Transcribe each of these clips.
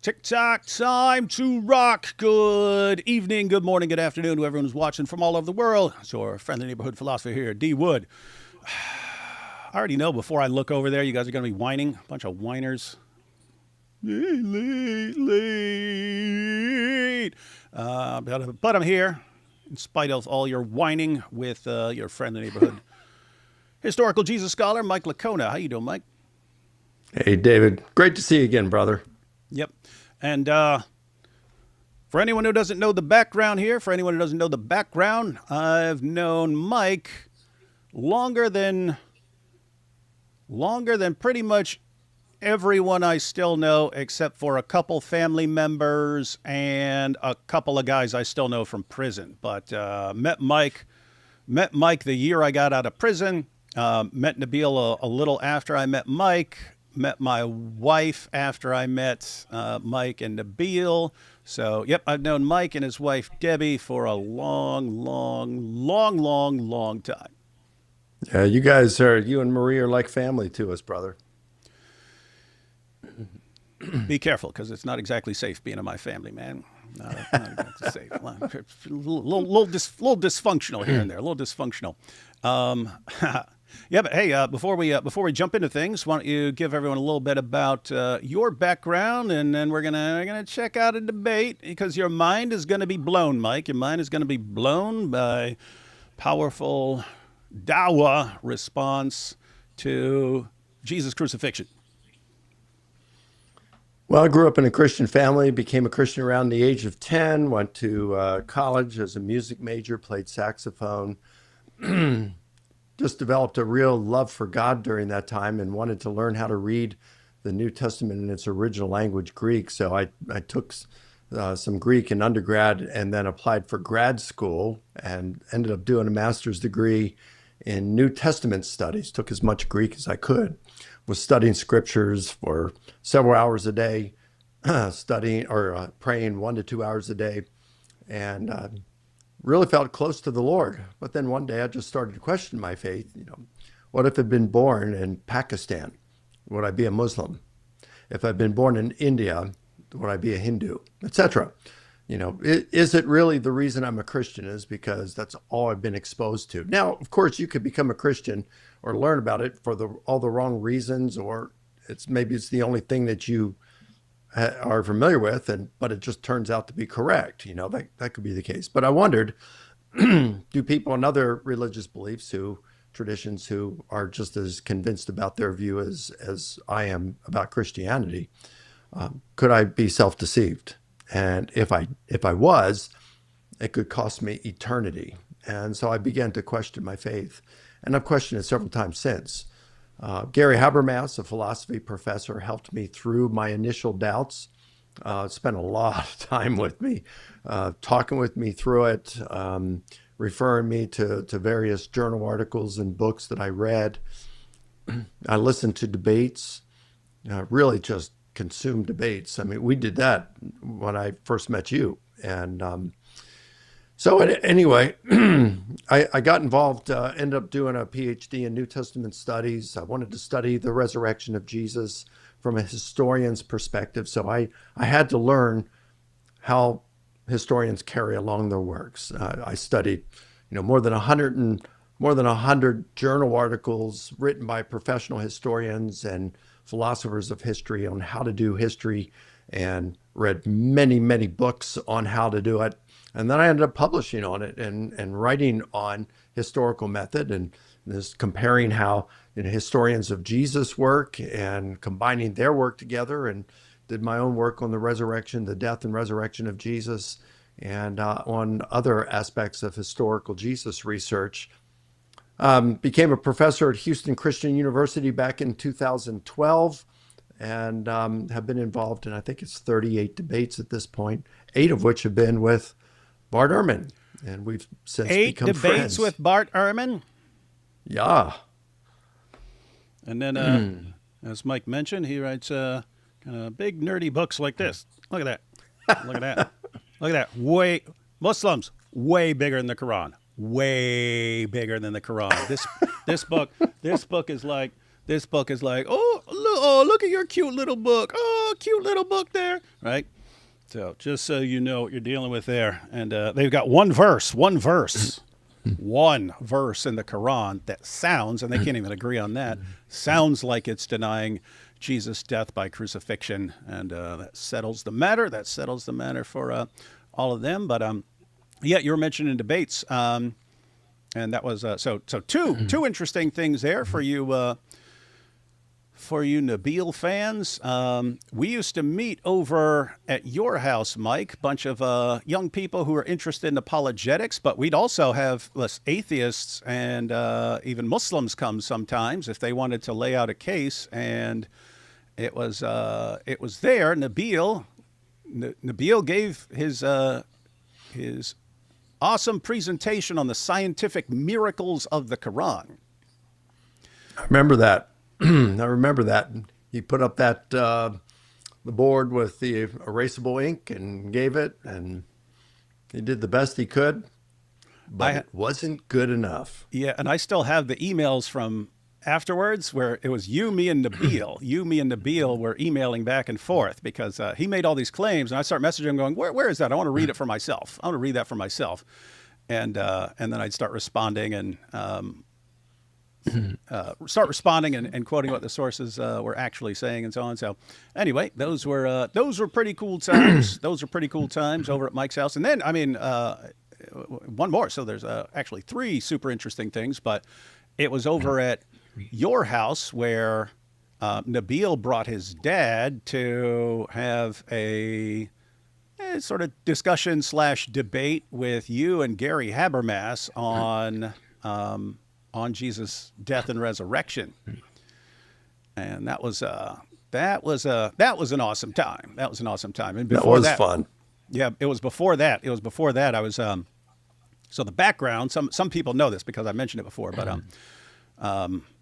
TikTok time to rock. Good evening, good morning, good afternoon to everyone who's watching from all over the world. It's your friendly neighborhood philosopher here, D. Wood. I already know before I look over there, you guys are going to be whining. A bunch of whiners. Late. But I'm here, in spite of all your whining, with your friendly neighborhood historical Jesus scholar, Mike Lacona. How you doing, Mike? Hey, David. Great to see you again, brother. Yep. And for anyone who doesn't know the background here, I've known Mike longer than pretty much everyone I still know, except for a couple family members and a couple of guys I still know from prison. But met Mike the year I got out of prison. Met Nabil a little after I met Mike. Met my wife after I met Mike and Nabil. So, yep, I've known Mike and his wife, Debbie, for a long time. Yeah, you and Marie are like family to us, brother. Be careful, because it's not exactly safe being in my family, man. Not exactly safe. A little dysfunctional here and there, a little dysfunctional. Yeah, but hey, before we jump into things, why don't you give everyone a little bit about your background, and then we're gonna check out a debate, because your mind is gonna be blown, Mike. Your mind is gonna be blown by powerful Dawa response to Jesus' crucifixion. Well, I grew up in a Christian family, became a Christian around the age of 10, went to college as a music major, played saxophone. Just developed a real love for God during that time and wanted to learn how to read the New Testament in its original language, Greek. So I took some Greek in undergrad and then applied for grad school and ended up doing a master's degree in New Testament studies. Took as much Greek as I could. Was studying scriptures for several hours a day, studying or praying 1 to 2 hours a day, and really felt close to the Lord. But then one day I just started to question my faith. What if I'd been born in Pakistan? Would I be a Muslim? If I'd been born in India, would I be a Hindu, etc.? Is it really the reason I'm a Christian is because that's all I've been exposed to? Now, of course, you could become a Christian or learn about it for all the wrong reasons, or maybe it's the only thing that you are familiar with, but it just turns out to be correct. That could be the case. But I wondered, do people in other religious beliefs, traditions, who are just as convinced about their view as I am about Christianity, could I be self-deceived? And if I was, it could cost me eternity. And so I began to question my faith, and I've questioned it several times since. Gary Habermas, a philosophy professor, helped me through my initial doubts, spent a lot of time with me, talking with me through it, referring me to various journal articles and books that I read. I listened to debates, really just consumed debates. I mean, we did that when I first met you. And so anyway, I got involved, ended up doing a PhD in New Testament studies. I wanted to study the resurrection of Jesus from a historian's perspective. So I had to learn how historians carry along their works. I studied, more than 100 journal articles written by professional historians and philosophers of history on how to do history, and read many books on how to do it. And then I ended up publishing on it and writing on historical method, and this comparing how historians of Jesus work and combining their work together, and did my own work on the resurrection, the death and resurrection of Jesus, and on other aspects of historical Jesus research. Became a professor at Houston Christian University back in 2012, and have been involved in, I think it's 38 debates at this point, 8 of which have been with Bart Ehrman, and we've since become friends. 8 debates with Bart Ehrman? Yeah. And then, as Mike mentioned, he writes kind of big nerdy books like this. Look at that. Look at that. Look at that. Muslims, way bigger than the Quran. Way bigger than the Quran. This book is like, oh, look at your your cute little book. Oh, cute little book there, right? So just so you know what you're dealing with there. And they've got one verse in the Quran that sounds, and they can't even agree on that, sounds like it's denying Jesus' death by crucifixion. And that settles the matter. That settles the matter for all of them. But yeah, you were mentioning debates. And that was so two interesting things there for you Nabil fans. We used to meet over at your house, Mike, bunch of young people who are interested in apologetics, but we'd also have atheists and even Muslims come sometimes if they wanted to lay out a case. And it was there. Nabil gave his awesome presentation on the scientific miracles of the Quran. I remember that. I remember that. He put up that the board with the erasable ink and gave it, and he did the best he could, but it wasn't good enough. Yeah, and I still have the emails from afterwards where it was you, me, and Nabil. Me, and Nabil were emailing back and forth because he made all these claims, and I start messaging him going, where is that? I want to read it for myself. I want to read that for myself. And then I'd start responding and quoting what the sources were actually saying and so on. So anyway, those were pretty cool times. Those were pretty cool times over at Mike's house. And then, one more. So there's actually three super interesting things, but it was over at your house where Nabil brought his dad to have a sort of discussion / debate with you and Gary Habermas on Jesus' death and resurrection. And that was an awesome time. That was an awesome time. And before that was fun. Yeah, it was before that. I was so the background, some people know this because I mentioned it before, but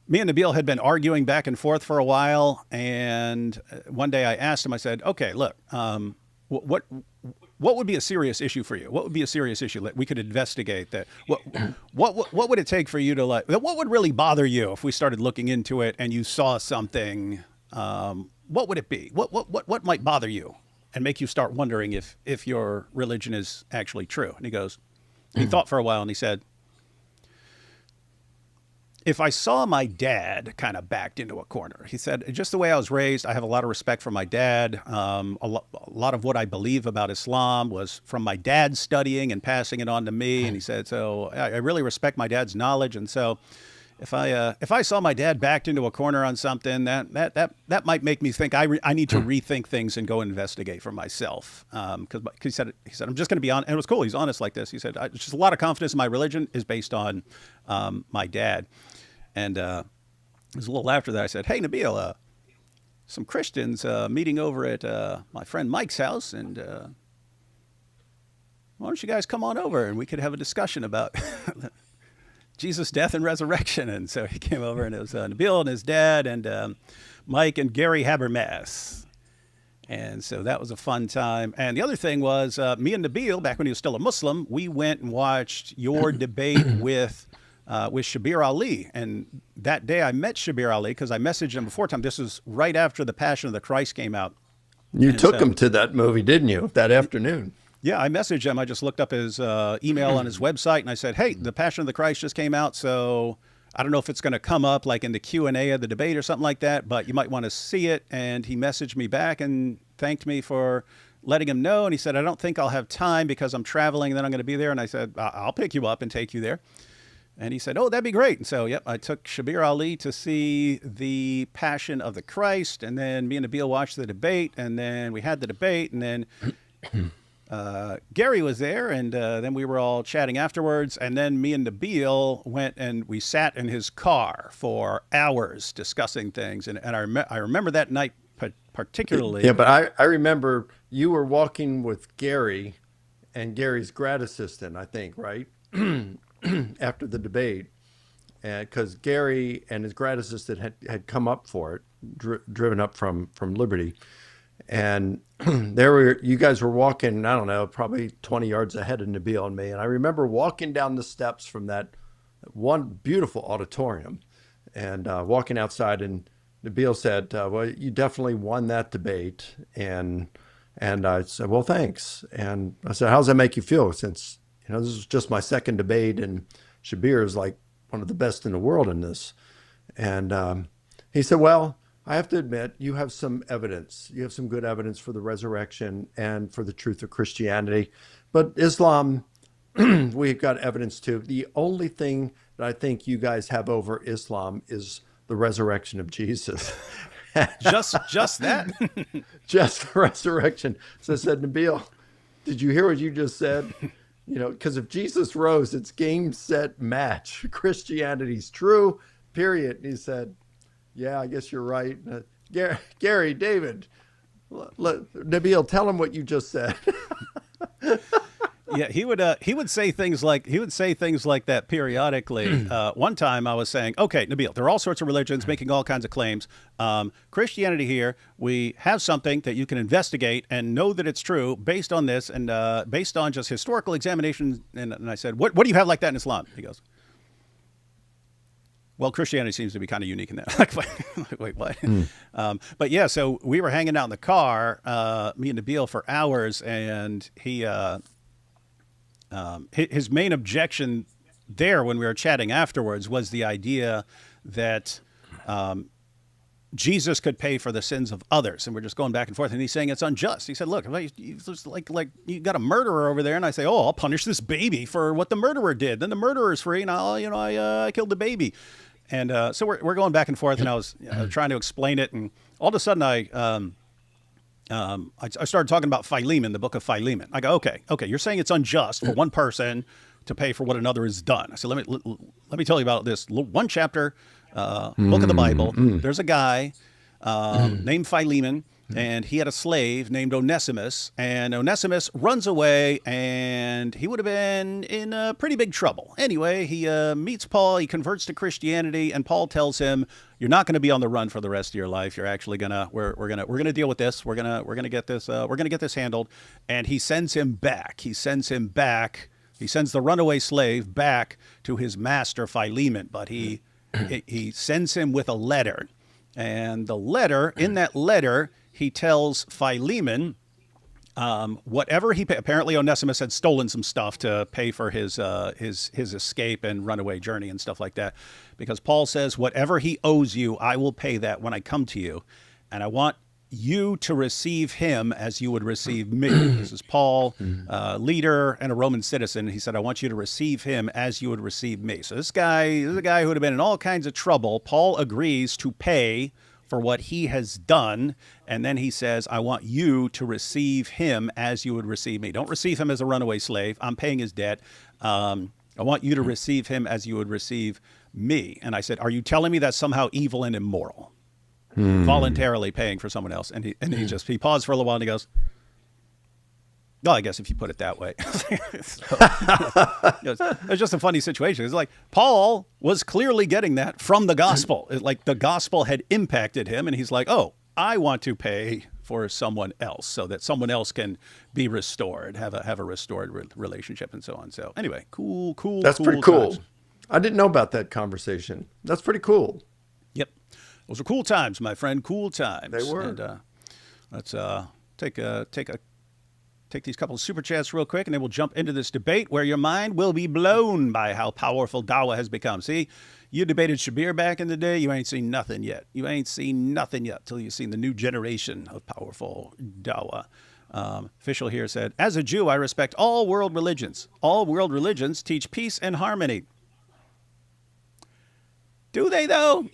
me and Nabil had been arguing back and forth for a while, and one day I asked him, I said, okay, look, what would be a serious issue for you? What would be a serious issue that we could investigate? That what would it take for you to what would really bother you if we started looking into it and you saw something? What would it be? What might bother you and make you start wondering if your religion is actually true? And he thought for a while and he said, if I saw my dad kind of backed into a corner, he said, just the way I was raised, I have a lot of respect for my dad. A lot of what I believe about Islam was from my dad studying and passing it on to me. And he said, so I really respect my dad's knowledge. And so if I saw my dad backed into a corner on something, that might make me think I need to rethink things and go investigate for myself. Because he said, I'm just going to be honest. And it was cool. He's honest like this. He said, just a lot of confidence in my religion is based on my dad. And it was a little after that I said, hey, Nabil, some Christians meeting over at my friend Mike's house, and why don't you guys come on over and we could have a discussion about Jesus' death and resurrection. And so he came over, and it was Nabil and his dad and Mike and Gary Habermas. And so that was a fun time. And the other thing was me and Nabil, back when he was still a Muslim, we went and watched your debate with Shabir Ali. And that day I met Shabir Ali because I messaged him before time. This was right after The Passion of the Christ came out. You took him to that movie, didn't you, that afternoon? Yeah, I messaged him. I just looked up his email on his website, and I said, hey, The Passion of the Christ just came out, so I don't know if it's going to come up like in the Q&A of the debate or something like that, but you might want to see it. And he messaged me back and thanked me for letting him know. And he said, I don't think I'll have time because I'm traveling and then I'm going to be there. And I said, I'll pick you up and take you there. And he said, oh, that'd be great. And so, yep, I took Shabir Ali to see The Passion of the Christ. And then me and Nabil watched the debate. And then we had the debate. And then Gary was there. And then we were all chatting afterwards. And then me and Nabil went and we sat in his car for hours discussing things. And I remember that night particularly. Yeah, but I remember you were walking with Gary and Gary's grad assistant, I think, right? After the debate, because Gary and his grad assistant had come up for it, driven up from Liberty, and you guys were walking, I don't know, probably 20 yards ahead of Nabil and me, and I remember walking down the steps from that one beautiful auditorium, and walking outside, and Nabil said, "Well, you definitely won that debate," and I said, "Well, thanks." And I said, "How does that make you feel? Since this is just my second debate, and Shabir is like one of the best in the world in this." And he said, "Well, I have to admit, you have some evidence. You have some good evidence for the resurrection and for the truth of Christianity, but Islam." We've got evidence too. The only thing that I think you guys have over Islam is the resurrection of Jesus. Just that. Just the resurrection. So I said, Nabil, did you hear what you just said? Because if Jesus rose, it's game, set, match. Christianity's true, period. And he said, yeah, I guess you're right. Gary, David, Nabil, tell him what you just said. Yeah, he would say things like that periodically. One time I was saying, okay, Nabil, there are all sorts of religions making all kinds of claims. Christianity here, we have something that you can investigate and know that it's true based on this and based on just historical examination. And I said, what do you have like that in Islam? He goes, well, Christianity seems to be kind of unique in that. Wait, what? But yeah, so we were hanging out in the car, me and Nabil, for hours, and he. His main objection there when we were chatting afterwards was the idea that Jesus could pay for the sins of others. And we're just going back and forth. And he's saying it's unjust. He said, look, it's like you got a murderer over there. And I say, oh, I'll punish this baby for what the murderer did. Then the murderer's free. And I killed the baby. And so we're going back and forth. And I was trying to explain it. And all of a sudden I started talking about Philemon, the book of Philemon. I go, okay, you're saying it's unjust for one person to pay for what another has done. I said, let me tell you about this one chapter, book of the Bible. There's a guy named Philemon, and he had a slave named Onesimus, and Onesimus runs away, and he would have been in pretty big trouble. Anyway, he meets Paul, he converts to Christianity, and Paul tells him, you're not going to be on the run for the rest of your life. You're actually we're gonna deal with this. We're gonna get this handled. And he sends him back. He sends the runaway slave back to his master Philemon, but he sends him with a letter. And in that letter, he tells Philemon whatever he apparently Onesimus had stolen some stuff to pay for his escape and runaway journey and stuff like that, because Paul says, whatever he owes you, I will pay that when I come to you, and I want you to receive him as you would receive me. This is Paul, leader and a Roman citizen. He said, I want you to receive him as you would receive me. So this is a guy who would have been in all kinds of trouble. Paul agrees to pay for what he has done. And then he says, I want you to receive him as you would receive me. Don't receive him as a runaway slave. I'm paying his debt. I want you to receive him as you would receive me. And I said, are you telling me that's somehow evil and immoral? Voluntarily paying for someone else. And he paused for a little while and he goes, well, I guess if you put it that way. It's just a funny situation. It's like Paul was clearly getting that from the gospel. Like the gospel had impacted him, and he's like, oh, I want to pay for someone else so that someone else can be restored, have a restored relationship and so on. So anyway, cool. That's pretty cool. Times. I didn't know about that conversation. That's pretty cool. Yep. Those were cool times, my friend. Cool times. They were. And let's take these couple of super chats real quick, and then we'll jump into this debate where your mind will be blown by how powerful Dawah has become. See, you debated Shabir back in the day. You ain't seen nothing yet. You ain't seen nothing yet till you've seen the new generation of powerful Dawah. Official here said, as a Jew, I respect all world religions. All world religions teach peace and harmony. Do they, though?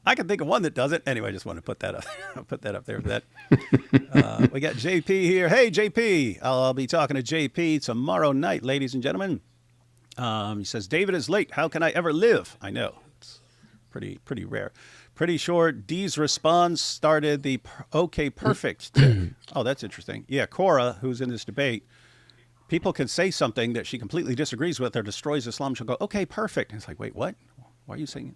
I can think of one that doesn't. Anyway, I just want to put that up. Put that up there for that. We got JP here. Hey, JP. I'll be talking to JP tomorrow night, ladies and gentlemen. He says, David is late. How can I ever live? I know. It's pretty rare. Pretty sure Dee's response started the okay, perfect tick. Oh, that's interesting. Yeah, Korra, who's in this debate, people can say something that she completely disagrees with or destroys Islam. She'll go, okay, perfect. And it's like, wait, what? Why are you saying it?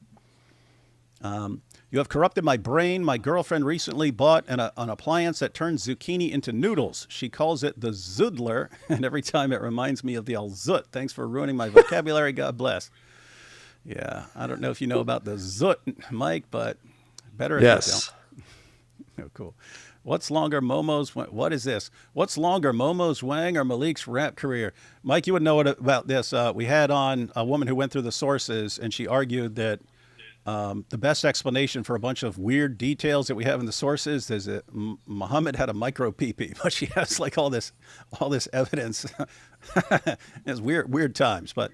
You have corrupted my brain. My girlfriend recently bought an appliance that turns zucchini into noodles. She calls it the Zudler, and every time it reminds me of the Al-Zut. Thanks for ruining my vocabulary. God bless. Yeah, I don't know if you know about the Zoot, Mike, but better if you don't. Yes. Oh, cool. What's longer, Momo's? What is this? What's longer, Momo's Wang or Malik's rap career? Mike, you would know about this. We had on a woman who went through the sources, and she argued that the best explanation for a bunch of weird details that we have in the sources is that Muhammad had a micro pee, but she has like all this evidence. It's weird times, but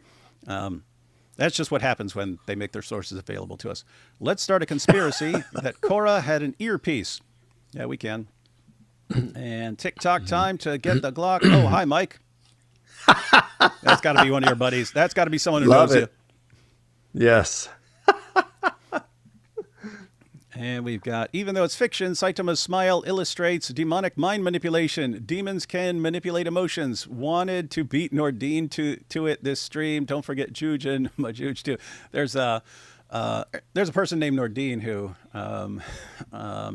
that's just what happens when they make their sources available to us. Let's start a conspiracy that Korra had an earpiece. Yeah, we can. And TikTok time to get the Glock. Oh, hi, Mike. That's got to be one of your buddies. That's got to be someone who Love knows it. you. Yes. And we've got, even though it's fiction, Saitama's smile illustrates demonic mind manipulation. Demons can manipulate emotions. Wanted to beat Nordine to it this stream. Don't forget Juge and Majuge too. There's a person named Nordine who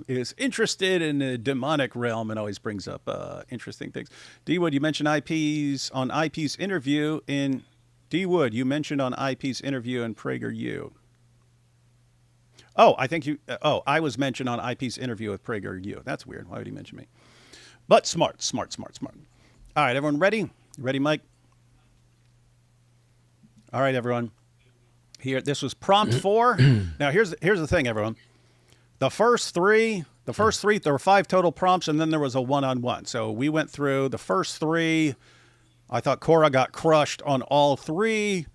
is interested in the demonic realm and always brings up interesting things. D Wood, you mentioned IP's interview in D Wood. You mentioned on IP's interview in PragerU. Oh, I think you. I was mentioned on IP's interview with PragerU. That's weird. Why would he mention me? But smart. All right, everyone ready? Ready, Mike? All right, everyone. Here, this was prompt 4. Now, here's the thing, everyone. The first three, there were 5 total prompts, and then there was a one-on-one. So we went through the first 3. I thought Korra got crushed on all 3.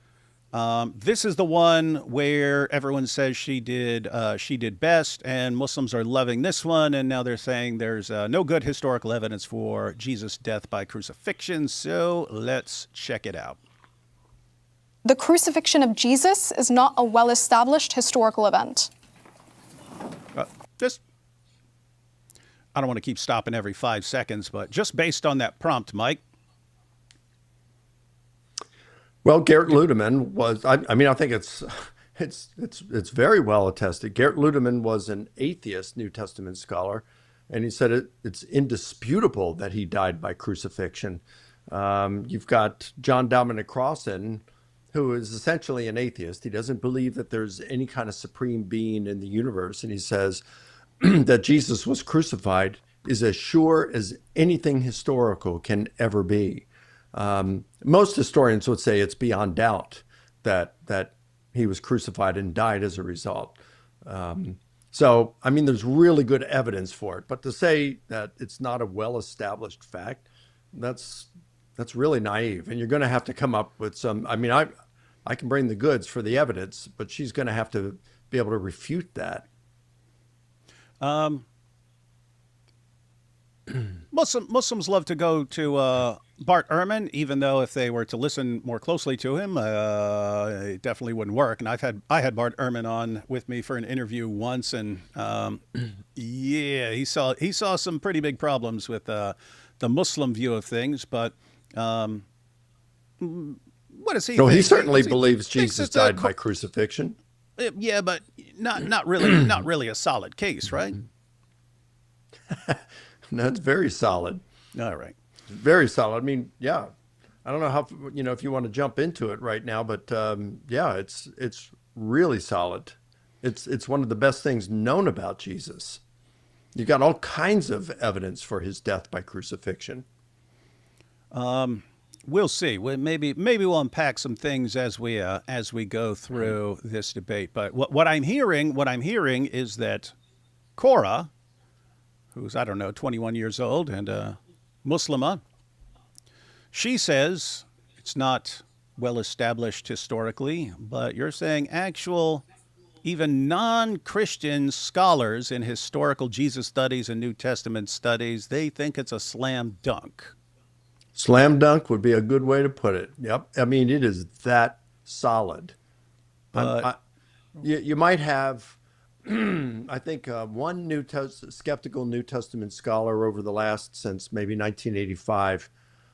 This is the one where everyone says she did best, and Muslims are loving this one, and now they're saying there's no good historical evidence for Jesus' death by crucifixion. So let's check it out. The crucifixion of Jesus is not a well-established historical event. I don't want to keep stopping every 5 seconds, but just based on that prompt, Mike. Well, Garrett Ludeman was, I think it's very well attested. Garrett Ludeman was an atheist New Testament scholar, and he said it's indisputable that he died by crucifixion. You've got John Dominic Crossan, who is essentially an atheist. He doesn't believe that there's any kind of supreme being in the universe, and he says that Jesus was crucified is as sure as anything historical can ever be. Most historians would say it's beyond doubt that he was crucified and died as a result. So, there's really good evidence for it. But to say that it's not a well-established fact, that's really naive. And you're going to have to come up with some. I can bring the goods for the evidence, but she's going to have to be able to refute that. Muslims love to go to Bart Ehrman, even though if they were to listen more closely to him, it definitely wouldn't work. And I had Bart Ehrman on with me for an interview once, and yeah, he saw some pretty big problems with the Muslim view of things. But what does he? No, think? he certainly He believes thinks Jesus it's a died by crucifixion. Yeah, but not really a solid case, right? That's very solid. All right. Very solid. Yeah. I don't know how, if you want to jump into it right now, but yeah, it's really solid. It's one of the best things known about Jesus. You got all kinds of evidence for his death by crucifixion. We'll see. Maybe we'll unpack some things as we go through this debate. But what I'm hearing is that Korra, who's 21 years old and Muslima, she says it's not well established historically, but you're saying actual, even non-Christian scholars in historical Jesus studies and New Testament studies, they think it's a slam dunk. Slam dunk would be a good way to put it. Yep. It is that solid. But You might have, I think, one skeptical New Testament scholar over the last, since maybe 1985,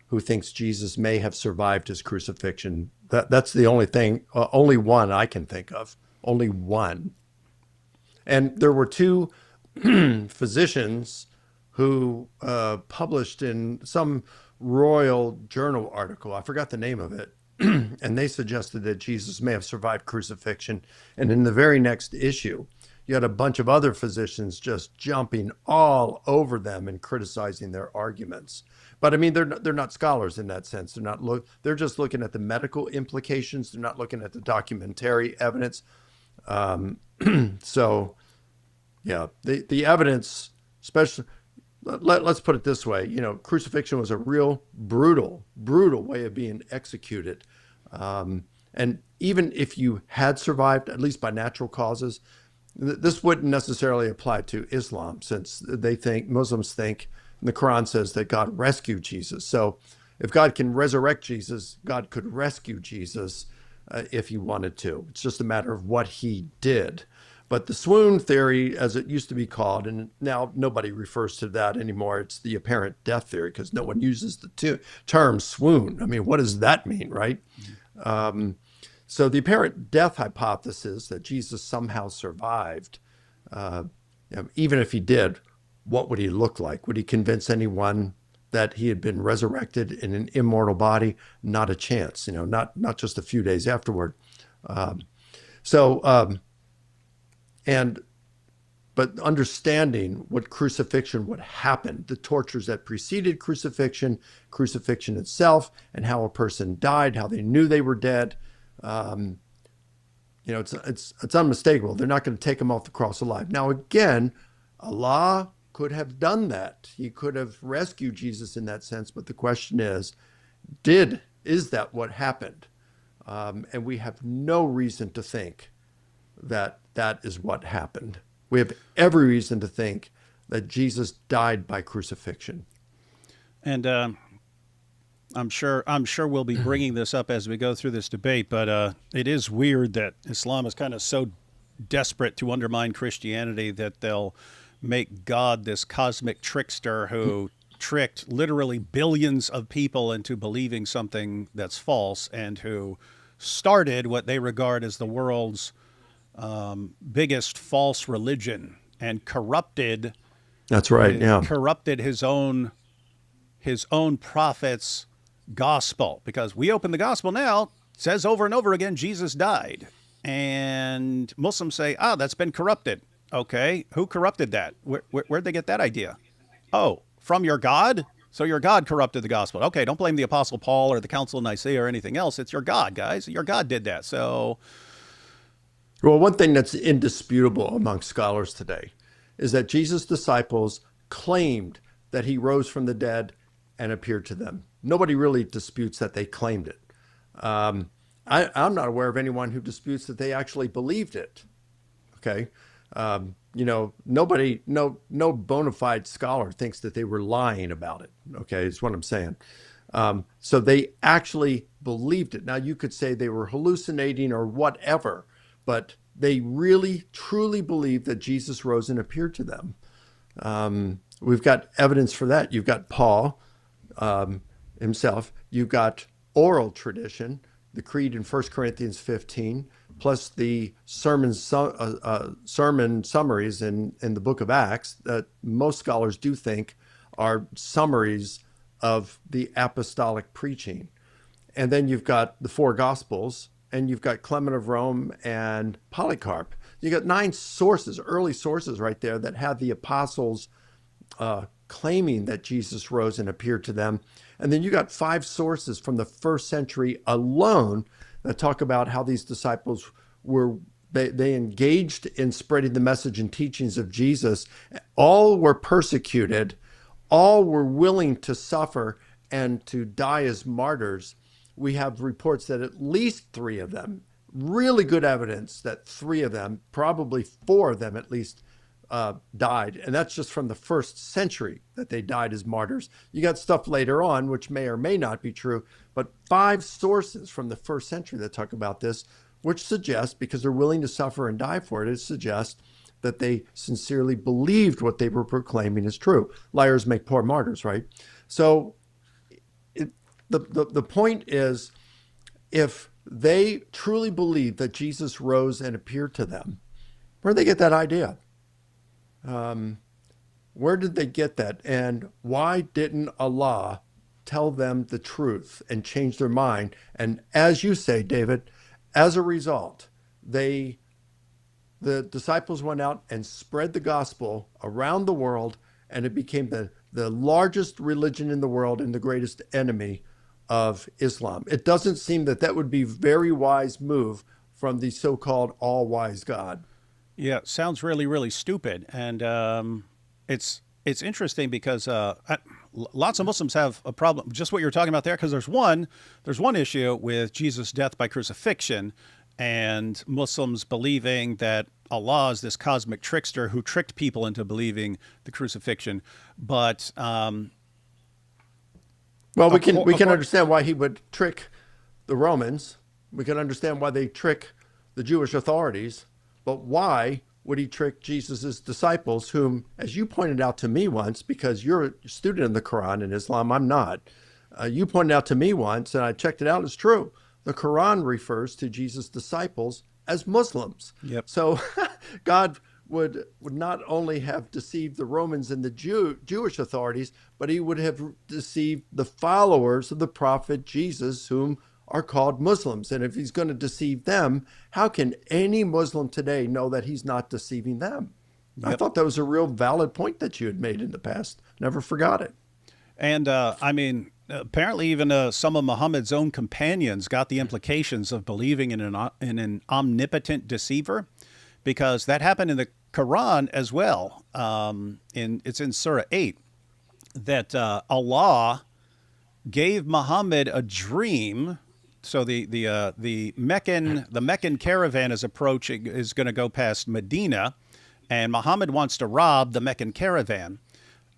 who thinks Jesus may have survived his crucifixion. That's the only thing, only one I can think of. Only one. And there were 2 physicians who published in some Royal Journal article, I forgot the name of it, and they suggested that Jesus may have survived crucifixion. And in the very next issue, you had a bunch of other physicians just jumping all over them and criticizing their arguments. But I mean, they're not scholars in that sense. They're just looking at the medical implications. They're not looking at the documentary evidence. So, yeah, the evidence, especially, let's put it this way, crucifixion was a real brutal way of being executed. And even if you had survived, at least by natural causes, this wouldn't necessarily apply to Islam, since Muslims think, and the Quran says that God rescued Jesus. So if God can resurrect Jesus, God could rescue Jesus if he wanted to. It's just a matter of what he did. But the swoon theory, as it used to be called, and now nobody refers to that anymore, it's the apparent death theory, because no one uses the term swoon. I mean, what does that mean, right? So the apparent death hypothesis that Jesus somehow survived, even if he did, what would he look like? Would he convince anyone that he had been resurrected in an immortal body? Not a chance, not just a few days afterward. But understanding what crucifixion would happen, the tortures that preceded crucifixion itself, and how a person died, how they knew they were dead, it's unmistakable. They're not going to take him off the cross alive. Now, again, Allah could have done that. He could have rescued Jesus in that sense. But the question is that what happened? And we have no reason to think that is what happened. We have every reason to think that Jesus died by crucifixion. And I'm sure we'll be bringing this up as we go through this debate, but it is weird that Islam is kind of so desperate to undermine Christianity that they'll make God this cosmic trickster who tricked literally billions of people into believing something that's false, and who started what they regard as the world's biggest false religion, and corrupted. That's right. Yeah. Corrupted his own prophet's gospel, because we open the gospel now, it says over and over again, Jesus died. And Muslims say, that's been corrupted. Okay, who corrupted that? Where'd they get that idea? Oh, from your God? So your God corrupted the gospel. Okay, don't blame the Apostle Paul or the Council of Nicaea or anything else. It's your God, guys. Your God did that. So, well, one thing that's indisputable among scholars today is that Jesus' disciples claimed that he rose from the dead and appeared to them. Nobody really disputes that they claimed it. I'm not aware of anyone who disputes that they actually believed it. Okay. Nobody, no bona fide scholar thinks that they were lying about it. Okay. Is what I'm saying. So they actually believed it. Now, you could say they were hallucinating or whatever, but they really, truly believed that Jesus rose and appeared to them. We've got evidence for that. You've got Paul himself. You've got oral tradition, the creed in 1 Corinthians 15, plus the sermon summaries in the book of Acts that most scholars do think are summaries of the apostolic preaching. And then you've got the four Gospels, and you've got Clement of Rome and Polycarp. You got 9 sources, early sources right there, that have the apostles claiming that Jesus rose and appeared to them. And then you got 5 sources from the first century alone that talk about how these disciples they engaged in spreading the message and teachings of Jesus. All were persecuted. All were willing to suffer and to die as martyrs. We have reports that at least 3 of them, really good evidence that 3 of them, probably 4 of them at least, died. And that's just from the first century that they died as martyrs. You got stuff later on, which may or may not be true, but 5 sources from the first century that talk about this, which suggests, because they're willing to suffer and die for it, it suggests that they sincerely believed what they were proclaiming is true. Liars make poor martyrs, right? So the point is, if they truly believed that Jesus rose and appeared to them, where'd they get that idea? Where did they get that? And why didn't Allah tell them the truth and change their mind. And as you say, David, as a result, the disciples went out and spread the gospel around the world, and it became the largest religion in the world and the greatest enemy of Islam. It doesn't seem that would be a very wise move from the so-called all-wise God. Yeah, sounds really, really stupid. And it's interesting because lots of Muslims have a problem, just what you were talking about there, because there's one issue with Jesus' death by crucifixion and Muslims believing that Allah is this cosmic trickster who tricked people into believing the crucifixion. But well, we can understand why he would trick the Romans. We can understand why they trick the Jewish authorities. But why would he trick Jesus' disciples, whom, as you pointed out to me once, because you're a student in the Quran in Islam, I'm not. You pointed out to me once, and I checked it out, it's true. The Quran refers to Jesus' disciples as Muslims. Yep. So God would not only have deceived the Romans and the Jewish authorities, but he would have deceived the followers of the prophet Jesus, whom are called Muslims. And if he's going to deceive them, how can any Muslim today know that he's not deceiving them? Yep. I thought that was a real valid point that you had made in the past. Never forgot it. And apparently even some of Muhammad's own companions got the implications of believing in an omnipotent deceiver, because that happened in the Quran as well. It's in Surah 8 that Allah gave Muhammad a dream. So the Meccan caravan is going to go past Medina, and Muhammad wants to rob the Meccan caravan.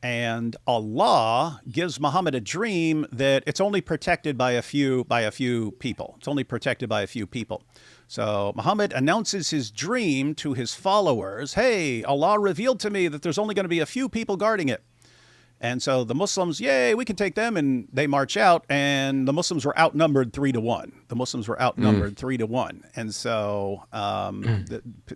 And Allah gives Muhammad a dream that it's only protected by a few people. It's only protected by a few people. So Muhammad announces his dream to his followers. Hey, Allah revealed to me that there's only going to be a few people guarding it. And so the Muslims, yay, we can take them. And they march out, and the Muslims were outnumbered 3-1. The Muslims were outnumbered 3-1. And so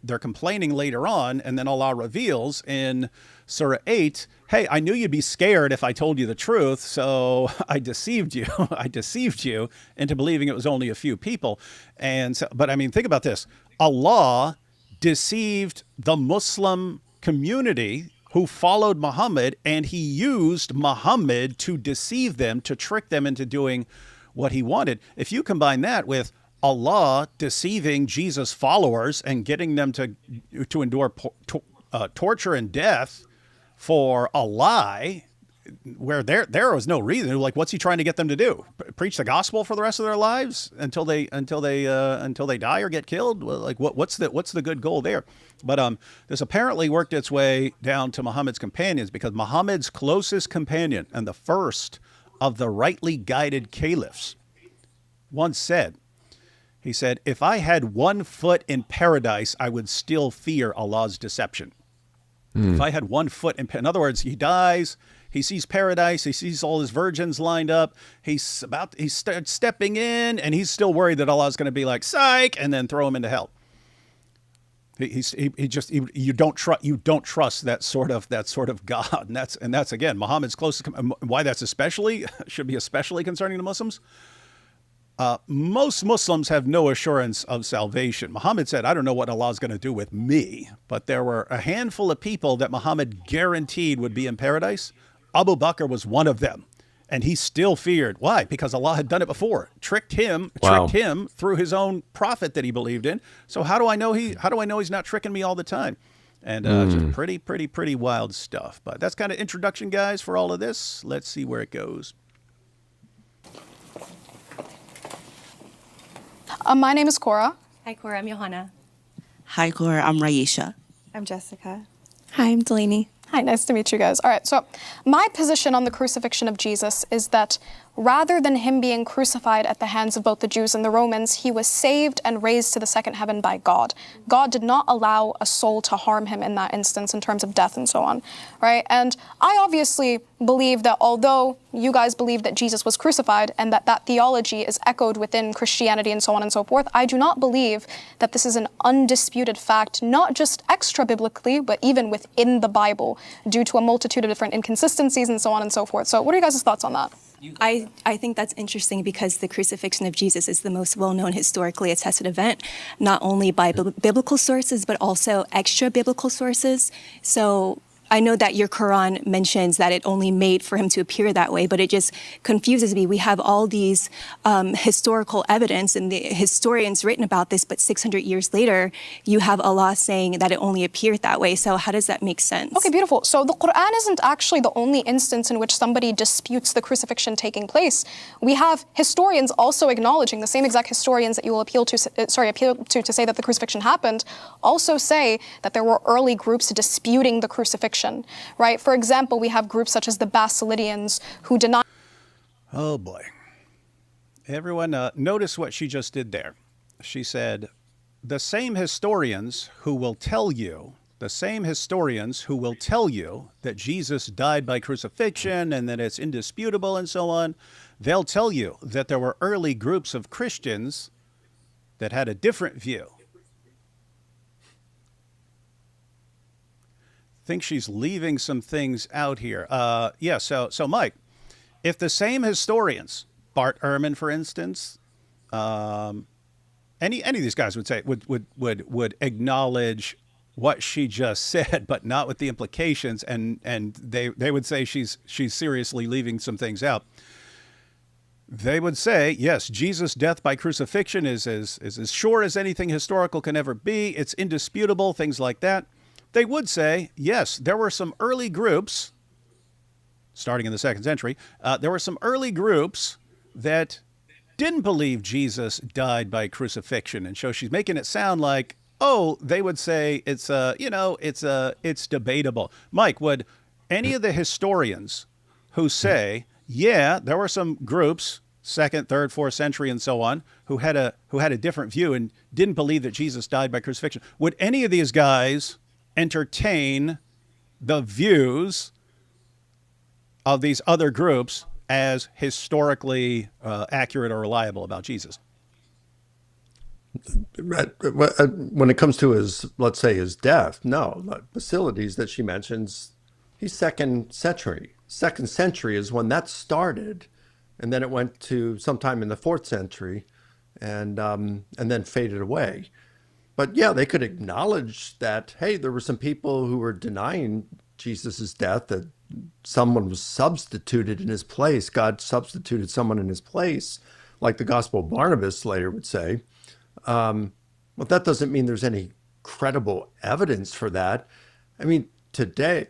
they're complaining later on. And then Allah reveals in Surah 8, hey, I knew you'd be scared if I told you the truth. So I deceived you. I deceived you into believing it was only a few people. And so, but I mean, think about this. Allah deceived the Muslim community who followed Muhammad, and he used Muhammad to deceive them, to trick them into doing what he wanted. If you combine that with Allah deceiving Jesus' followers and getting them to endure torture and death for a lie, where there was no reason. Like, what's he trying to get them to do? Preach the gospel for the rest of their lives until they die or get killed? Like, what's the good goal there? But this apparently worked its way down to Muhammad's companions, because Muhammad's closest companion and the first of the rightly guided caliphs once said, he said, if I had 1 foot in paradise, I would still fear Allah's deception. If I had 1 foot in other words, he dies, he sees paradise, he sees all his virgins lined up, he starts stepping in, and he's still worried that Allah's going to be like, psych, and then throw him into hell. You don't trust that sort of God, and that's again Muhammad's closest. Why that's should be especially concerning to Muslims. Most Muslims have no assurance of salvation. Muhammad said, I don't know what Allah is going to do with me, but there were a handful of people that Muhammad guaranteed would be in paradise. Abu Bakr was one of them, and he still feared. Why? Because Allah had done it before, tricked him through his own prophet that he believed in. So how do I know he's not tricking me all the time? And just pretty wild stuff. But that's kind of introduction, guys, for all of this. Let's see where it goes. My name is Korra. Hi, Korra. I'm Johanna. Hi, Korra. I'm Raisha. I'm Jessica. Hi, I'm Delaney. Hi, nice to meet you guys. All right, so my position on the crucifixion of Jesus is that rather than him being crucified at the hands of both the Jews and the Romans, he was saved and raised to the second heaven by God. God did not allow a soul to harm him in that instance in terms of death and so on, right? And I obviously believe that although you guys believe that Jesus was crucified and that theology is echoed within Christianity and so on and so forth, I do not believe that this is an undisputed fact, not just extra-biblically, but even within the Bible, due to a multitude of different inconsistencies and so on and so forth. So what are you guys' thoughts on that? I think that's interesting because the crucifixion of Jesus is the most well-known historically attested event, not only by biblical sources, but also extra biblical sources. So I know that your Quran mentions that it only made for him to appear that way, but it just confuses me. We have all these historical evidence and the historians written about this, but 600 years later, you have Allah saying that it only appeared that way. So how does that make sense? Okay, beautiful. So the Quran isn't actually the only instance in which somebody disputes the crucifixion taking place. We have historians also acknowledging, the same exact historians that you will appeal to say that the crucifixion happened, also say that there were early groups disputing the crucifixion. Right? For example, we have groups such as the Basilidians who deny. Oh boy. Everyone, notice what she just did there. She said, the same historians who will tell you that Jesus died by crucifixion and that it's indisputable and so on, they'll tell you that there were early groups of Christians that had a different view. Think she's leaving some things out here. So Mike, if the same historians, Bart Ehrman, for instance, any of these guys would acknowledge what she just said, but not with the implications, and they would say she's seriously leaving some things out. They would say, yes, Jesus' death by crucifixion is as sure as anything historical can ever be. It's indisputable, things like that. They would say, yes, there were some early groups, starting in the 2nd century, there were some early groups that didn't believe Jesus died by crucifixion. And so she's making it sound like, oh, they would say it's debatable. Mike, would any of the historians who say, yeah, there were some groups, 2nd, 3rd, 4th century and so on, who had a different view and didn't believe that Jesus died by crucifixion, would any of these guys entertain the views of these other groups as historically accurate or reliable about Jesus? When it comes to let's say his death, no. Basilides that she mentions, he's 2nd century. 2nd century is when that started, and then it went to sometime in the 4th century, and then faded away. But yeah, they could acknowledge that, hey, there were some people who were denying Jesus' death, that someone was substituted in his place. God substituted someone in his place, like the Gospel of Barnabas later would say. But that doesn't mean there's any credible evidence for that. I mean, today,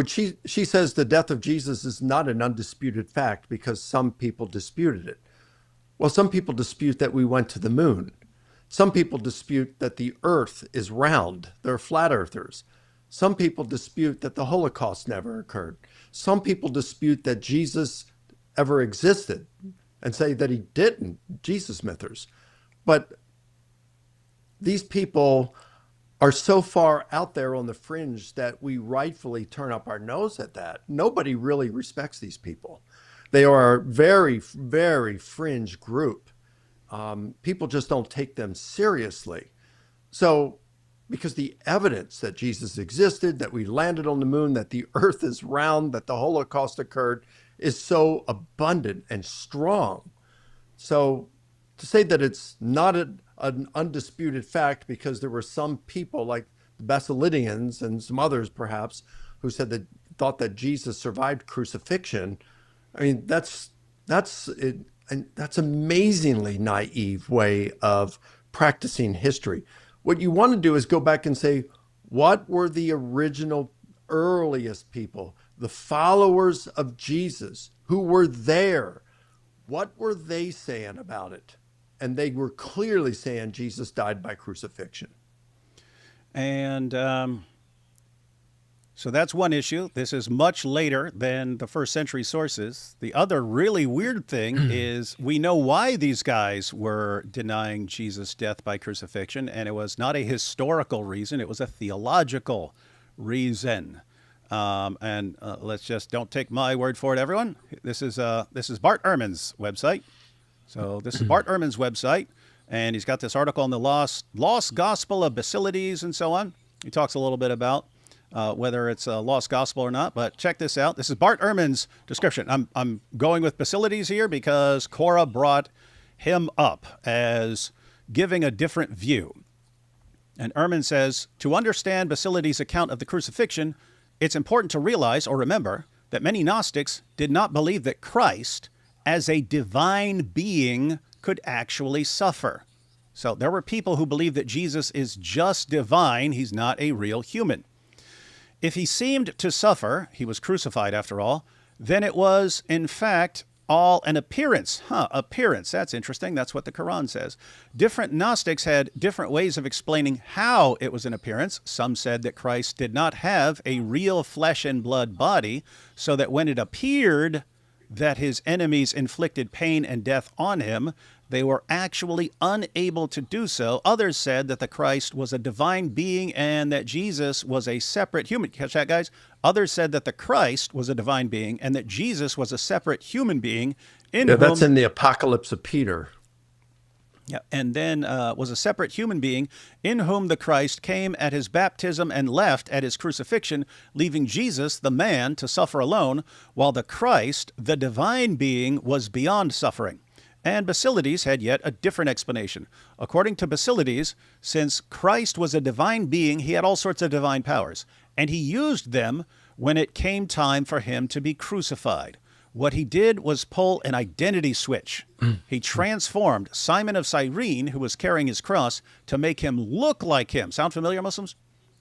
she says the death of Jesus is not an undisputed fact because some people disputed it. Well, some people dispute that we went to the moon. Some people dispute that the earth is round. They're flat earthers. Some people dispute that the Holocaust never occurred. Some people dispute that Jesus ever existed and say that he didn't, Jesus mythers. But these people are so far out there on the fringe that we rightfully turn up our nose at that. Nobody really respects these people. They are a very, very fringe group. People just don't take them seriously. So, because the evidence that Jesus existed, that we landed on the moon, that the earth is round, that the Holocaust occurred, is so abundant and strong. So, to say that it's not an undisputed fact because there were some people like the Basilidians and some others perhaps who said that thought that Jesus survived crucifixion. I mean, that's amazingly naive way of practicing history. What you want to do is go back and say, what were the original earliest people, the followers of Jesus who were there? What were they saying about it? And they were clearly saying Jesus died by crucifixion. And so that's one issue. This is much later than the 1st century sources. The other really weird thing is we know why these guys were denying Jesus' death by crucifixion, and it was not a historical reason. It was a theological reason. Let's just don't take my word for it, everyone. This is Bart Ehrman's website. So this is Bart Ehrman's website, and he's got this article on the lost gospel of Basilides and so on. He talks a little bit about whether it's a lost gospel or not. But check this out. This is Bart Ehrman's description. I'm going with Basilides here because Korra brought him up as giving a different view. And Ehrman says, to understand Basilides' account of the crucifixion, it's important to realize or remember that many Gnostics did not believe that Christ, as a divine being, could actually suffer. So there were people who believed that Jesus is just divine. He's not a real human. If he seemed to suffer, he was crucified after all, then it was, in fact, all an appearance. Appearance. That's interesting. That's what the Quran says. Different Gnostics had different ways of explaining how it was an appearance. Some said that Christ did not have a real flesh and blood body, so that when it appeared that his enemies inflicted pain and death on him, they were actually unable to do so. Others said that the Christ was a divine being and that Jesus was a separate human. Catch that, guys? Others said that the Christ was a divine being and that Jesus was a separate human being in whom... That's in the Apocalypse of Peter. Yeah, and then was a separate human being in whom the Christ came at his baptism and left at his crucifixion, leaving Jesus, the man, to suffer alone, while the Christ, the divine being, was beyond suffering. And Basilides had yet a different explanation. According to Basilides, since Christ was a divine being, he had all sorts of divine powers, and he used them when it came time for him to be crucified. What he did was pull an identity switch. He transformed Simon of Cyrene, who was carrying his cross, to make him look like him. Sound familiar, Muslims?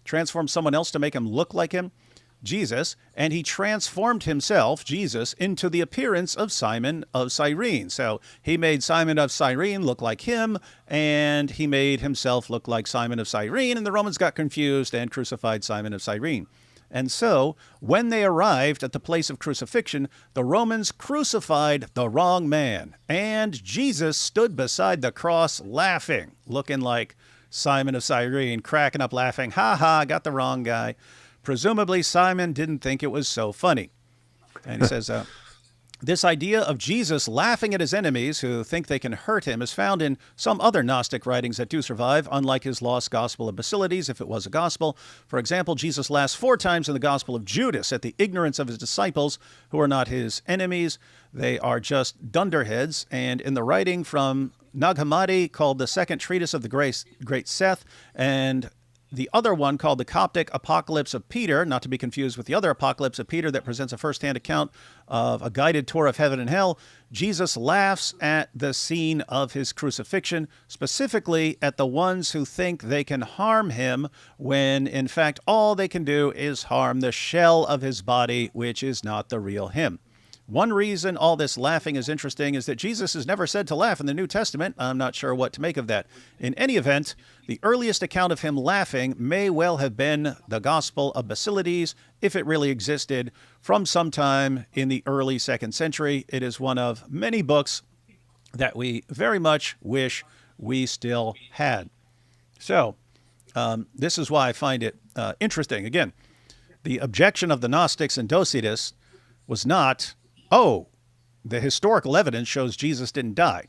Transform someone else to make him look like him? Jesus, and he transformed himself, Jesus, into the appearance of Simon of Cyrene. So he made Simon of Cyrene look like him, and he made himself look like Simon of Cyrene, and the Romans got confused and crucified Simon of Cyrene. And so, when they arrived at the place of crucifixion, the Romans crucified the wrong man, and Jesus stood beside the cross laughing, looking like Simon of Cyrene, cracking up laughing, ha ha, got the wrong guy. Presumably, Simon didn't think it was so funny. And he says, this idea of Jesus laughing at his enemies who think they can hurt him is found in some other Gnostic writings that do survive, unlike his lost Gospel of Basilides, if it was a gospel. For example, Jesus laughs 4 times in the Gospel of Judas at the ignorance of his disciples, who are not his enemies. They are just dunderheads. And in the writing from Nag Hammadi, called the Second Treatise of the Great Seth, and the other one called the Coptic Apocalypse of Peter, not to be confused with the other Apocalypse of Peter that presents a first-hand account of a guided tour of heaven and hell, Jesus laughs at the scene of his crucifixion, specifically at the ones who think they can harm him when, in fact, all they can do is harm the shell of his body, which is not the real him. One reason all this laughing is interesting is that Jesus is never said to laugh in the New Testament. I'm not sure what to make of that. In any event, the earliest account of him laughing may well have been the Gospel of Basilides, if it really existed, from sometime in the early 2nd century. It is one of many books that we very much wish we still had. So, this is why I find it interesting. Again, the objection of the Gnostics and Docitus was not, oh, the historical evidence shows Jesus didn't die.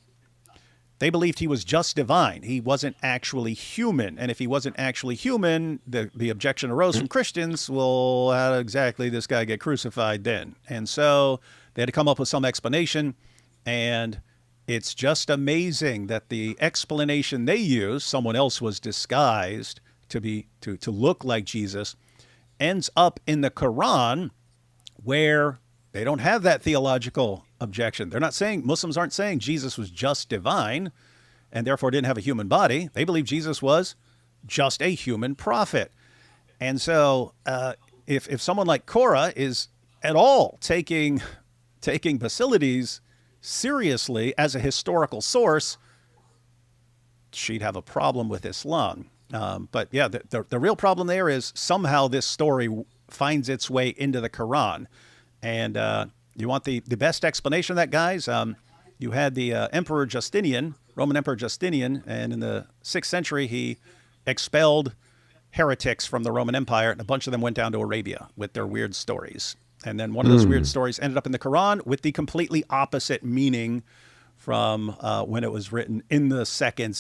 They believed he was just divine. He wasn't actually human. And if he wasn't actually human, the objection arose from Christians, well, how exactly this guy get crucified then? And so they had to come up with some explanation. And it's just amazing that the explanation they used, someone else was disguised to look like Jesus, ends up in the Quran, where they don't have that theological objection. They're not saying, Muslims aren't saying Jesus was just divine and therefore didn't have a human body. They believe Jesus was just a human prophet. And so if someone like Korra is at all taking Basilides seriously as a historical source, she'd have a problem with Islam. But yeah, the real problem there is somehow this story finds its way into the Quran. And you want the best explanation of that, guys? You had the Emperor Justinian, Roman Emperor Justinian, and in the 6th century, he expelled heretics from the Roman Empire, and a bunch of them went down to Arabia with their weird stories. And then one of those weird stories ended up in the Quran with the completely opposite meaning from when it was written in the second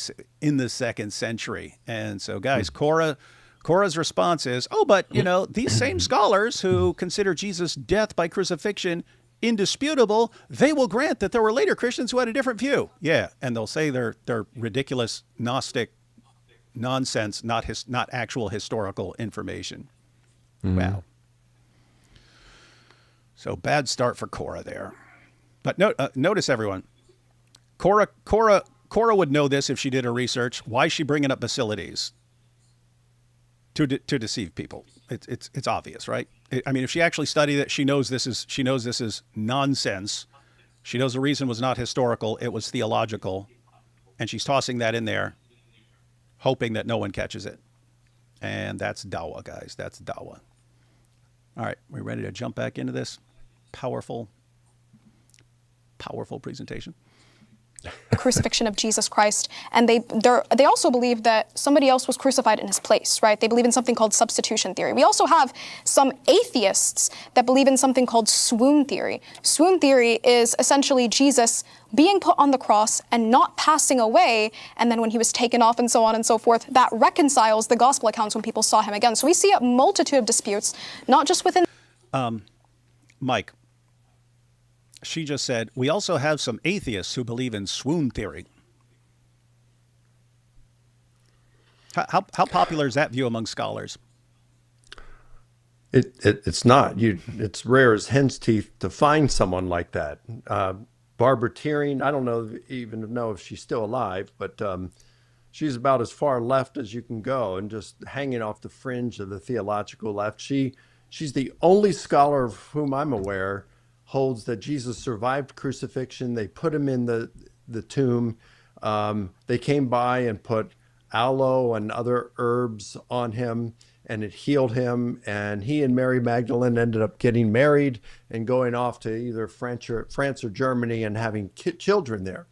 century. And so, guys, Korra Korra's response is, oh, but, these same scholars who consider Jesus' death by crucifixion indisputable, they will grant that there were later Christians who had a different view. Yeah, and they'll say they're ridiculous Gnostic nonsense, not actual historical information. Wow. So bad start for Korra there. But notice, everyone, Korra would know this if she did her research. Why is she bringing up Basilides? To deceive people. It's obvious, right? I mean, if she actually studied it, she knows this is nonsense. She knows the reason was not historical; it was theological, and she's tossing that in there, hoping that no one catches it. And that's Dawa, guys. That's Dawa. All right, we ready to jump back into this powerful presentation? The crucifixion of Jesus Christ, and they also believe that somebody else was crucified in his place, right? They believe in something called substitution theory. We also have some atheists that believe in something called swoon theory. Swoon theory is essentially Jesus being put on the cross and not passing away, and then when he was taken off and so on and so forth, that reconciles the gospel accounts when people saw him again. So we see a multitude of disputes, not just within... Mike, she just said, we also have some atheists who believe in swoon theory. How popular is that view among scholars? It's not. It's rare as hen's teeth to find someone like that. Barbara Teering, I don't even know if she's still alive, but she's about as far left as you can go and just hanging off the fringe of the theological left. She's the only scholar of whom I'm aware holds that Jesus survived crucifixion. They put him in the tomb. They came by and put aloe and other herbs on him, and it healed him. And he and Mary Magdalene ended up getting married and going off to either France or Germany and having children there.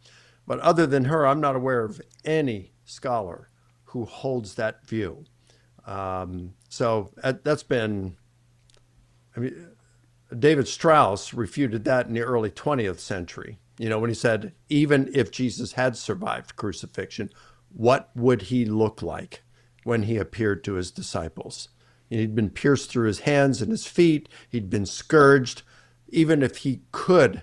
But other than her, I'm not aware of any scholar who holds that view. So that's been, I mean, David Strauss refuted that in the early 20th century, when he said, even if Jesus had survived crucifixion, what would he look like when he appeared to his disciples? He'd been pierced through his hands and his feet. He'd been scourged. Even if he could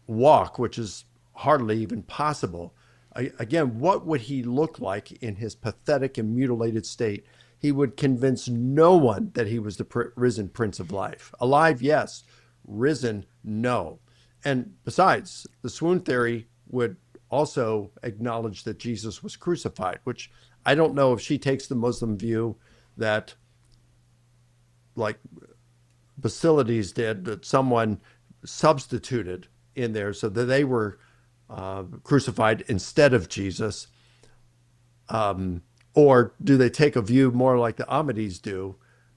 walk, which is hardly even possible, again, what would he look like in his pathetic and mutilated state? He would convince no one that he was the risen Prince of Life. Alive, yes. Risen, no. And besides, the swoon theory would also acknowledge that Jesus was crucified, which I don't know if she takes the Muslim view that, like Basilides did, that someone substituted in there so that they were crucified instead of Jesus. Or do they take a view more like the Ahmadis do,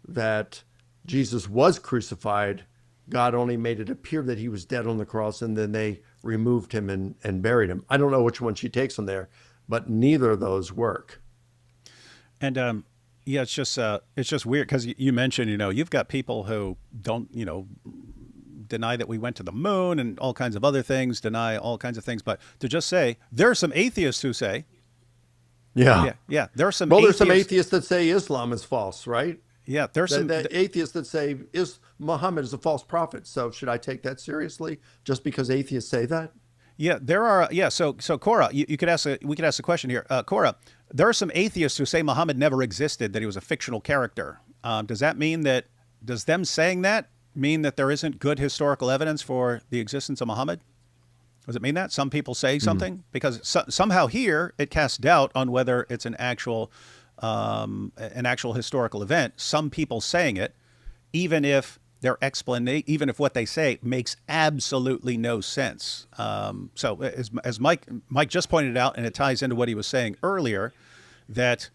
that Jesus was crucified, God only made it appear that he was dead on the cross, and then they removed him and buried him? I don't know which one she takes on there, but neither of those work. And yeah, it's just weird because you mentioned, you've got people who don't, deny that we went to the moon and all kinds of other things, deny all kinds of things, but to just say there are some atheists who say. Yeah. There are some. Well, there's some atheists that say Islam is false, right? Yeah, there's some atheists that say Muhammad is a false prophet. So should I take that seriously just because atheists say that? Yeah, there are. Yeah, so Korra, we could ask a question here. Korra, there are some atheists who say Muhammad never existed, that he was a fictional character. Does them saying that mean that there isn't good historical evidence for the existence of Muhammad? Does it mean that? Some people say something? Because somehow here it casts doubt on whether it's an actual historical event. Some people saying it, even if their explanation, even if what they say makes absolutely no sense. So as Mike just pointed out, and it ties into what he was saying earlier, that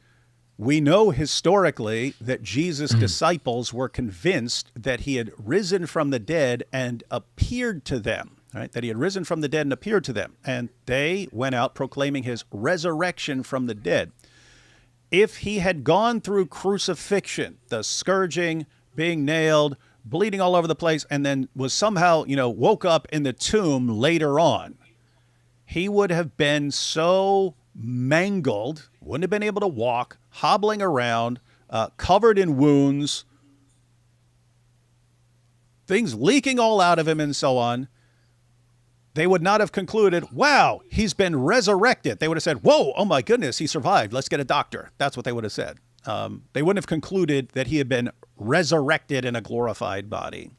we know historically that Jesus' disciples were convinced that he had risen from the dead and appeared to them. Right, that he had risen from the dead and appeared to them, and they went out proclaiming his resurrection from the dead. If he had gone through crucifixion, the scourging, being nailed, bleeding all over the place, and then was somehow, woke up in the tomb later on, he would have been so mangled, wouldn't have been able to walk, hobbling around, covered in wounds, things leaking all out of him and so on, they would not have concluded, wow, he's been resurrected. They would have said, whoa, oh my goodness, he survived. Let's get a doctor. That's what they would have said. They wouldn't have concluded that he had been resurrected in a glorified body.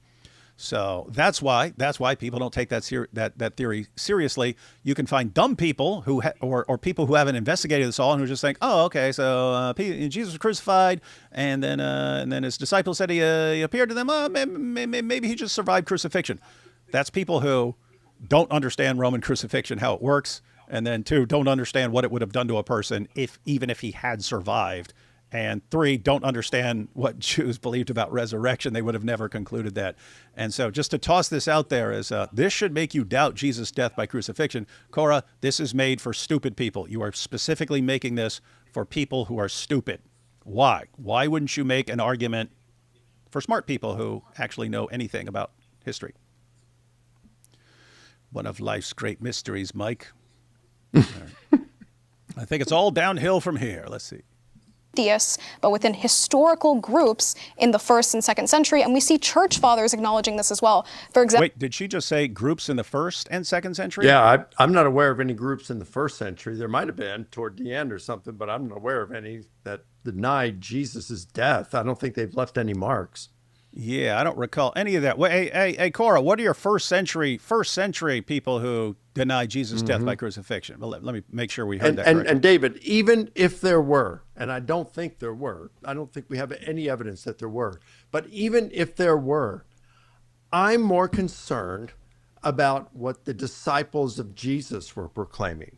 So that's why people don't take that theory seriously. You can find dumb people who or people who haven't investigated this all and who just think, oh, okay, so Jesus was crucified, and then his disciples said he appeared to them. Oh, maybe he just survived crucifixion. That's people who don't understand Roman crucifixion, how it works, and then 2, don't understand what it would have done to a person even if he had survived. And 3, don't understand what Jews believed about resurrection. They would have never concluded that. And so just to toss this out there is, this should make you doubt Jesus' death by crucifixion. Korra, this is made for stupid people. You are specifically making this for people who are stupid. Why? Why wouldn't you make an argument for smart people who actually know anything about history? One of life's great mysteries, Mike. I think it's all downhill from here. Let's see. Theists, but within historical groups in the 1st and 2nd century, and we see church fathers acknowledging this as well. For example, wait, did she just say groups in the 1st and 2nd century? Yeah, I'm not aware of any groups in the 1st century. There might have been toward the end or something, but I'm not aware of any that denied Jesus' death. I don't think they've left any marks. Yeah, I don't recall any of that. Wait, hey, Korra, what are your first century people who deny Jesus' death by crucifixion? Well, let me make sure we heard that correctly. And David, even if there were, and I don't think there were, I don't think we have any evidence that there were, but even if there were, I'm more concerned about what the disciples of Jesus were proclaiming.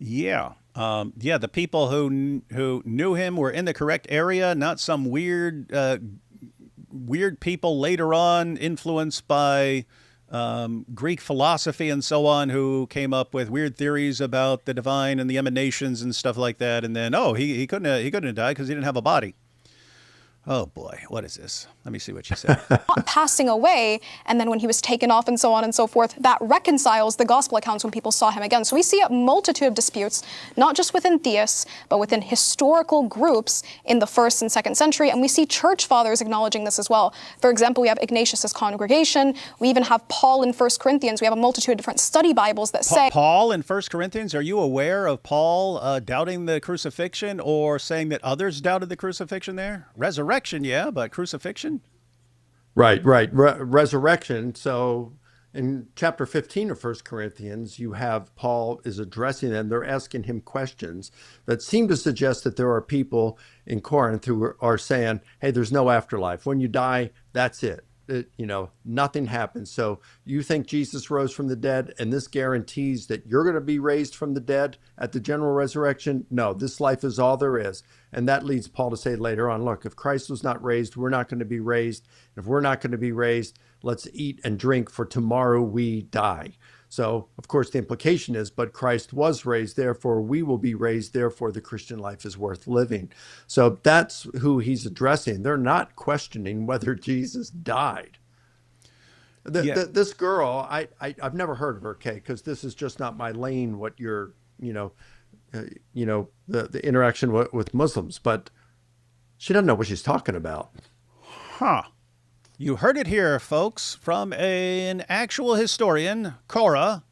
Yeah. The people who knew him were in the correct area, not some weird people later on influenced by Greek philosophy and so on, who came up with weird theories about the divine and the emanations and stuff like that. And then, he couldn't have died because he didn't have a body. Oh boy, what is this? Let me see what she said. not passing away, and then when he was taken off and so on and so forth, that reconciles the gospel accounts when people saw him again. So we see a multitude of disputes, not just within theists, but within historical groups in the 1st and 2nd century, and we see church fathers acknowledging this as well. For example, we have Ignatius's congregation. We even have Paul in 1 Corinthians. We have a multitude of different study Bibles that say... Paul in 1 Corinthians, are you aware of Paul doubting the crucifixion or saying that others doubted the crucifixion there? Resurrection, yeah, but crucifixion? Right. Resurrection. So in chapter 15 of 1 Corinthians, you have Paul is addressing them. They're asking him questions that seem to suggest that there are people in Corinth who are saying, hey, there's no afterlife. When you die, that's it. Nothing happens. So you think Jesus rose from the dead, and this guarantees that you're going to be raised from the dead at the general resurrection? No, this life is all there is. And that leads Paul to say later on, look, if Christ was not raised, we're not going to be raised. If we're not going to be raised, let's eat and drink, for tomorrow we die. So, of course, the implication is, but Christ was raised, therefore we will be raised, therefore the Christian life is worth living. So that's who he's addressing. They're not questioning whether Jesus died. This girl, I've never heard of her, Kay, because this is just not my lane, what you're, the interaction with Muslims, but she doesn't know what she's talking about. Huh. You heard it here, folks, from an actual historian. Korra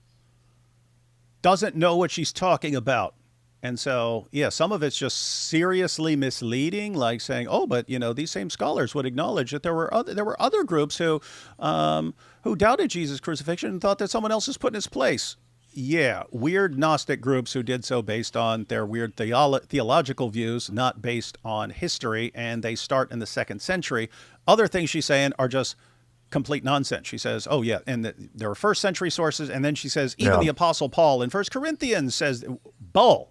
doesn't know what she's talking about. And so, some of it's just seriously misleading, like saying, oh, but, these same scholars would acknowledge that there were other groups who doubted Jesus' crucifixion and thought that someone else was put in his place. Yeah, weird Gnostic groups who did so based on their weird theological views, not based on history, and they start in the 2nd century. Other things she's saying are just complete nonsense. She says, oh yeah, and there are 1st century sources, and then she says, even the Apostle Paul in 1 Corinthians says, bull.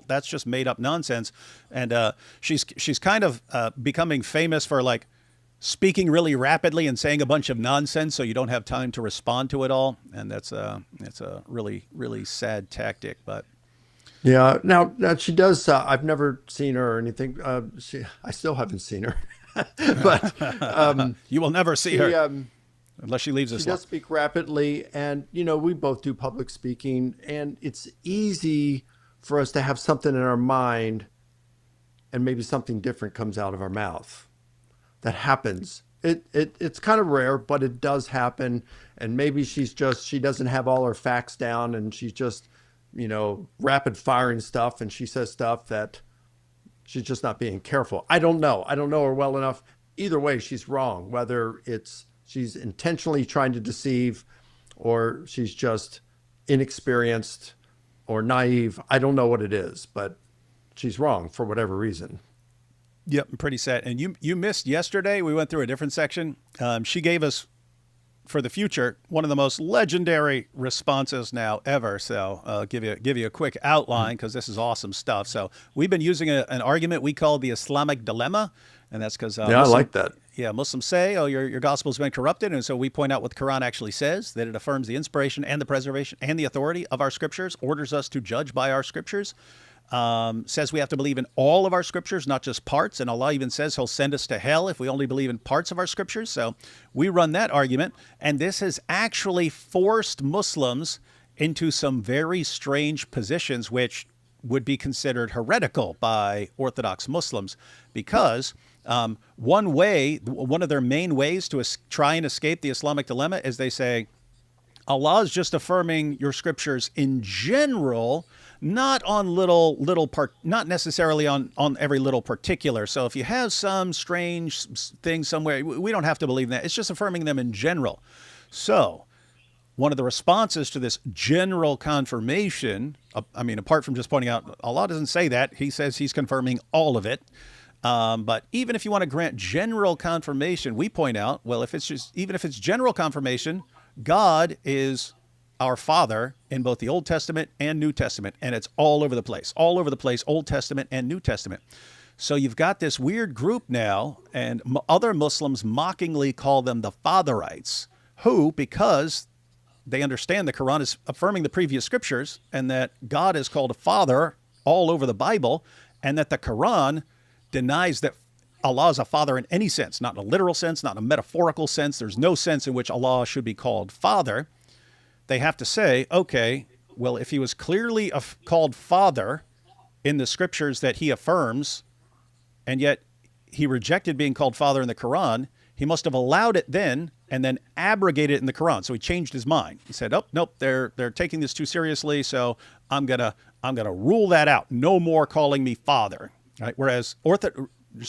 That's just made up nonsense. And she's kind of becoming famous for like speaking really rapidly and saying a bunch of nonsense so you don't have time to respond to it all. And it's a really, really sad tactic. But yeah, now she does. I've never seen her or anything. I still haven't seen her, but you will never see her unless she leaves us. She does speak rapidly, and we both do public speaking, and it's easy for us to have something in our mind and maybe something different comes out of our mouth. That happens. It's kind of rare, but it does happen. And maybe she doesn't have all her facts down, and she's just, rapid firing stuff, and she says stuff that she's just not being careful. I don't know. I don't know her well enough. Either way, she's wrong, whether she's intentionally trying to deceive or she's just inexperienced or naive. I don't know what it is, but she's wrong for whatever reason. Yep, I'm pretty sad. And you missed yesterday. We went through a different section. She gave us, for the future, one of the most legendary responses now ever. So give you a quick outline, because this is awesome stuff. So we've been using an argument we call the Islamic dilemma, and that's because I like that. Yeah, Muslims say, oh, your gospel's been corrupted, and so we point out what the Quran actually says, that it affirms the inspiration and the preservation and the authority of our scriptures, orders us to judge by our scriptures. Says we have to believe in all of our scriptures, not just parts. And Allah even says he'll send us to hell if we only believe in parts of our scriptures. So we run that argument. And this has actually forced Muslims into some very strange positions, which would be considered heretical by Orthodox Muslims, because one of their main ways to try and escape the Islamic dilemma is they say, Allah is just affirming your scriptures in general, not on not necessarily on every little particular. So if you have some strange thing somewhere, we don't have to believe that. It's just affirming them in general. So one of the responses to this general confirmation, apart from just pointing out, Allah doesn't say that. He says he's confirming all of it. But even if you want to grant general confirmation, we point out, well, even if it's general confirmation, God is our Father in both the Old Testament and New Testament, and it's all over the place, Old Testament and New Testament. So you've got this weird group now, and other Muslims mockingly call them the Fatherites, who, because they understand the Quran is affirming the previous scriptures and that God is called a father all over the Bible, and that the Quran denies that Allah is a father in any sense, not in a literal sense, not in a metaphorical sense. There's no sense in which Allah should be called father. They have to say, okay, well, if he was clearly called father in the scriptures that he affirms, and yet he rejected being called father in the Quran, he must have allowed it then and then abrogated it in the Quran. So he changed his mind. He said, oh, nope, they're taking this too seriously, so I'm gonna rule that out. No more calling me father. Right? Whereas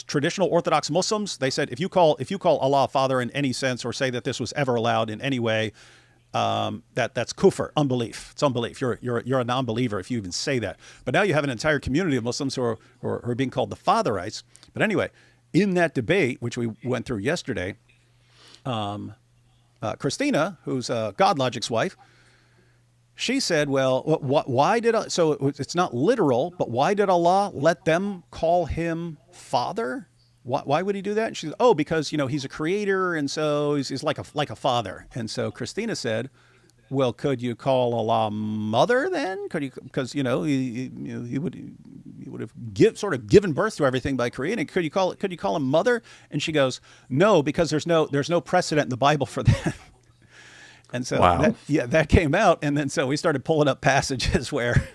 traditional Orthodox Muslims, they said, if you call Allah father in any sense, or say that this was ever allowed in any way, that's kufr, unbelief. It's unbelief. You're a non-believer if you even say that. But now you have an entire community of Muslims who are being called the Fatherites. But anyway, in that debate, which we went through yesterday, Christina, who's God Logic's wife, she said, well, why did so it's not literal, but why did Allah let them call him father? Why would he do that? And she said, oh, because, he's a creator, and so he's like a father. And so Christina said, well, could you call Allah mother then? Could you, because, he would have sort of given birth to everything by creating. Could you call him mother? And she goes, no, because there's no precedent in the Bible for that. And so that came out, and then so we started pulling up passages where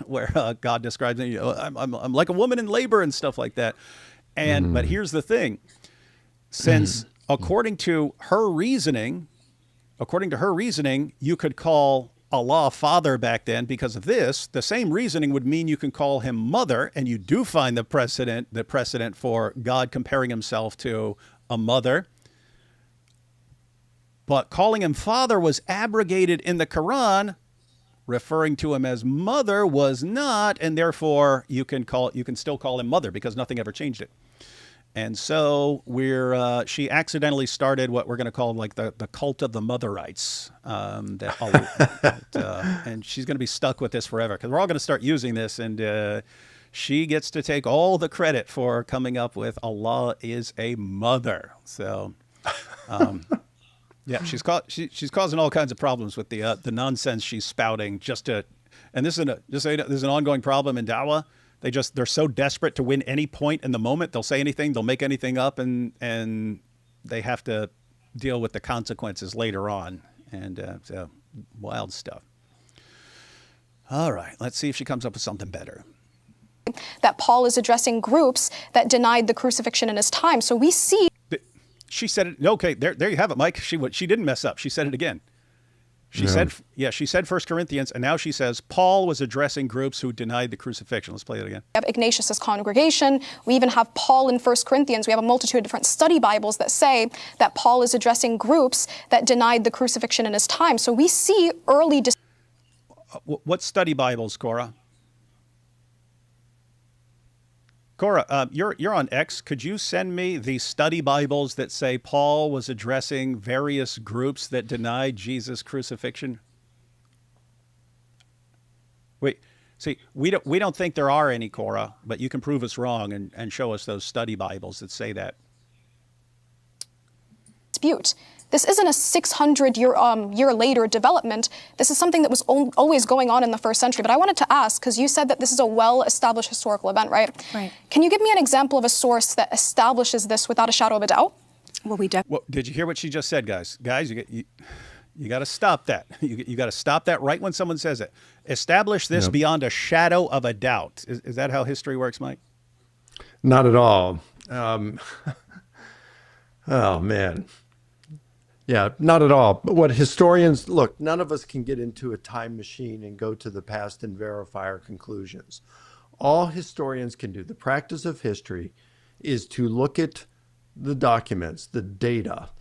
God describes me, I'm like a woman in labor and stuff like that. And but here's the thing: since according to her reasoning, you could call Allah father back then because of this. The same reasoning would mean you can call him mother, and you do find the precedent for God comparing himself to a mother. But calling him father was abrogated in the Quran. Referring to him as mother was not, and therefore you can still call him mother because nothing ever changed it. And so she accidentally started what we're going to call like the cult of the Motherites, and she's going to be stuck with this forever because we're all going to start using this, and she gets to take all the credit for coming up with Allah is a mother. So. Yeah, she's causing all kinds of problems with the nonsense she's spouting. And this is an ongoing problem in da'wah. They're so desperate to win any point in the moment. They'll say anything, they'll make anything up, and they have to deal with the consequences later on. And so wild stuff. All right, let's see if she comes up with something better. that Paul is addressing groups that denied the crucifixion in his time. So we see. She said it. Okay, there you have it, Mike. She didn't mess up. She said it again. She said 1 Corinthians, and now she says Paul was addressing groups who denied the crucifixion. Let's play it again. We have Ignatius's congregation. We even have Paul in 1 Corinthians. We have a multitude of different study Bibles that say that Paul is addressing groups that denied the crucifixion in his time. So we see early. What study Bibles, Cora? Cora, you're on X. Could you send me the study Bibles that say Paul was addressing various groups that denied Jesus' crucifixion? Wait, see, we don't think there are any, Cora, but you can prove us wrong and show us those study Bibles that say that. Dispute. This isn't a 600-year later development. This is something that was always going on in the first century. But I wanted to ask, because you said that this is a well-established historical event, right? Right. Can you give me an example of a source that establishes this without a shadow of a doubt? Well, did you hear what she just said, guys? Guys, you got to stop that. You got to stop that right when someone says it. Establish this beyond a shadow of a doubt. Is that how history works, Mike? Not at all. Oh, man. Yeah, not at all. But what historians, look, none of us can get into a time machine and go to the past and verify our conclusions. All historians can do, the practice of history, is to look at the documents, the data,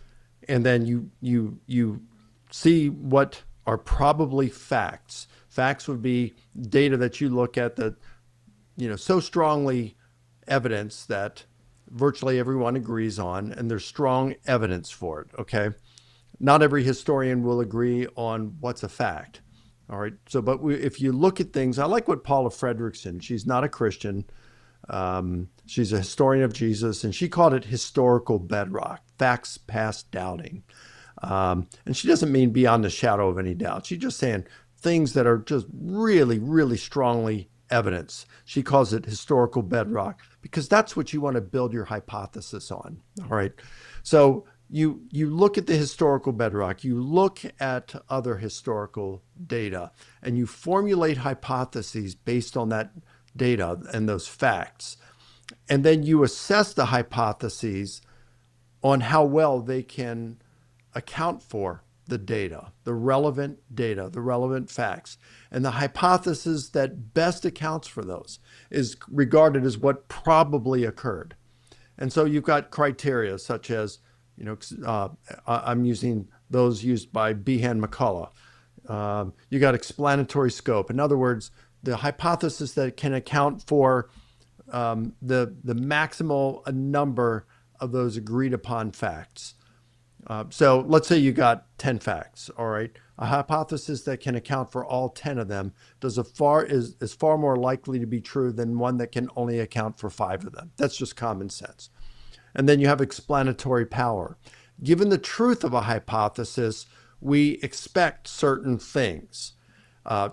and then you see what are probably facts. Facts would be data that you look at that, so strongly evidence that virtually everyone agrees on, and there's strong evidence for it, okay? Not every historian will agree on what's a fact, all right? So, but if you look at things, I like what Paula Fredrickson, she's not a Christian, she's a historian of Jesus, and she called it historical bedrock, facts past doubting. And she doesn't mean beyond the shadow of any doubt. She's just saying things that are just really, really strongly evidence. She calls it historical bedrock because that's what you want to build your hypothesis on, all right? So you look at the historical bedrock, you look at other historical data, and you formulate hypotheses based on that data and those facts. And then you assess the hypotheses on how well they can account for the data, the relevant facts. And the hypothesis that best accounts for those is regarded as what probably occurred. And so you've got criteria such as, I'm using those used by Behan McCullough. You got explanatory scope. In other words, the hypothesis that can account for the maximal number of those agreed upon facts. So let's say you got 10 facts, all right? A hypothesis that can account for all 10 of them is far more likely to be true than one that can only account for 5 of them. That's just common sense. And then you have explanatory power. Given the truth of a hypothesis, we expect certain things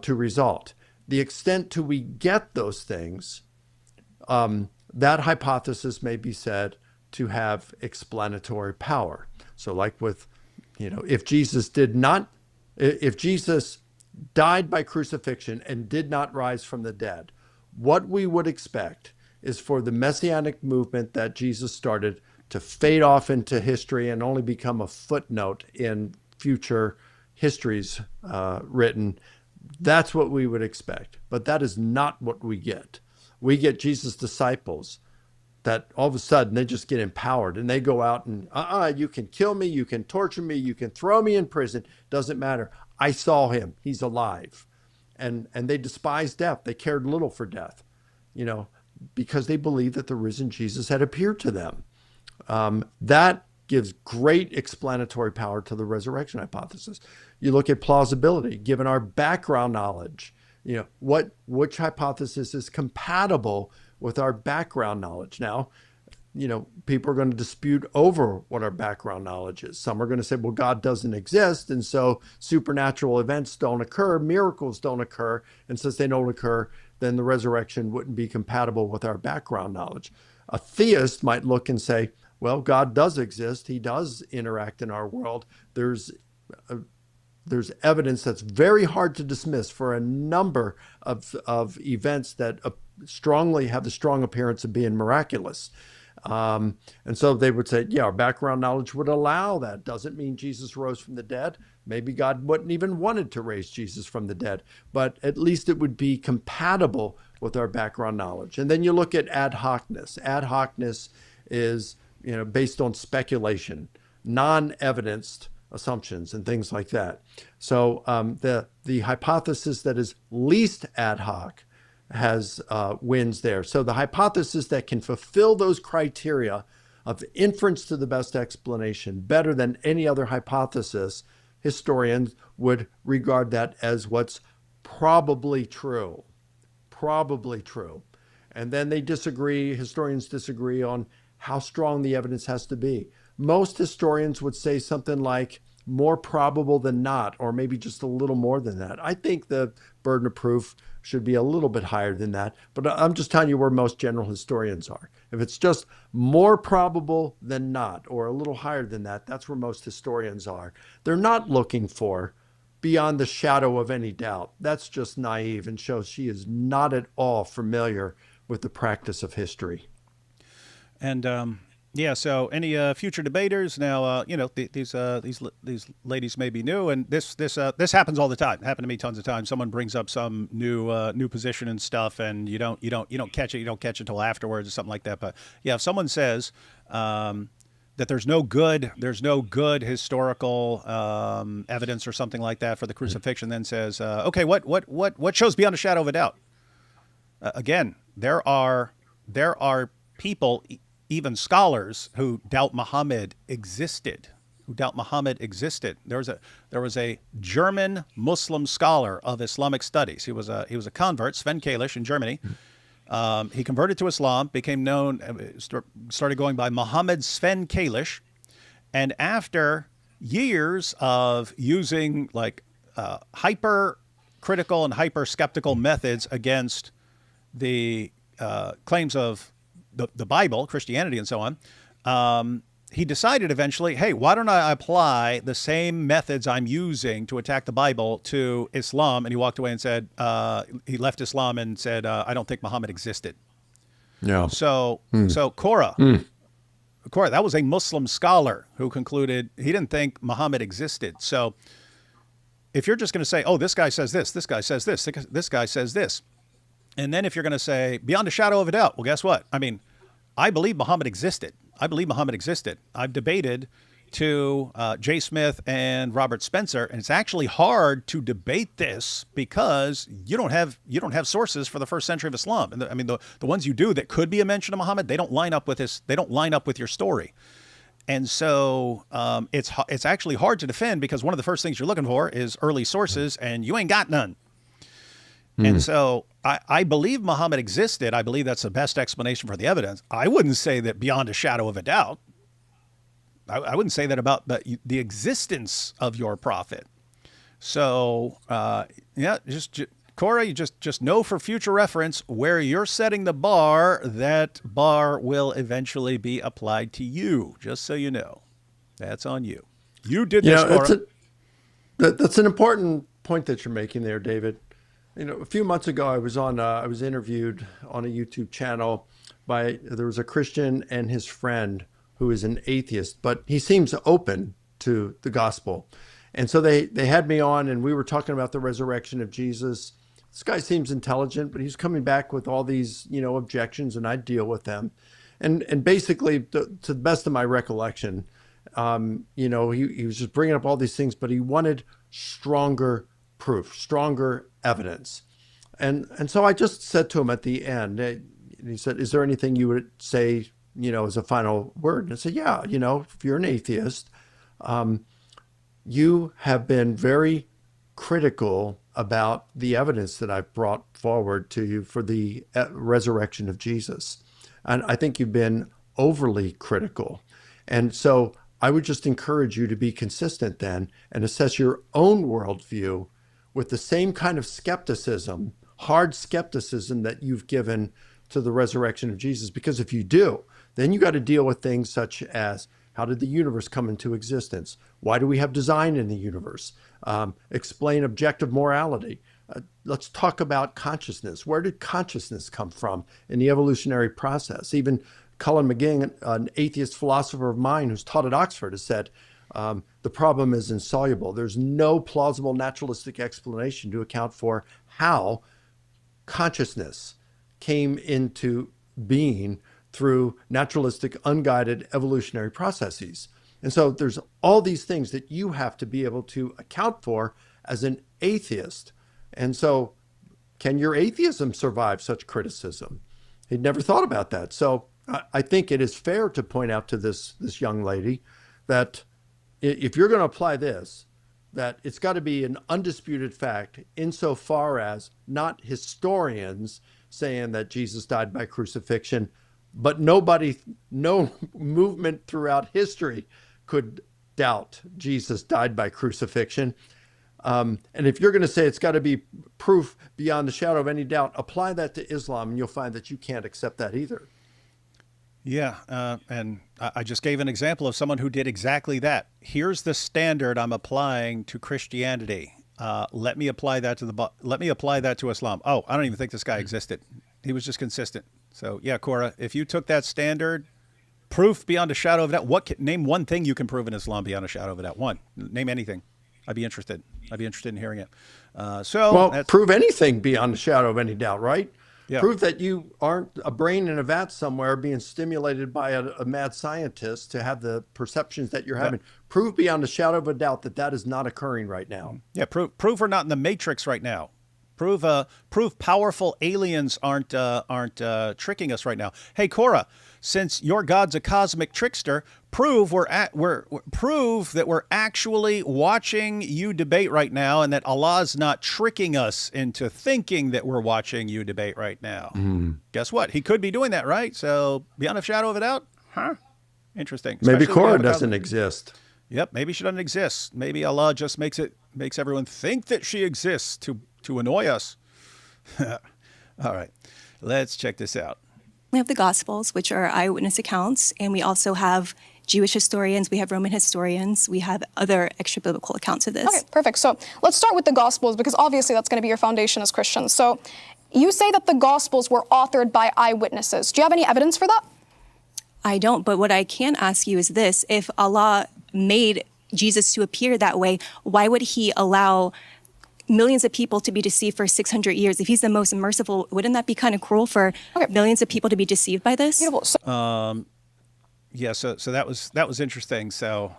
to result. The extent to we get those things, that hypothesis may be said to have explanatory power. So like with, if Jesus died by crucifixion and did not rise from the dead, what we would expect is for the messianic movement that Jesus started to fade off into history and only become a footnote in future histories written. That's what we would expect. But that is not what we get. We get Jesus' disciples that all of a sudden they just get empowered and they go out and, you can kill me, you can torture me, you can throw me in prison. Doesn't matter. I saw him. He's alive. And they despised death. They cared little for death, because they believed that the risen Jesus had appeared to them. That gives great explanatory power to the resurrection hypothesis. You look at plausibility, given our background knowledge, which hypothesis is compatible with our background knowledge. Now, people are going to dispute over what our background knowledge is. Some are going to say, well, God doesn't exist, and so supernatural events don't occur, miracles don't occur, and since they don't occur, then the resurrection wouldn't be compatible with our background knowledge. A theist might look and say, well, God does exist. He does interact in our world. There's evidence that's very hard to dismiss for a number of events that strongly have the strong appearance of being miraculous. And so they would say, yeah, our background knowledge would allow that. Doesn't mean Jesus rose from the dead. Maybe God wouldn't even wanted to raise Jesus from the dead, but at least it would be compatible with our background knowledge. And then you look at ad hocness. Ad hocness is, based on speculation, non-evidenced assumptions and things like that. So the hypothesis that is least ad hoc has wins there. So the hypothesis that can fulfill those criteria of inference to the best explanation better than any other hypothesis, historians would regard that as what's probably true. Probably true. And then historians disagree on how strong the evidence has to be. Most historians would say something like more probable than not, or maybe just a little more than that. I think the burden of proof should be a little bit higher than that, but I'm just telling you where most general historians are. If it's just more probable than not, or a little higher than that, that's where most historians are. They're not looking for beyond the shadow of any doubt. That's just naive and shows she is not at all familiar with the practice of history. And yeah, so any future debaters now, these ladies may be new, and this happens all the time. It happened to me tons of times. Someone brings up some new position and stuff, and you don't catch it. You don't catch it until afterwards or something like that. But yeah, if someone says that there's no good historical evidence or something like that for the crucifixion, then says, okay, what shows beyond a shadow of a doubt? Again, there are people, even scholars, who doubt Muhammad existed. There was a German Muslim scholar of Islamic studies. He was a convert, Sven Kalisch, in Germany. He converted to Islam, became known, started going by Muhammad Sven Kalisch, and after years of using hyper critical and hyper skeptical methods against the claims of the Bible, Christianity, and so on, he decided eventually, hey, why don't I apply the same methods I'm using to attack the Bible to Islam? And he walked away and said, he left Islam and said, I don't think Muhammad existed. Yeah. So Korra, that was a Muslim scholar who concluded he didn't think Muhammad existed. So if you're just going to say, oh, this guy says this guy says this, this guy says this, and then if you're going to say beyond a shadow of a doubt, well, guess what? I mean, I believe Muhammad existed. I've debated to Jay Smith and Robert Spencer, and it's actually hard to debate this because you don't have sources for the first century of Islam. And the ones you do that could be a mention of Muhammad, they don't line up with this. They don't line up with your story. And so it's actually hard to defend because one of the first things you're looking for is early sources, and you ain't got none. And so I believe Muhammad existed. I believe that's the best explanation for the evidence. I wouldn't say that beyond a shadow of a doubt. I wouldn't say that about the existence of your prophet. So, Korra, you just know for future reference where you're setting the bar, that bar will eventually be applied to you, just so you know. That's on you. You did this, Korra. That's an important point that you're making there, David. A few months ago, I was interviewed on a YouTube channel there was a Christian and his friend who is an atheist, but he seems open to the gospel. And so they had me on, and we were talking about the resurrection of Jesus. This guy seems intelligent, but he's coming back with all these, objections, and I deal with them. And basically, to the best of my recollection, he was just bringing up all these things, but he wanted stronger proof, stronger evidence. And so I just said to him at the end, and he said, is there anything you would say, as a final word? And I said, yeah, if you're an atheist, you have been very critical about the evidence that I've brought forward to you for the resurrection of Jesus. And I think you've been overly critical. And so I would just encourage you to be consistent then and assess your own worldview with the same kind of skepticism, hard skepticism that you've given to the resurrection of Jesus. Because if you do, then you got to deal with things such as, how did the universe come into existence? Why do we have design in the universe? Explain objective morality. Let's talk about consciousness. Where did consciousness come from in the evolutionary process? Even Cullen McGing, an atheist philosopher of mine who's taught at Oxford, has said the problem is insoluble. There's no plausible naturalistic explanation to account for how consciousness came into being through naturalistic, unguided evolutionary processes. And so there's all these things that you have to be able to account for as an atheist. And so can your atheism survive such criticism? He'd never thought about that. So I think it is fair to point out to this young lady that if you're going to apply this, that it's got to be an undisputed fact insofar as not historians saying that Jesus died by crucifixion, but no movement throughout history could doubt Jesus died by crucifixion. And if you're going to say it's got to be proof beyond the shadow of any doubt, apply that to Islam, and you'll find that you can't accept that either. Yeah, and I just gave an example of someone who did exactly that. Here's the standard I'm applying to Christianity. Let me apply that to Islam. Oh, I don't even think this guy existed. He was just consistent. So yeah, Korra, if you took that standard, proof beyond a shadow of a doubt. Name one thing you can prove in Islam beyond a shadow of a doubt. One. Name anything. I'd be interested in hearing it. Prove anything beyond a shadow of any doubt, right? Yeah. Prove that you aren't a brain in a vat somewhere being stimulated by a mad scientist to have the perceptions that you're having. Prove beyond a shadow of a doubt that is not occurring right now. Yeah, prove we're not in the Matrix right now. Prove powerful aliens aren't tricking us right now. Hey, Korra, since your God's a cosmic trickster, prove that we're actually watching you debate right now, and that Allah's not tricking us into thinking that we're watching you debate right now. Guess what? He could be doing that, right? So beyond a shadow of a doubt, interesting. Maybe Especially Korra doesn't exist. Yep, maybe she doesn't exist. Maybe Allah just makes everyone think that she exists to annoy us. All right, let's check this out. We have the Gospels, which are eyewitness accounts, and we also have Jewish historians, we have Roman historians, we have other extra biblical accounts of this. Okay, perfect. So let's start with the Gospels, because obviously that's going to be your foundation as Christians. So you say that the Gospels were authored by eyewitnesses. Do you have any evidence for that? I don't, but what I can ask you is this. If Allah made Jesus to appear that way, why would he allow millions of people to be deceived for 600 years? If he's the most merciful, wouldn't that be kind of cruel for millions of people to be deceived by this? Beautiful. Yeah, so that was interesting. So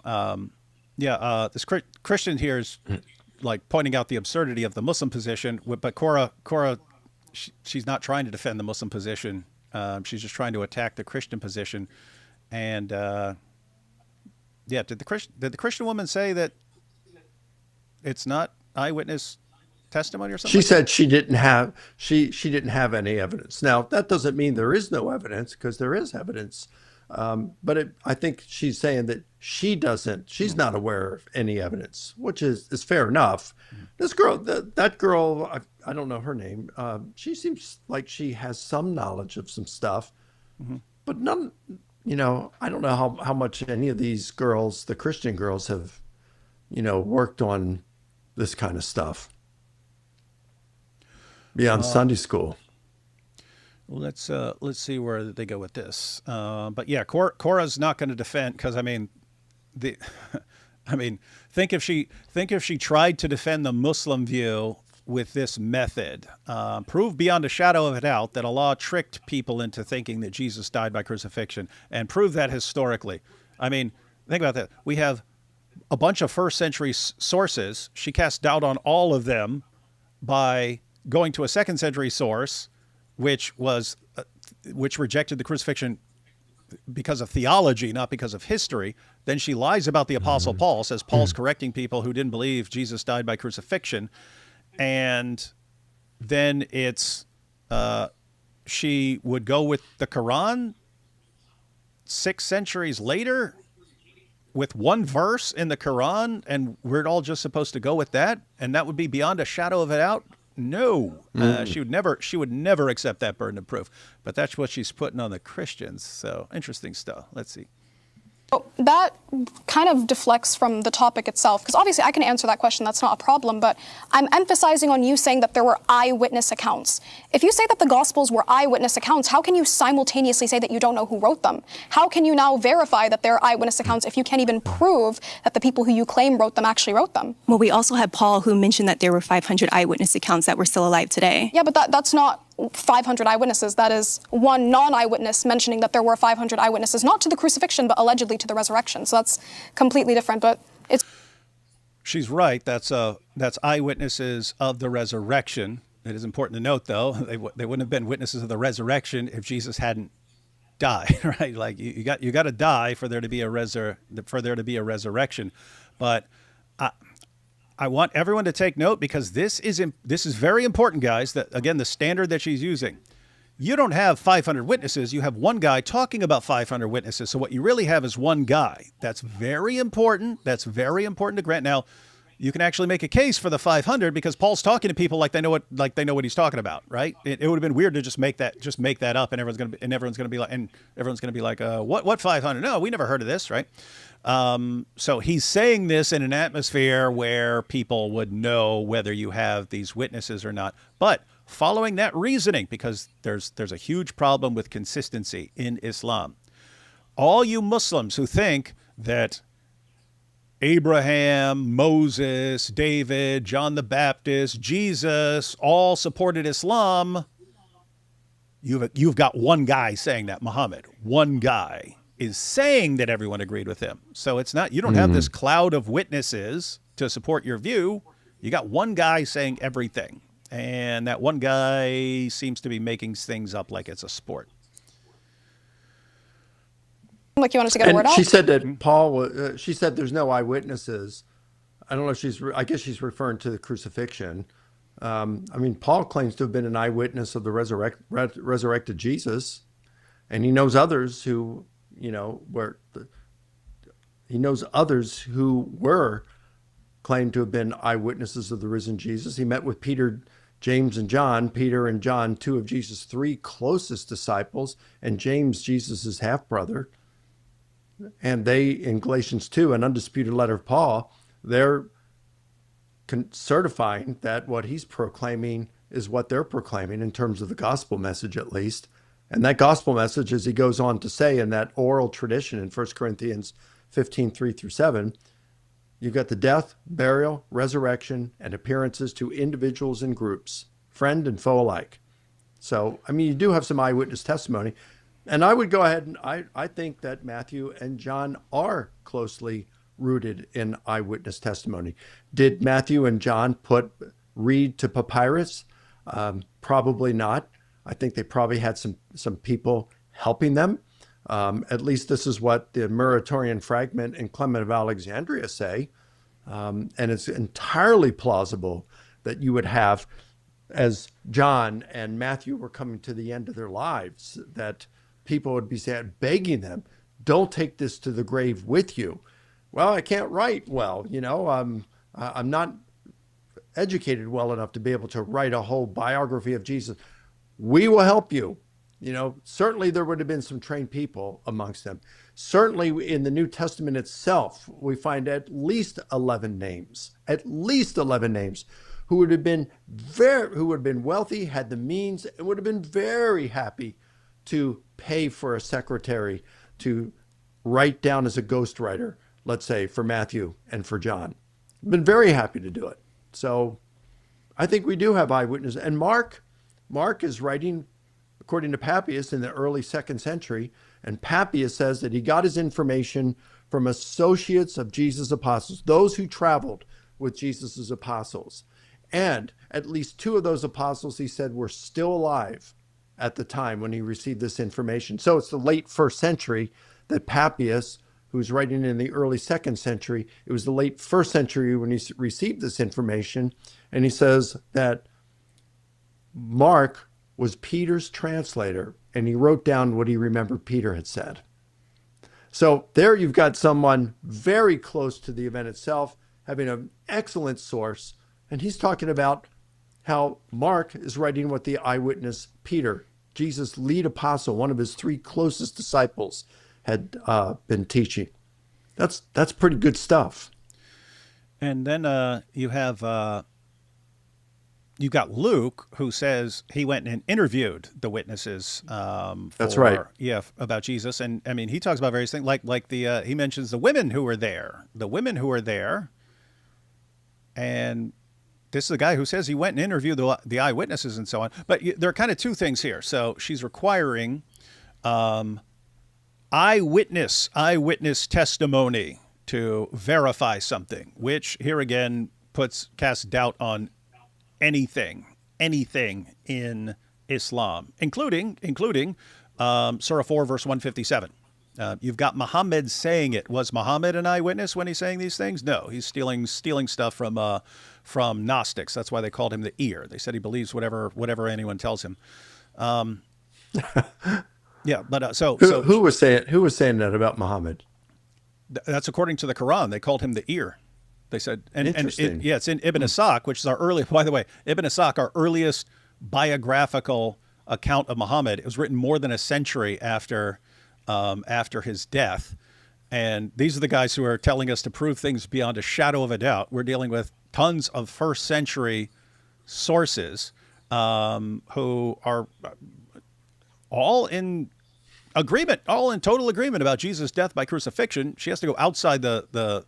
this Christian here is like pointing out the absurdity of the Muslim position, but Korra, she's not trying to defend the Muslim position. She's just trying to attack the Christian position. And did the Christian woman say that it's not eyewitness testimony or something? She said she didn't have any evidence. Now, that doesn't mean there is no evidence, because there is evidence. But I think she's saying that she's not aware of any evidence, which is fair enough. This girl, that girl, I don't know her name. She seems like she has some knowledge of some stuff, but none, I don't know how much any of these girls, the Christian girls, have, worked on this kind of stuff beyond Sunday school. Well, let's see where they go with this. But yeah, Korra's not going to defend, because think if she tried to defend the Muslim view with this method, prove beyond a shadow of a doubt that Allah tricked people into thinking that Jesus died by crucifixion, and prove that historically. Think about that. We have a bunch of first century sources. She cast doubt on all of them by going to a second century source, which rejected the crucifixion because of theology, not because of history. Then she lies about the Apostle Paul, says Paul's correcting people who didn't believe Jesus died by crucifixion. And then she would go with the Quran 6 centuries later with one verse in the Quran, and we're all just supposed to go with that, and that would be beyond a shadow of a doubt? No, she would never accept that burden of proof. But that's what she's putting on the Christians. So interesting stuff. Let's see. That kind of deflects from the topic itself, because obviously I can answer that question, that's not a problem, but I'm emphasizing on you saying that there were eyewitness accounts. If you say that the Gospels were eyewitness accounts, how can you simultaneously say that you don't know who wrote them? How can you now verify that they're eyewitness accounts if you can't even prove that the people who you claim wrote them actually wrote them? Well, we also had Paul who mentioned that there were 500 eyewitness accounts that were still alive today. Yeah, but that's not 500 eyewitnesses. That is one non-eyewitness mentioning that there were 500 eyewitnesses, not to the crucifixion, but allegedly to the resurrection. So that's completely different, but it's... She's right. That's eyewitnesses of the resurrection. It is important to note, though, they wouldn't have been witnesses of the resurrection if Jesus hadn't died, right? Like you got to die for there to be a resurrection. But I want everyone to take note, because this is very important, guys. That again, the standard that she's using. You don't have 500 witnesses. You have one guy talking about 500 witnesses. So what you really have is one guy. That's very important. That's very important to grant. Now, you can actually make a case for the 500 because Paul's talking to people like they know what he's talking about, right? It would have been weird to just make that up, and everyone's gonna be like, what 500? No, we never heard of this, right? So he's saying this in an atmosphere where people would know whether you have these witnesses or not. But following that reasoning, because there's a huge problem with consistency in Islam. All you Muslims who think that Abraham, Moses, David, John the Baptist, Jesus all supported Islam, you've got one guy saying that, Muhammad. One guy is saying that everyone agreed with him. So it's not, you don't have this cloud of witnesses to support your view. You got one guy saying everything. And that one guy seems to be making things up like it's a sport. Like you wanted to get a word out? She said that Paul, she said there's no eyewitnesses. I don't know if I guess she's referring to the crucifixion. I mean, Paul claims to have been an eyewitness of the resurrected Jesus. And he knows others who, he knows others who were claimed to have been eyewitnesses of the risen Jesus. He met with Peter, James, and John. Peter and John, two of Jesus' three closest disciples, and James, Jesus' half-brother. And they, in Galatians 2, an undisputed letter of Paul, they're certifying that what he's proclaiming is what they're proclaiming in terms of the gospel message, at least. And that gospel message, as he goes on to say in that oral tradition in 1 Corinthians 15, 3-7, you've got the death, burial, resurrection, and appearances to individuals and groups, friend and foe alike. So, I mean, you do have some eyewitness testimony. And I would go ahead and I think that Matthew and John are closely rooted in eyewitness testimony. Did Matthew and John read to papyrus? Probably not. I think they probably had some people helping them. At least this is what the Muratorian fragment and Clement of Alexandria say. And it's entirely plausible that you would have, as John and Matthew were coming to the end of their lives, that people would be begging them, don't take this to the grave with you. Well, I can't write well, I'm not educated well enough to be able to write a whole biography of Jesus. We will help you. Certainly there would have been some trained people amongst them. Certainly in the New Testament itself, we find at least 11 names, who would have been wealthy, had the means, and would have been very happy to pay for a secretary to write down as a ghostwriter, let's say, for Matthew and for John. Been very happy to do it. So I think we do have eyewitnesses. And Mark is writing, according to Papias, in the early 2nd century. And Papias says that he got his information from associates of Jesus' apostles, those who traveled with Jesus' apostles. And at least 2 of those apostles, he said, were still alive at the time when he received this information. So it's the late 1st century that Papias, who's writing in the early 2nd century, it was the late 1st century when he received this information. And he says that Mark was Peter's translator, and he wrote down what he remembered Peter had said. So there you've got someone very close to the event itself, having an excellent source, and he's talking about how Mark is writing what the eyewitness Peter, Jesus' lead apostle, one of his 3 closest disciples, had been teaching. That's pretty good stuff. And then you've got Luke, who says he went and interviewed the witnesses That's right. about Jesus, and I mean he talks about various things like the he mentions the women who were there, and this is the guy who says he went and interviewed the eyewitnesses and so on. But there are kind of two things here. So she's requiring eyewitness testimony to verify something, which here again casts doubt on anything in Islam, including Surah 4, verse 157. You've got Muhammad saying it. Was Muhammad an eyewitness when he's saying these things? No, he's stealing stuff from Gnostics. That's why they called him the ear. They said he believes whatever anyone tells him. Yeah, but Who was saying that about Muhammad? That's according to the Quran. They called him the ear. They said, Interesting. it's in Ibn Ishaq, which is by the way, Ibn Ishaq, our earliest biographical account of Muhammad. It was written more than a century after his death. And these are the guys who are telling us to prove things beyond a shadow of a doubt. We're dealing with tons of first century sources who are all in total agreement about Jesus' death by crucifixion. She has to go outside the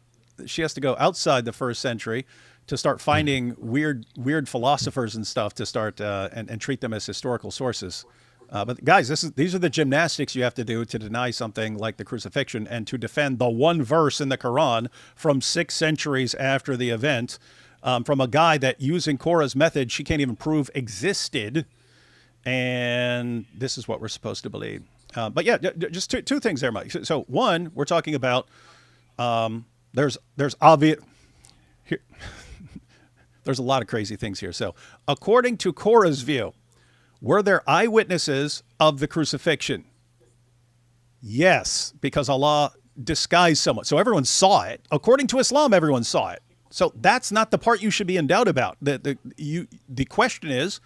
first century to start finding weird philosophers and stuff to start and treat them as historical sources. But guys, these are the gymnastics you have to do to deny something like the crucifixion and to defend the one verse in the Quran from 6 centuries after the event, from a guy that, using Korras' method, she can't even prove existed. And this is what we're supposed to believe. But yeah, just two things there, Mike. So one, we're talking about there's obvious here. There's a lot of crazy things here. So according to Korras' view, were there eyewitnesses of the crucifixion? Yes, because Allah disguised someone. So everyone saw it. According to Islam, everyone saw it. So that's not the part you should be in doubt about. The question is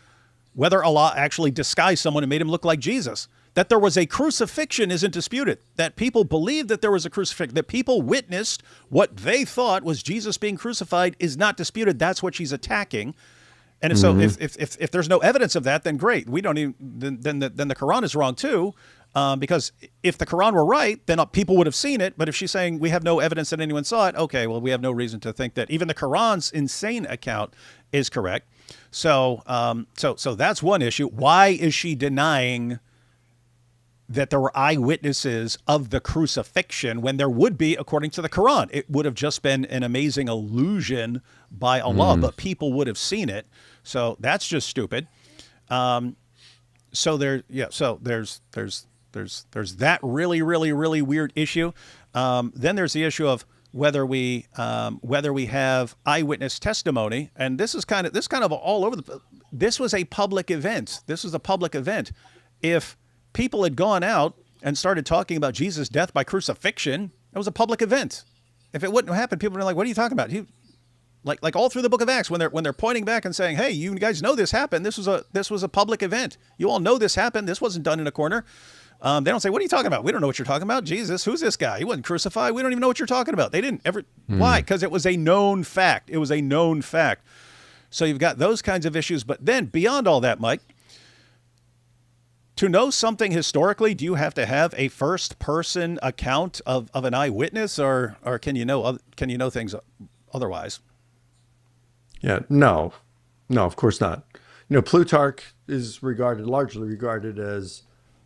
whether Allah actually disguised someone and made him look like Jesus. That there was a crucifixion isn't disputed. That people believed that there was a crucifixion, that people witnessed what they thought was Jesus being crucified is not disputed. That's what she's attacking. And so if there's no evidence of that, then great. We don't even then the Quran is wrong too, because if the Quran were right, then people would have seen it. But if she's saying we have no evidence that anyone saw it, okay, well we have no reason to think that even the Quran's insane account is correct. So so that's one issue. Why is she denying that there were eyewitnesses of the crucifixion when there would be, according to the Quran? It would have just been an amazing illusion by Allah, but people would have seen it. So that's just stupid. So there's that really weird issue. Then there's the issue of whether we have eyewitness testimony, and this kind of all over this was a public event. This was a public event. If people had gone out and started talking about Jesus' death by crucifixion, it was a public event. If it wouldn't have happened, people would be like, "What are you talking about?" Like all through the book of Acts, when they're pointing back and saying, "Hey, you guys know this happened. This was a public event. You all know this happened. This wasn't done in a corner." They don't say, "What are you talking about? We don't know what you're talking about. Jesus, who's this guy? He wasn't crucified. We don't even know what you're talking about." They didn't ever. Why? Because it was a known fact. It was a known fact. So you've got those kinds of issues. But then beyond all that, Mike, to know something historically, do you have to have a first-person account of an eyewitness, or can you know things otherwise? Yeah, no, of course not. Plutarch is largely regarded as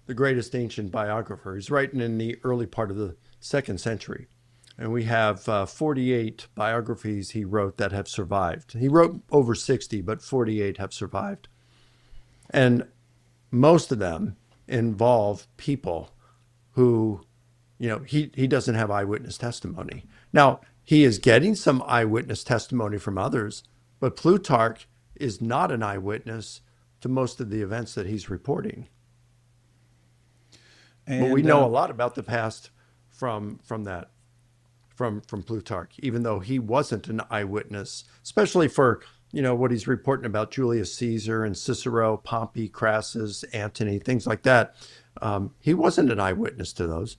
the greatest ancient biographer. He's writing in the early part of the 2nd century, and we have 48 biographies he wrote that have survived. He wrote over 60, but 48 have survived, and most of them involve people who, he doesn't have eyewitness testimony. Now, he is getting some eyewitness testimony from others, but Plutarch is not an eyewitness to most of the events that he's reporting. But we know a lot about the past from Plutarch, even though he wasn't an eyewitness, especially for what he's reporting about Julius Caesar and Cicero, Pompey, Crassus, Antony, things like that. He wasn't an eyewitness to those.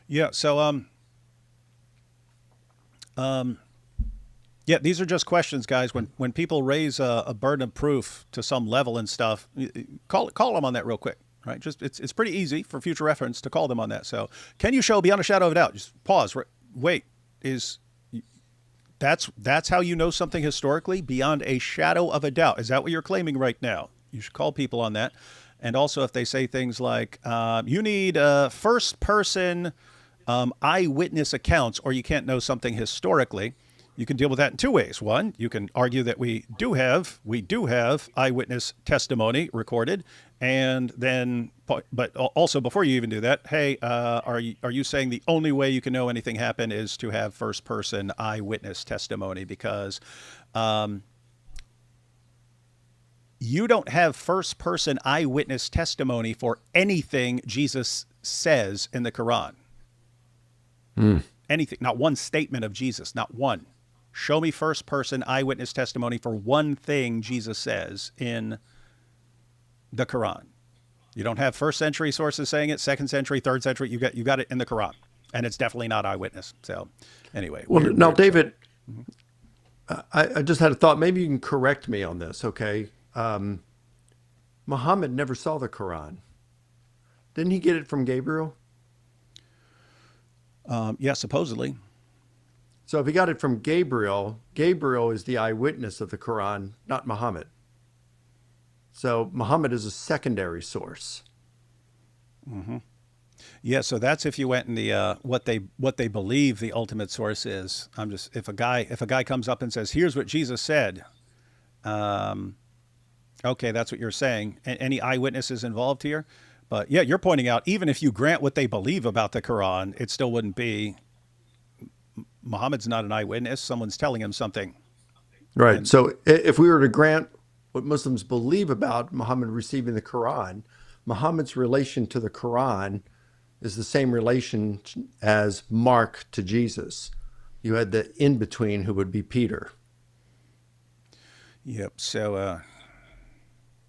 Yeah. So Yeah, these are just questions, guys. When people raise a burden of proof to some level and stuff, call them on that real quick, right? Just it's pretty easy for future reference to call them on that. So, can you show beyond a shadow of a doubt? Just pause. Wait, that's how you know something historically beyond a shadow of a doubt? Is that what you're claiming right now? You should call people on that. And also, if they say things like you need first person eyewitness accounts, or you can't know something historically. You can deal with that in two ways. One, you can argue that we do have eyewitness testimony recorded, and then, but also before you even do that, hey, are you saying the only way you can know anything happened is to have first person eyewitness testimony? Because you don't have first person eyewitness testimony for anything Jesus says in the Quran. Anything, not one statement of Jesus, not one. Show me first person eyewitness testimony for one thing Jesus says in the Quran. You don't have first century sources saying it, second century, third century. You got it in the Quran, and it's definitely not eyewitness. So anyway. Well, now, David, I just had a thought. Maybe you can correct me on this, okay? Muhammad never saw the Quran. Didn't he get it from Gabriel? Yeah, supposedly. So if he got it from Gabriel, Gabriel is the eyewitness of the Quran, not Muhammad. So Muhammad is a secondary source. Yeah, so that's if you went in the what they believe the ultimate source is. If a guy comes up and says, "Here's what Jesus said," okay, that's what you're saying. Any eyewitnesses involved here? But yeah, you're pointing out even if you grant what they believe about the Quran, it still wouldn't be. Muhammad's not an eyewitness. Someone's telling him something. Right. And, so if we were to grant what Muslims believe about Muhammad receiving the Quran, Muhammad's relation to the Quran is the same relation as Mark to Jesus. You had the in-between who would be Peter. Yep. So,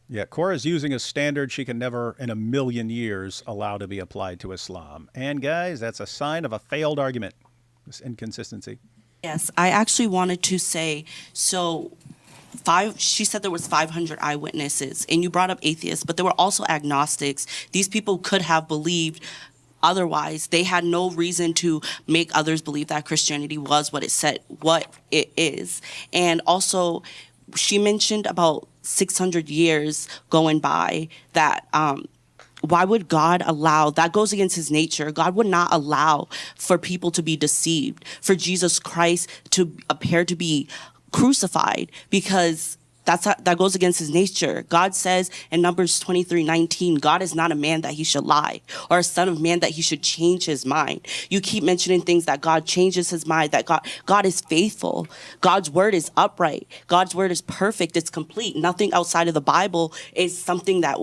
yeah, Korras using a standard she can never in a million years allow to be applied to Islam. And guys, that's a sign of a failed argument. This inconsistency. Yes, I actually wanted to say, so she said there was 500 eyewitnesses, and you brought up atheists, but there were also agnostics. These people could have believed otherwise. They had no reason to make others believe that Christianity was what it is. And also, she mentioned about 600 years going by that why would God allow, that goes against his nature. God would not allow for people to be deceived, for Jesus Christ to appear to be crucified, because that goes against his nature. God says in Numbers 23:19, God is not a man that he should lie, or a son of man that he should change his mind. You keep mentioning things that God changes his mind, that God is faithful. God's word is upright. God's word is perfect. It's complete. Nothing outside of the Bible is something that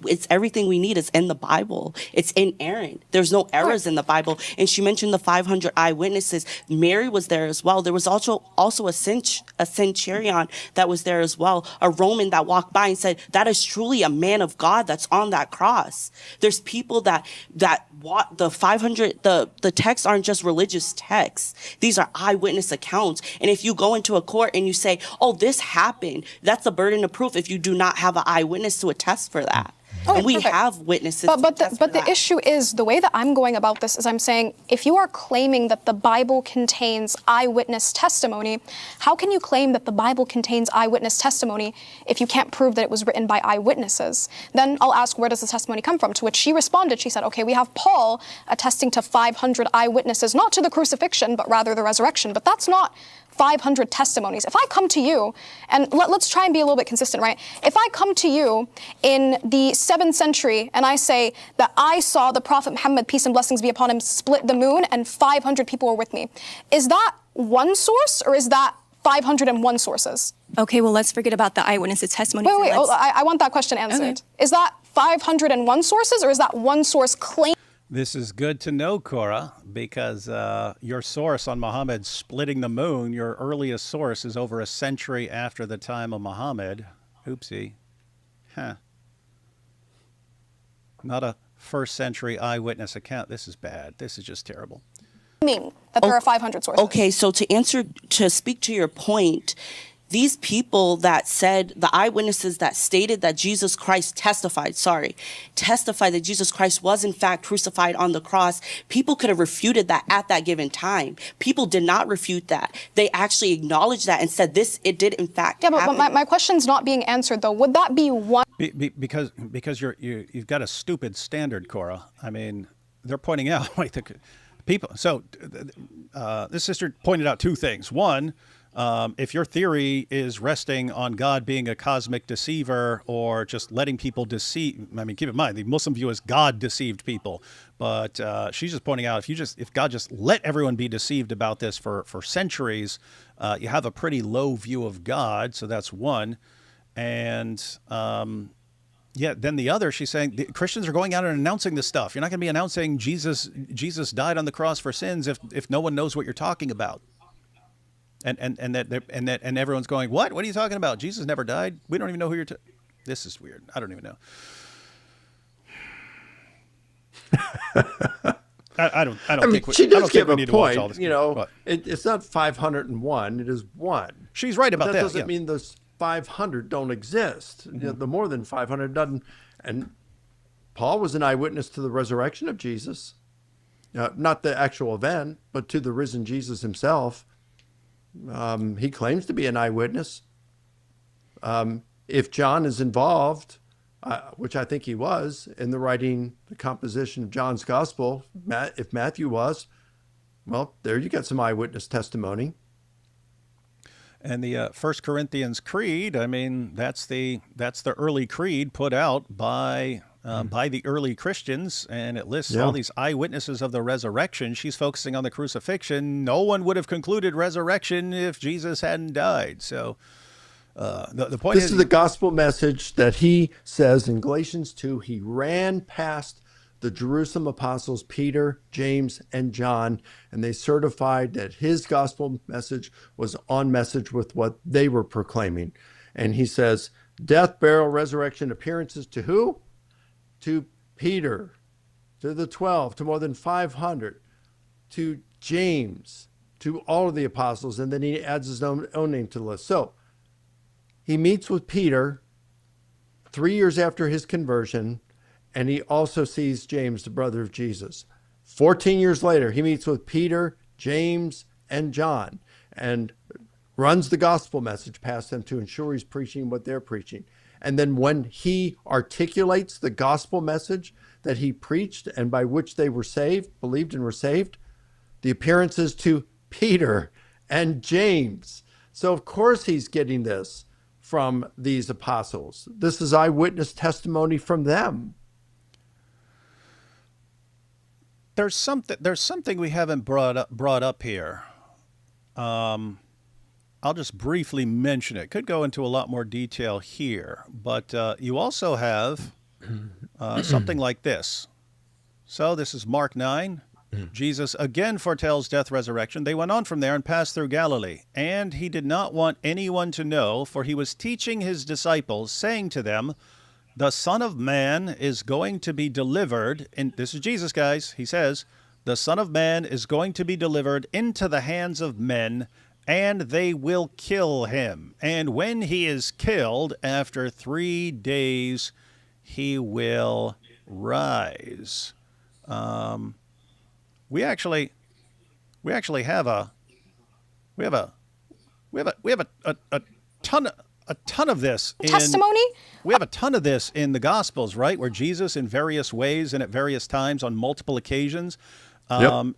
it's everything we need is in the Bible. It's inerrant. There's no errors in the Bible. And she mentioned the 500 eyewitnesses. Mary was there as well. There was also a centurion that was there as well, a Roman that walked by and said, that is truly a man of God that's on that cross. There's people that the 500, the texts aren't just religious texts. These are eyewitness accounts. And if you go into a court and you say, oh, this happened, that's a burden of proof if you do not have an eyewitness to attest for that. And we have witnesses. But the issue is, the way that I'm going about this is I'm saying, if you are claiming that the Bible contains eyewitness testimony, how can you claim that the Bible contains eyewitness testimony if you can't prove that it was written by eyewitnesses? Then I'll ask, where does this testimony come from? To which she responded, she said, okay, we have Paul attesting to 500 eyewitnesses, not to the crucifixion, but rather the resurrection. But that's not 500 testimonies. If I come to you, and let's try and be a little bit consistent, right? If I come to you in the 7th century and I say that I saw the Prophet Muhammad, peace and blessings be upon him, split the moon and 500 people were with me, is that one source or is that 501 sources? Okay, well, let's forget about the eyewitnesses' testimony. Wait, I want that question answered. Okay. Is that 501 sources or is that one source claim? This is good to know, Korra, because your source on Muhammad splitting the moon, your earliest source is over a century after the time of Muhammad. Oopsie. Huh. Not a first century eyewitness account. This is bad. This is just terrible. Mean that there are 500 sources. Okay, so to speak to your point, these people that said, the eyewitnesses that stated that Jesus Christ testified that Jesus Christ was in fact crucified on the cross, people could have refuted that at that given time. People did not refute that. They actually acknowledged that and said it did in fact Yeah, but happen. my question's not being answered, though. Would that be one? Because you've got a stupid standard, Cora. I mean, they're pointing out like the people. So this sister pointed out two things. One, if your theory is resting on God being a cosmic deceiver or just letting people deceive, I mean, keep in mind, the Muslim view is God deceived people. But she's just pointing out if God just let everyone be deceived about this for centuries, you have a pretty low view of God. So that's one. And yeah, then the other, she's saying the Christians are going out and announcing this stuff. You're not going to be announcing Jesus died on the cross for sins if no one knows what you're talking about. And everyone's going, what? What are you talking about? Jesus never died. We don't even know who you're. This is weird. I don't even know. I don't think she does I don't give think we a need to watch all point. this. You know, But it's not 501. It is one. she's right about But that. doesn't Yeah. mean those 500 don't exist. You know, the more than 500 doesn't. And Paul was an eyewitness to the resurrection of Jesus, not the actual event, but to the risen Jesus himself. He claims to be an eyewitness. If John is involved, which I think he was, in the composition of John's gospel, if Matthew was, well, there you got some eyewitness testimony. And the 1 Corinthians Creed, I mean, that's the early creed put out by the early Christians, and it lists all these eyewitnesses of the resurrection. She's focusing on the crucifixion. No one would have concluded resurrection if Jesus hadn't died. So the point This is the gospel message that he says in Galatians 2. He ran past the Jerusalem apostles, Peter, James, and John, and they certified that his gospel message was on message with what they were proclaiming. And he says, death, burial, resurrection, appearances to who? To Peter, to the 12, to more than 500, to James, to all of the apostles, and then he adds his own name to the list. So he meets with Peter 3 years after his conversion, and he also sees James, the brother of Jesus. 14 years later, he meets with Peter, James, and John, and runs the gospel message past them to ensure he's preaching what they're preaching. And then when he articulates the gospel message that he preached and by which they were saved, believed and were saved, the appearances to Peter and James. So of course he's getting this from these apostles. This is eyewitness testimony from them. there's something we haven't brought up here. I'll just briefly mention it. Could go into a lot more detail here, but you also have something like this. So this is Mark 9. Jesus again foretells death, resurrection. They went on from there and passed through Galilee. And he did not want anyone to know, for he was teaching his disciples, saying to them, the Son of Man is going to be delivered. And this is Jesus, guys. He says, the Son of Man is going to be delivered into the hands of men, and they will kill him. And when he is killed, after 3 days, he will rise. We actually have a ton of this in Testimony? We have a ton of this in the Gospels, right? Where Jesus, in various ways and at various times on multiple occasions,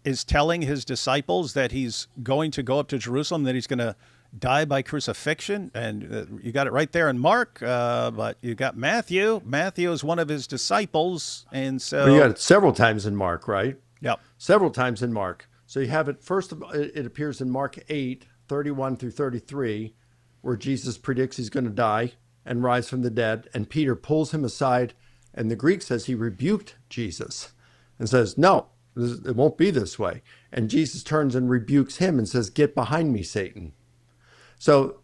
is telling his disciples that he's going to go up to Jerusalem, that he's going to die by crucifixion. And you got it right there in Mark, but you got Matthew. Matthew is one of his disciples. And so Well, you got it several times in Mark, right? Yep. Several times in Mark. So you have it, first of all, it appears in Mark 8, 31 through 33, where Jesus predicts he's going to die and rise from the dead. And Peter pulls him aside. And the Greek says he rebuked Jesus and says, no, it won't be this way. And Jesus turns and rebukes him and says, get behind me, Satan. So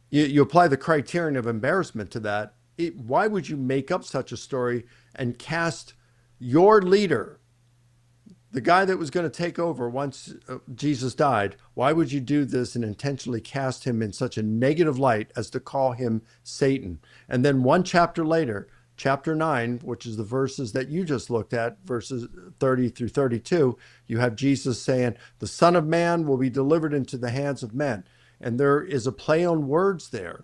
you apply the criterion of embarrassment to that. Why would you make up such a story and cast your leader, the guy that was going to take over once Jesus died, why would you do this and intentionally cast him in such a negative light as to call him Satan? And then one chapter later, chapter 9, which is the verses that you just looked at, verses 30 through 32, you have Jesus saying, the Son of Man will be delivered into the hands of men. And there is a play on words there.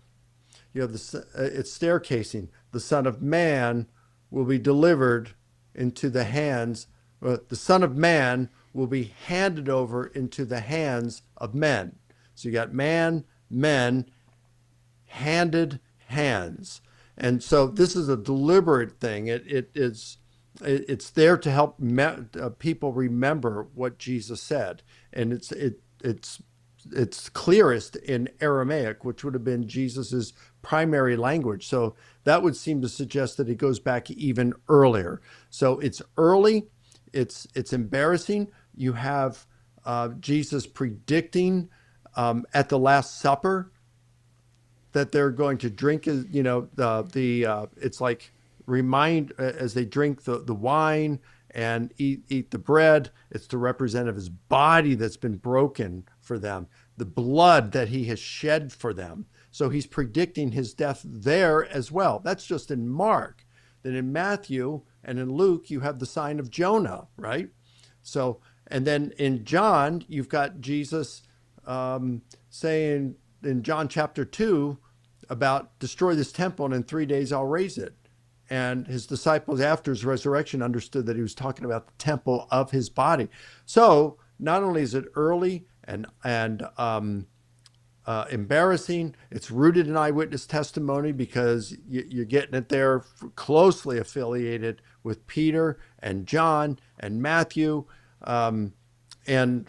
You have it's staircasing. The Son of Man will be delivered into the hands. The Son of Man will be handed over into the hands of men. So you got man, men, handed, hands. And so this is a deliberate thing. It's there to help people remember what Jesus said, and it's clearest in Aramaic, which would have been Jesus's primary language. So that would seem to suggest that it goes back even earlier. So it's early. It's embarrassing. You have Jesus predicting at the Last Supper that they're going to drink, it's like remind as they drink the wine and eat the bread. It's to represent of his body that's been broken for them, the blood that he has shed for them. So he's predicting his death there as well. That's just in Mark. Then in Matthew and in Luke, you have the sign of Jonah, right? So, and then in John, you've got Jesus saying in John chapter 2 about destroy this temple and in 3 days I'll raise it. And his disciples after his resurrection understood that he was talking about the temple of his body. So not only is it early and embarrassing, it's rooted in eyewitness testimony because you're getting it there closely affiliated with Peter and John and Matthew. And you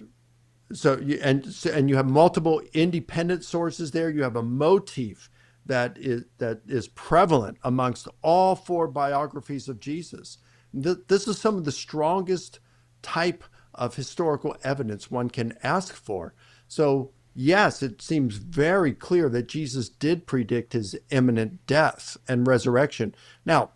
have multiple independent sources there. You have a motif that is prevalent amongst all four biographies of Jesus. This is some of the strongest type of historical evidence one can ask for. So yes, it seems very clear that Jesus did predict his imminent death and resurrection. Now,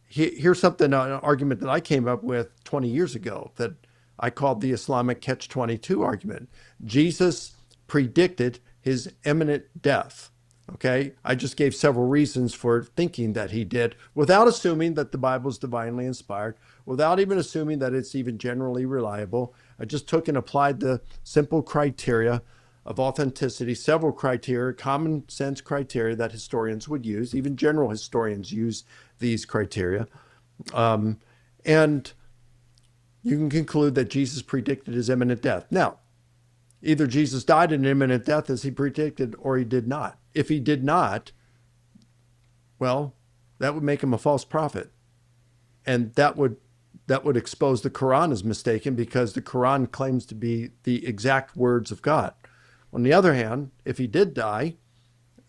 here's an argument that I came up with 20 years ago that I called the Islamic catch-22 argument. Jesus predicted his imminent death. Okay, I just gave several reasons for thinking that he did, without assuming that the Bible is divinely inspired, without even assuming that it's even generally reliable. I just took and applied the simple criteria of authenticity, several criteria, common sense criteria that historians would use. Even general historians use these criteria. And you can conclude that Jesus predicted his imminent death. Now, either Jesus died in imminent death as he predicted, or he did not. If he did not, well, that would make him a false prophet. And that would expose the Quran as mistaken, because the Quran claims to be the exact words of God. On the other hand, if he did die,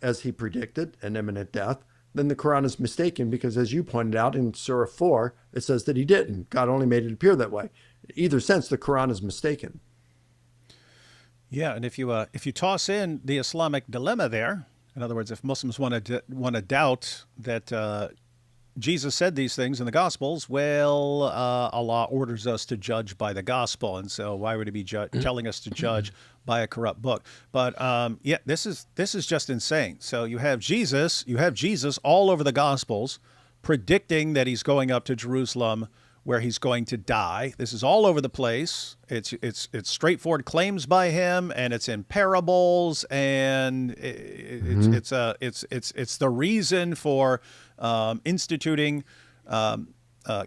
as he predicted, an imminent death, then the Quran is mistaken, because as you pointed out in Surah 4, it says that he didn't. God only made it appear that way. In either sense, the Quran is mistaken. Yeah, and if you toss in the Islamic dilemma there, in other words, if Muslims want to doubt that Jesus said these things in the Gospels, well, Allah orders us to judge by the Gospel, and so why would he be telling us to judge by a corrupt book? But yeah, this is just insane. So you have Jesus all over the Gospels predicting that he's going up to Jerusalem, where he's going to die. This is all over the place. It's straightforward claims by him, and it's in parables, and it's the reason for instituting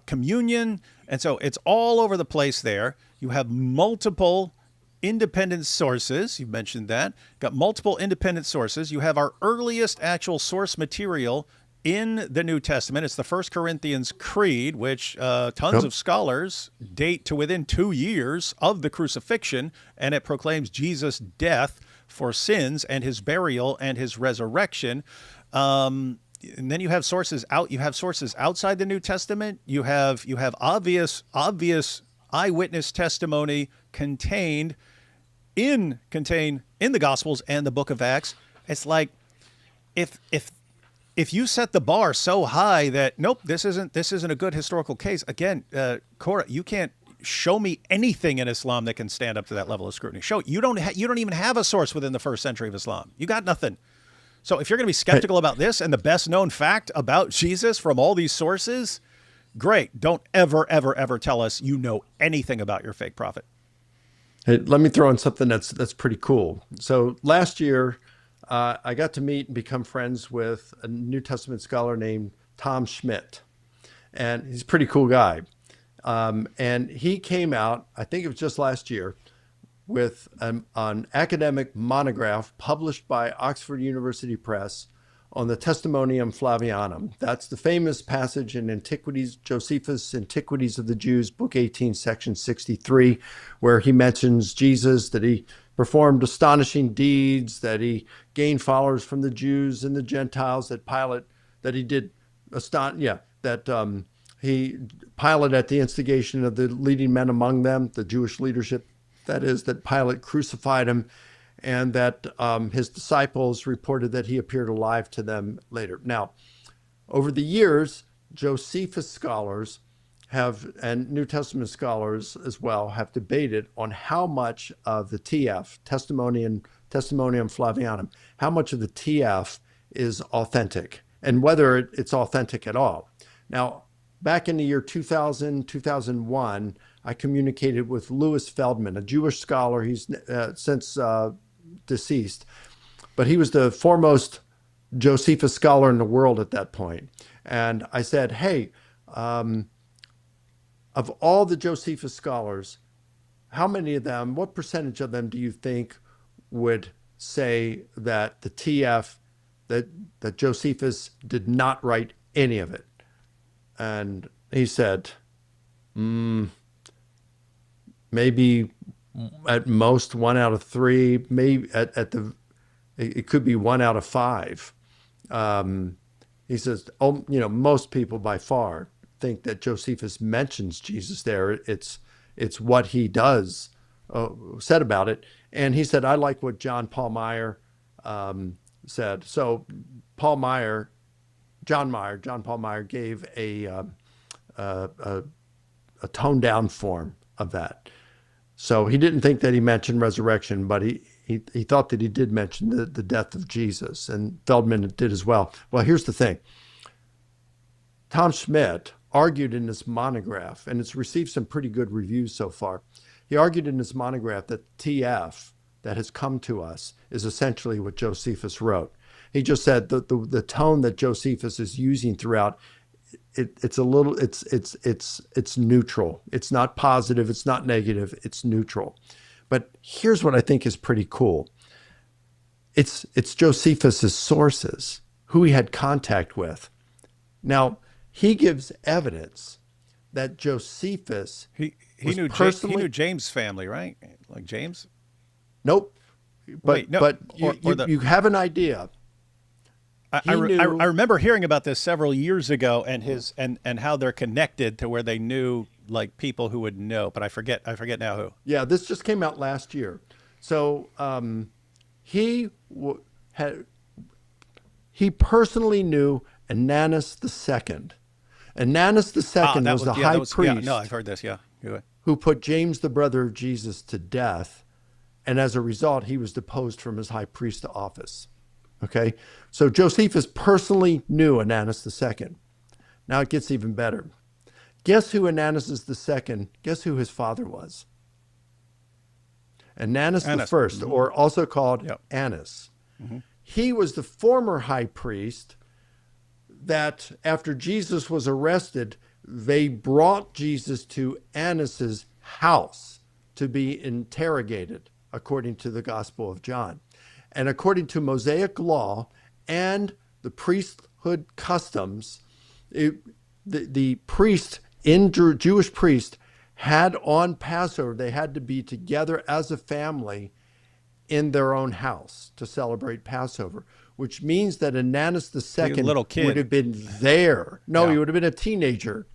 communion, and so it's all over the place there. You have multiple independent sources. You mentioned that. Got multiple independent sources. You have our earliest actual source material in the New Testament. It's the 1 Corinthians Creed, which tons of scholars date to within 2 years of the crucifixion, and it proclaims Jesus' death for sins and his burial and his resurrection. And then you have sources outside the New Testament. You have obvious eyewitness testimony contained in the Gospels and the book of Acts. It's like if you set the bar so high that nope, this isn't a good historical case. Again, Korra, you can't. show me anything in Islam that can stand up to that level of scrutiny. You don't even have a source within the first century of Islam. You got nothing. So if you're going to be skeptical about this and the best known fact about Jesus from all these sources, great. Don't ever, ever, ever tell us you know anything about your fake prophet. Hey, let me throw in something that's pretty cool. So last year, I got to meet and become friends with a New Testament scholar named Tom Schmidt, and he's a pretty cool guy. And he came out, I think it was just last year, with an academic monograph published by Oxford University Press on the Testimonium Flavianum. That's the famous passage in Antiquities, Josephus' Antiquities of the Jews, Book 18, Section 63, where he mentions Jesus, that he performed astonishing deeds, that he gained followers from the Jews and the Gentiles, that Pilate at the instigation of the leading men among them, the Jewish leadership, that is, that Pilate crucified him, and that his disciples reported that he appeared alive to them later. Now, over the years, Josephus scholars and New Testament scholars as well, have debated on how much of the TF, Testimonium Flavianum, how much of the TF is authentic, and whether it's authentic at all. Now, back in the year 2000, 2001, I communicated with Louis Feldman, a Jewish scholar. He's since deceased, but he was the foremost Josephus scholar in the world at that point. And I said, hey, of all the Josephus scholars, how many of them, what percentage of them do you think would say that the TF, that Josephus did not write any of it? And he said, maybe at most 1 out of 3, maybe it could be 1 out of 5. He says, most people by far think that Josephus mentions Jesus there. It's what he does, said about it. And he said, I like what John Paul Meyer said. So John Paul Meyer gave a toned down form of that. So he didn't think that he mentioned resurrection, but he thought that he did mention the death of Jesus, and Feldman did as well. Well, here's the thing. Tom Schmidt argued in this monograph, and it's received some pretty good reviews so far. He argued in this monograph that TF that has come to us is essentially what Josephus wrote. He just said the tone that Josephus is using throughout, it's neutral. It's not positive. It's not negative. It's neutral. But here's what I think is pretty cool. It's Josephus's sources, who he had contact with. Now, he gives evidence that Josephus he knew James' family, right? Like James? Nope. But Wait, you have an idea. I remember hearing about this several years ago, and how they're connected to where they knew like people who would know, but I forget now who. Yeah, this just came out last year. So he personally knew Ananus II. Ananus II was the high priest. Yeah, no, I've heard this. Yeah, who put James, the brother of Jesus, to death, and as a result, he was deposed from his high priest office. Okay, so Josephus personally knew Ananus II. Now it gets even better. Guess who Ananus II? Guess who his father was? Ananus I, or also called Annas. Mm-hmm. He was the former high priest that after Jesus was arrested, they brought Jesus to Annas's house to be interrogated, according to the Gospel of John. And according to Mosaic law and the priesthood customs, the priest, Jewish priest, had on Passover, they had to be together as a family in their own house to celebrate Passover, which means that Ananus II would have been there. No, he would have been a teenager.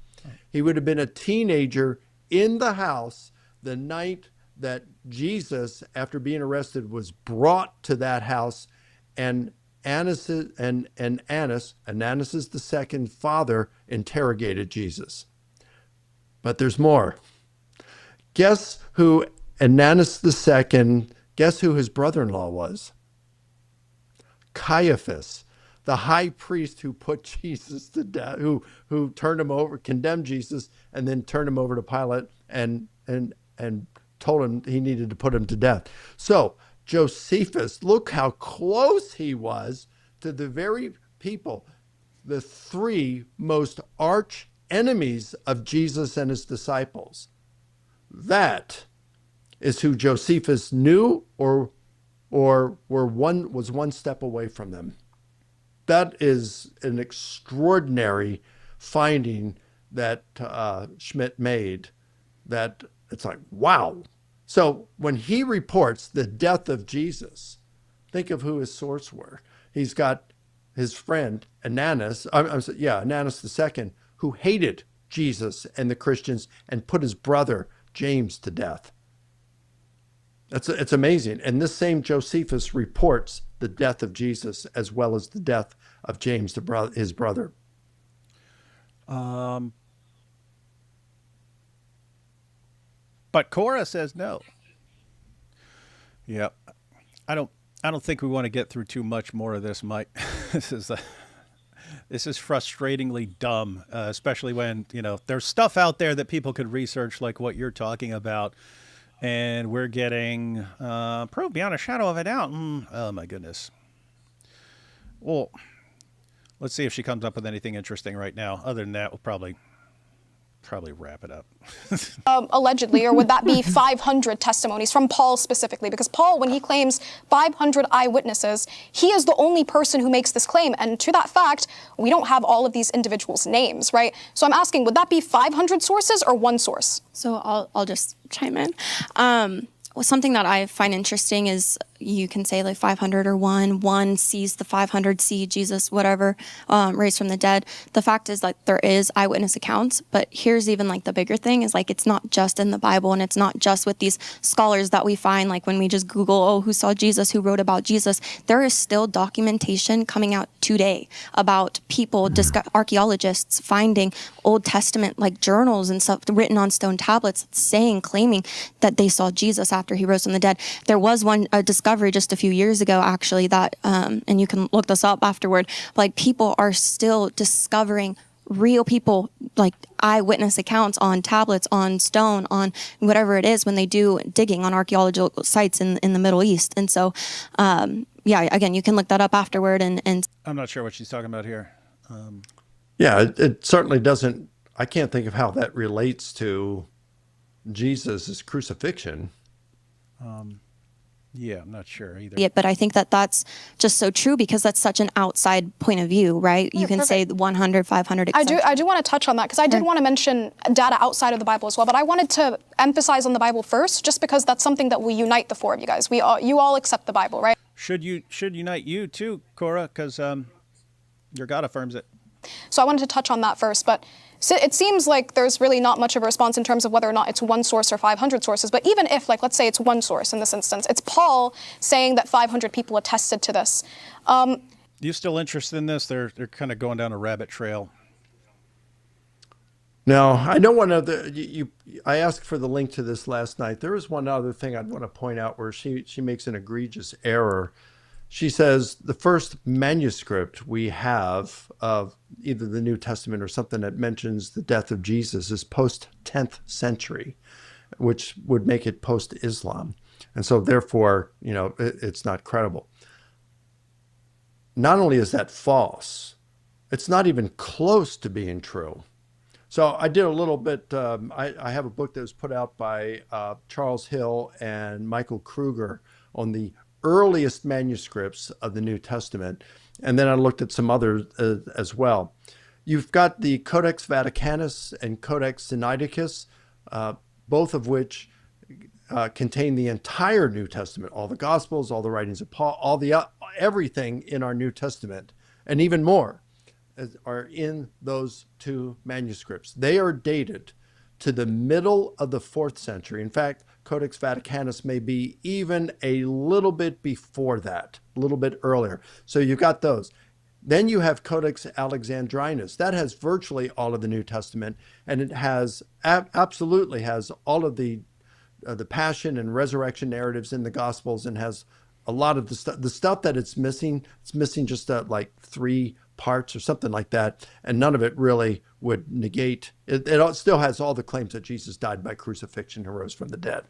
He would have been a teenager in the house the night that Jesus, after being arrested, was brought to that house, and Ananus' II father, interrogated Jesus. But there's more. Guess who Ananus II, guess who his brother-in-law was? Caiaphas, the high priest who put Jesus to death, who turned him over, condemned Jesus, and then turned him over to Pilate and told him he needed to put him to death. So Josephus, look how close he was to the very people, the three most arch enemies of Jesus and his disciples. That is who Josephus knew or was one step away from them. That is an extraordinary finding that Schmidt made, that it's like, wow. So when he reports the death of Jesus, think of who his source were. He's got his friend Ananus II, who hated Jesus and the Christians and put his brother James to death. It's amazing. And this same Josephus reports the death of Jesus as well as the death of James, his brother. But Korras says no. Yeah, I don't think we want to get through too much more of this, Mike. This is frustratingly dumb, especially when there's stuff out there that people could research, like what you're talking about. And we're getting proof beyond a shadow of a doubt. Oh, my goodness. Well, let's see if she comes up with anything interesting right now. Other than that, we'll probably wrap it up. Allegedly, or would that be 500 testimonies from Paul specifically? Because Paul, when he claims 500 eyewitnesses, he is the only person who makes this claim. And to that fact, we don't have all of these individuals' names, right? So I'm asking, would that be 500 sources or one source? So I'll just chime in. Well, something that I find interesting is you can say like 500 or one sees the 500, see Jesus, whatever, raised from the dead. The fact is like there is eyewitness accounts, but here's even like the bigger thing is like it's not just in the Bible, and it's not just with these scholars that we find like when we just Google, who saw Jesus, who wrote about Jesus. There is still documentation coming out today about people, archaeologists finding Old Testament like journals and stuff written on stone tablets claiming that they saw Jesus after he rose from the dead. There was one discovery just a few years ago, actually, that, and you can look this up afterward, like people are still discovering real people, like eyewitness accounts on tablets, on stone, on whatever it is when they do digging on archaeological sites in the Middle East. And so, again, you can look that up afterward. And I'm not sure what she's talking about here. It certainly doesn't, I can't think of how that relates to Jesus' crucifixion. Yeah, I'm not sure either. Yeah, but I think that that's just so true because that's such an outside point of view, right? You can say 100, 500, etc. I do want to touch on that because I did want to mention data outside of the Bible as well, but I wanted to emphasize on the Bible first, just because that's something that will unite the four of you guys. You all accept the Bible, right? Should unite you too, Cora, because your God affirms it. So I wanted to touch on that first, but it seems like there's really not much of a response in terms of whether or not it's one source or 500 sources. But even if, like, let's say it's one source in this instance, it's Paul saying that 500 people attested to this. You still interested in this? They're kind of going down a rabbit trail. No, I know one other. I asked for the link to this last night. There is one other thing I'd want to point out where she makes an egregious error. She says the first manuscript we have of either the New Testament or something that mentions the death of Jesus is post-10th century, which would make it post-Islam. And so therefore, it's not credible. Not only is that false, it's not even close to being true. So I did a little bit, I have a book that was put out by Charles Hill and Michael Kruger on the earliest manuscripts of the New Testament. And then I looked at some others as well. You've got the Codex Vaticanus and Codex Sinaiticus, both of which contain the entire New Testament, all the Gospels, all the writings of Paul, all the everything in our New Testament, and even more are in those two manuscripts. They are dated to the middle of the 4th century. In fact, Codex Vaticanus may be even a little bit before that, a little bit earlier. So you've got those. Then you have Codex Alexandrinus. That has virtually all of the New Testament, and it has absolutely has all of the the passion and resurrection narratives in the Gospels, and has a lot of the stuff that it's missing. It's missing just like 3 parts or something like that, and none of it really would negate it. It still has all the claims that Jesus died by crucifixion and rose from the dead,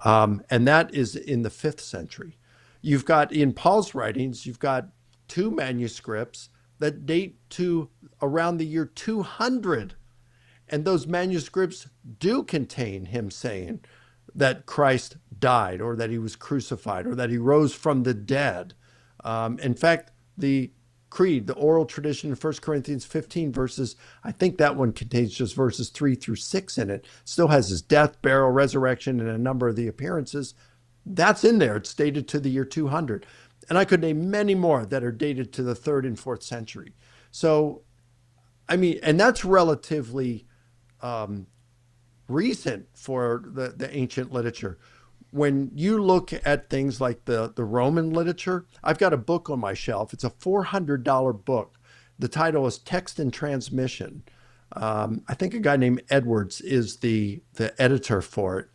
and that is in the 5th century. You've got in Paul's writings, you've got 2 manuscripts that date to around the year 200, and those manuscripts do contain him saying that Christ died, or that he was crucified, or that he rose from the dead. In fact, the creed, the oral tradition in 1 Corinthians 15 verses, I think that one contains just verses 3 through 6 in it, still has his death, burial, resurrection, and a number of the appearances. That's in there. It's dated to the year 200. And I could name many more that are dated to the 3rd and 4th century. So, I mean, and that's relatively recent for the ancient literature. When you look at things like the Roman literature, I've got a book on my shelf. It's a $400 book. The title is Text and Transmission. I think a guy named Edwards is the editor for it.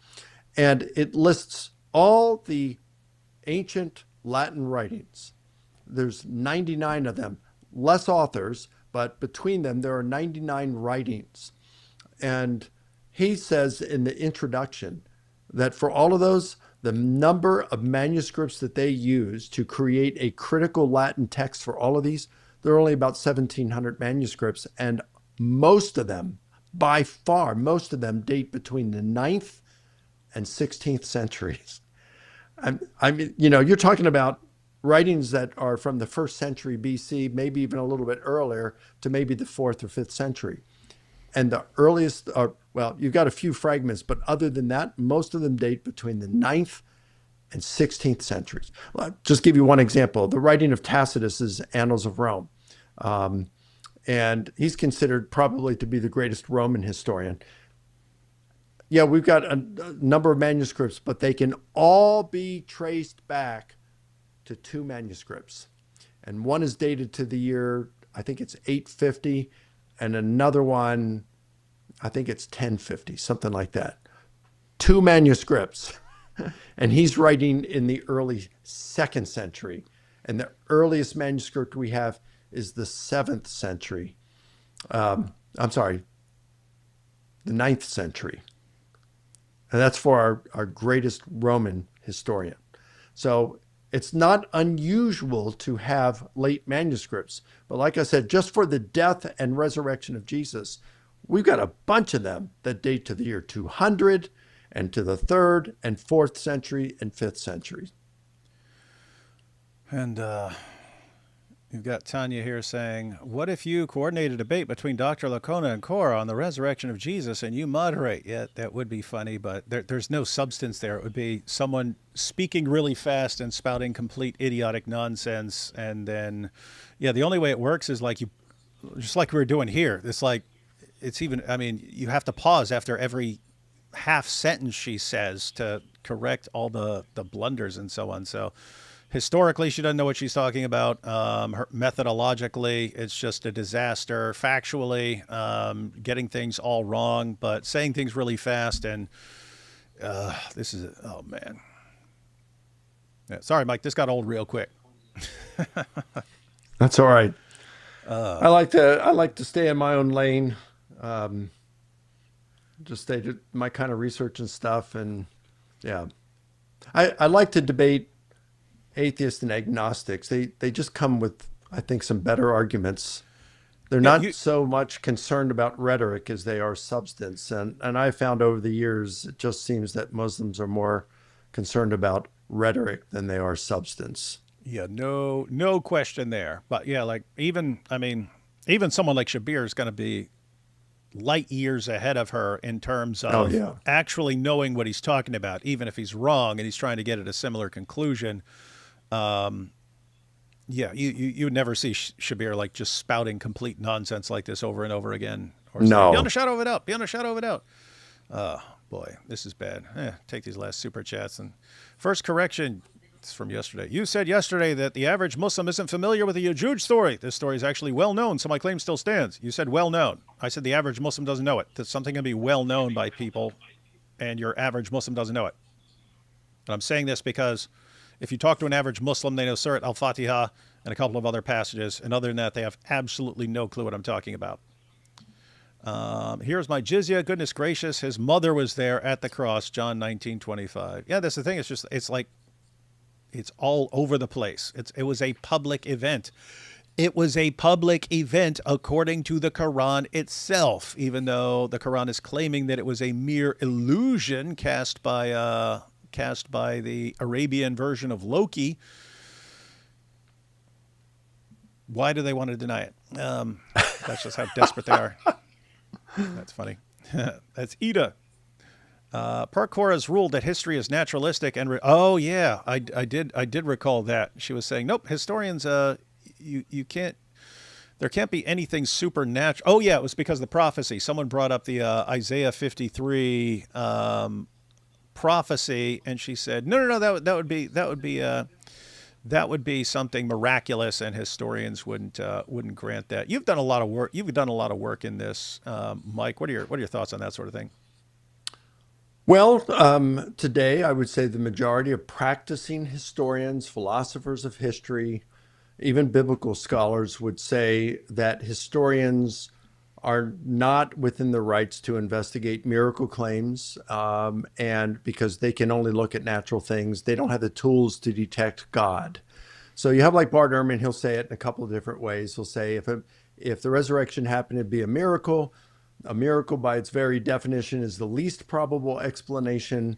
And it lists all the ancient Latin writings. There's 99 of them, less authors, but between them, there are 99 writings. And he says in the introduction that for all of those, the number of manuscripts that they use to create a critical Latin text for all of these, there are only about 1,700 manuscripts. And most of them, by far, most of them date between the 9th and 16th centuries. I mean, you know, you're talking about writings that are from the 1st century BC, maybe even a little bit earlier, to maybe the 4th or 5th century. And the earliest are, well, you've got a few fragments, but other than that, most of them date between the 9th and 16th centuries. Well, I'll just give you one example. The writing of Tacitus's Annals of Rome. And he's considered probably to be the greatest Roman historian. Yeah, we've got a number of manuscripts, but they can all be traced back to 2 manuscripts. And one is dated to the year, I think it's 850, and another one, I think it's 1050, something like that. 2 manuscripts. And he's writing in the early 2nd century. And the earliest manuscript we have is the 7th century. I'm sorry, the 9th century. And that's for our greatest Roman historian. So it's not unusual to have late manuscripts. But like I said, just for the death and resurrection of Jesus, we've got a bunch of them that date to the year 200 and to the 3rd and 4th century and 5th century. And you've got Tanya here saying, what if you coordinate a debate between Dr. Lacona and Korra on the resurrection of Jesus and you moderate? Yeah, that would be funny, but there's no substance there. It would be someone speaking really fast and spouting complete idiotic nonsense. And then, yeah, the only way it works is like just like we were doing here. It's like, it's even, I mean, you have to pause after every half sentence she says to correct all the blunders and so on. So historically, she doesn't know what she's talking about. Methodologically, it's just a disaster. Factually, getting things all wrong, but saying things really fast. And this is, oh man. Yeah, sorry, Mike, this got old real quick. That's all right. I like to stay in my own lane. Just stay to my kind of research and stuff. And yeah, I like to debate atheists and agnostics. They just come with, I think, some better arguments. They're not so much concerned about rhetoric as they are substance. And I found over the years, it just seems that Muslims are more concerned about rhetoric than they are substance. Yeah, no question there. But yeah, like even someone like Shabir is going to be light years ahead of her in terms of actually knowing what he's talking about, even if he's wrong and he's trying to get at a similar conclusion. Yeah, you would never see Shabir like just spouting complete nonsense like this over and over again. Or no. Be on a shadow of a doubt. Be on a shadow of a doubt. Oh, boy, this is bad. Take these last super chats. And first correction, it's from yesterday. You said yesterday that the average Muslim isn't familiar with the Yajuj story. This story is actually well known, so my claim still stands. You said well known. I said the average Muslim doesn't know it. That's something going to be well known by people and your average Muslim doesn't know it. And I'm saying this because if you talk to an average Muslim, they know Surat al-Fatiha and a couple of other passages. And other than that, they have absolutely no clue what I'm talking about. Here's my jizya. Goodness gracious. His mother was there at the cross, John 19:25. Yeah, that's the thing. It's like, it's all over the place. It was a public event. It was a public event according to the Quran itself, even though the Quran is claiming that it was a mere illusion cast by the Arabian version of Loki. Why do they want to deny it? That's just how desperate they are. That's funny. That's Ida. Per Korras ruled that history is naturalistic and oh yeah, I did recall that. She was saying, nope, historians, you can't, there can't be anything supernatural. Oh yeah, it was because of the prophecy. Someone brought up the Isaiah 53 prophecy, and she said, no, that would be something miraculous, and historians wouldn't grant that. You've done a lot of work. You've done a lot of work in this, Mike. What are your thoughts on that sort of thing? Well, today I would say the majority of practicing historians, philosophers of history, even biblical scholars would say that historians are not within the rights to investigate miracle claims, and because they can only look at natural things, they don't have the tools to detect God. So you have like Bart Ehrman, he'll say it in a couple of different ways. He'll say if the resurrection happened to be a miracle by its very definition is the least probable explanation.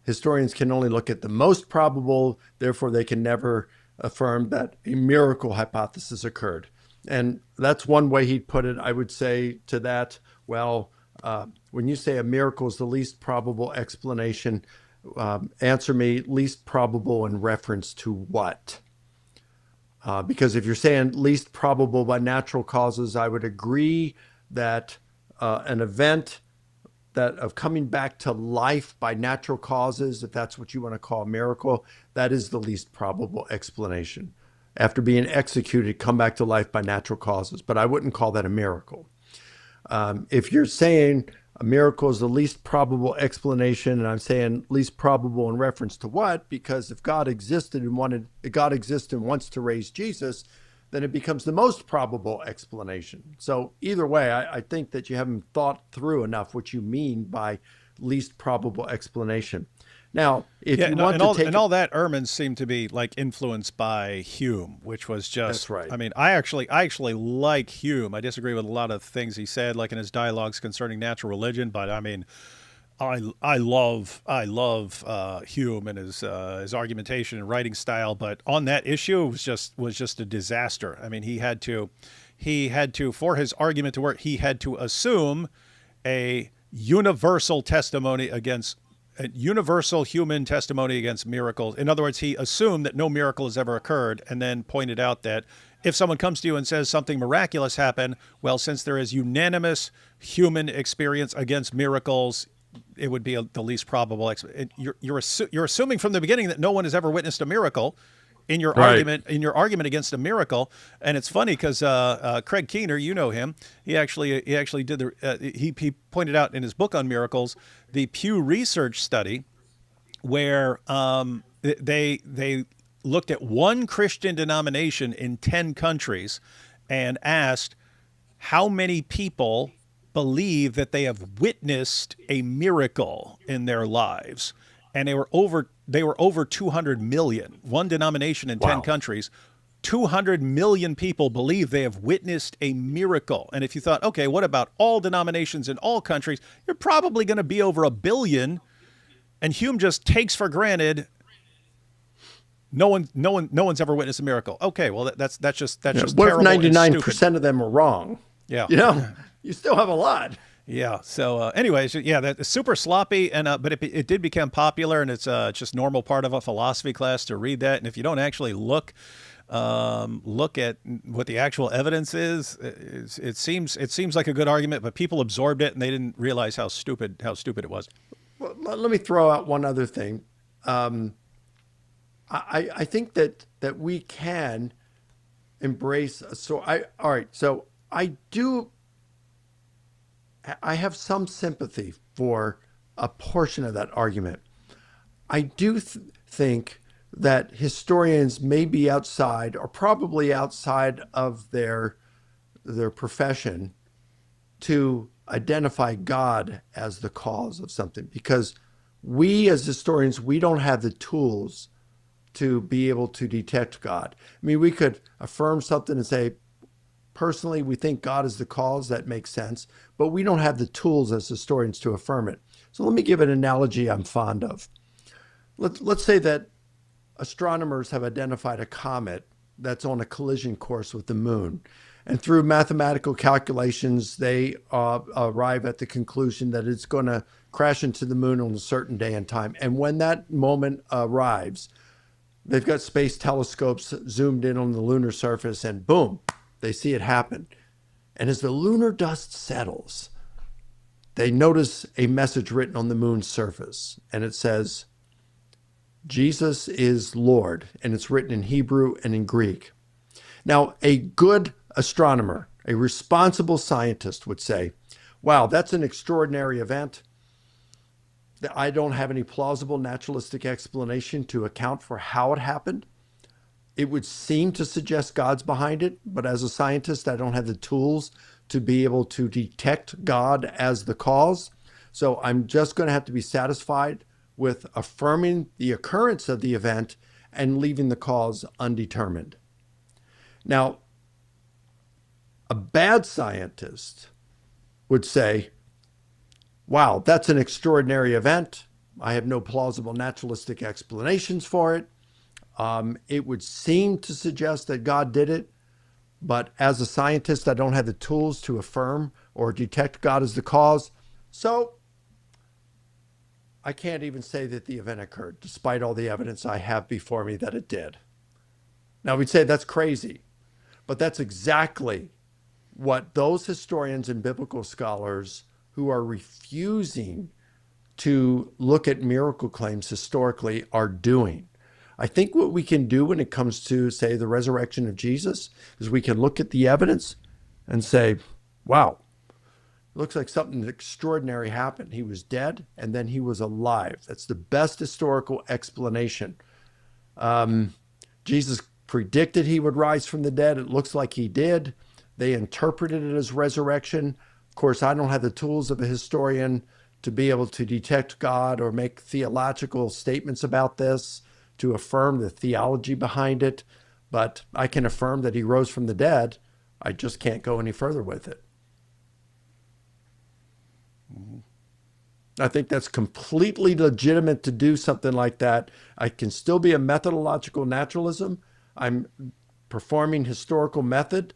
Historians can only look at the most probable, therefore they can never affirm that a miracle hypothesis occurred. And that's one way he'd put it. I would say to that, well, when you say a miracle is the least probable explanation, answer me least probable in reference to what? Because if you're saying least probable by natural causes, I would agree that an event that of coming back to life by natural causes, if that's what you want to call a miracle, that is the least probable explanation. After being executed, come back to life by natural causes. But I wouldn't call that a miracle. If you're saying a miracle is the least probable explanation, and I'm saying least probable in reference to what? Because if God existed and wants to raise Jesus, then it becomes the most probable explanation. So either way, I think that you haven't thought through enough what you mean by least probable explanation. Now, if you want to take... And all that, Ehrman seemed to be like influenced by Hume, which was just... That's right. I mean, I actually like Hume. I disagree with a lot of things he said, like in his dialogues concerning natural religion, but I mean... I love Hume and his argumentation and writing style, but on that issue it was just a disaster. I mean, he had to for his argument to work, he had to assume a universal human testimony against miracles. In other words, he assumed that no miracle has ever occurred, and then pointed out that if someone comes to you and says something miraculous happened, well, since there is unanimous human experience against miracles, it would be the least probable. You're assuming from the beginning that no one has ever witnessed a miracle in your Right. argument against a miracle. And it's funny because Craig Keener, you know him, he actually did he pointed out in his book on miracles the Pew Research study where they looked at one Christian denomination in 10 countries and asked how many people believe that they have witnessed a miracle in their lives, and they were over 200 million. One denomination in 10 countries, 200 million people believe they have witnessed a miracle. And if you thought, okay, what about all denominations in all countries? You're probably going to be over 1 billion. And Hume just takes for granted no one's ever witnessed a miracle. Okay, well that's just What if terrible and 99% stupid. of them are wrong? Yeah. You still have a lot. Yeah. So, anyways, yeah, that's super sloppy, and but it did become popular, and it's just normal part of a philosophy class to read that. And if you don't actually look at what the actual evidence is, it seems like a good argument, but people absorbed it and they didn't realize how stupid it was. Well, let me throw out one other thing. I think that we can embrace. So I have some sympathy for a portion of that argument. I do think that historians may be outside, or probably outside of their profession, to identify God as the cause of something, because we as historians, we don't have the tools to be able to detect God. I mean, we could affirm something and say, personally, we think God is the cause. That makes sense. But we don't have the tools as historians to affirm it. So let me give an analogy I'm fond of. Let's say that astronomers have identified a comet that's on a collision course with the moon. And through mathematical calculations, they arrive at the conclusion that it's going to crash into the moon on a certain day and time. And when that moment arrives, they've got space telescopes zoomed in on the lunar surface, and boom, they see it happen. And as the lunar dust settles, they notice a message written on the moon's surface. And it says, Jesus is Lord. And it's written in Hebrew and in Greek. Now, a good astronomer, a responsible scientist would say, wow, that's an extraordinary event. I don't have any plausible naturalistic explanation to account for how it happened. It would seem to suggest God's behind it, but as a scientist, I don't have the tools to be able to detect God as the cause. So I'm just going to have to be satisfied with affirming the occurrence of the event and leaving the cause undetermined. Now, a bad scientist would say, wow, that's an extraordinary event. I have no plausible naturalistic explanations for it. It would seem to suggest that God did it, but as a scientist, I don't have the tools to affirm or detect God as the cause. So I can't even say that the event occurred, despite all the evidence I have before me that it did. Now, we'd say that's crazy, but that's exactly what those historians and biblical scholars who are refusing to look at miracle claims historically are doing. I think what we can do when it comes to, say, the resurrection of Jesus is we can look at the evidence and say, wow, it looks like something extraordinary happened. He was dead and then he was alive. That's the best historical explanation. Jesus predicted he would rise from the dead. It looks like he did. They interpreted it as resurrection. Of course, I don't have the tools of a historian to be able to detect God or make theological statements about this, to affirm the theology behind it, but I can affirm that he rose from the dead. I just can't go any further with it. Mm-hmm. I think that's completely legitimate to do something like that. I can still be a methodological naturalism. I'm performing historical method,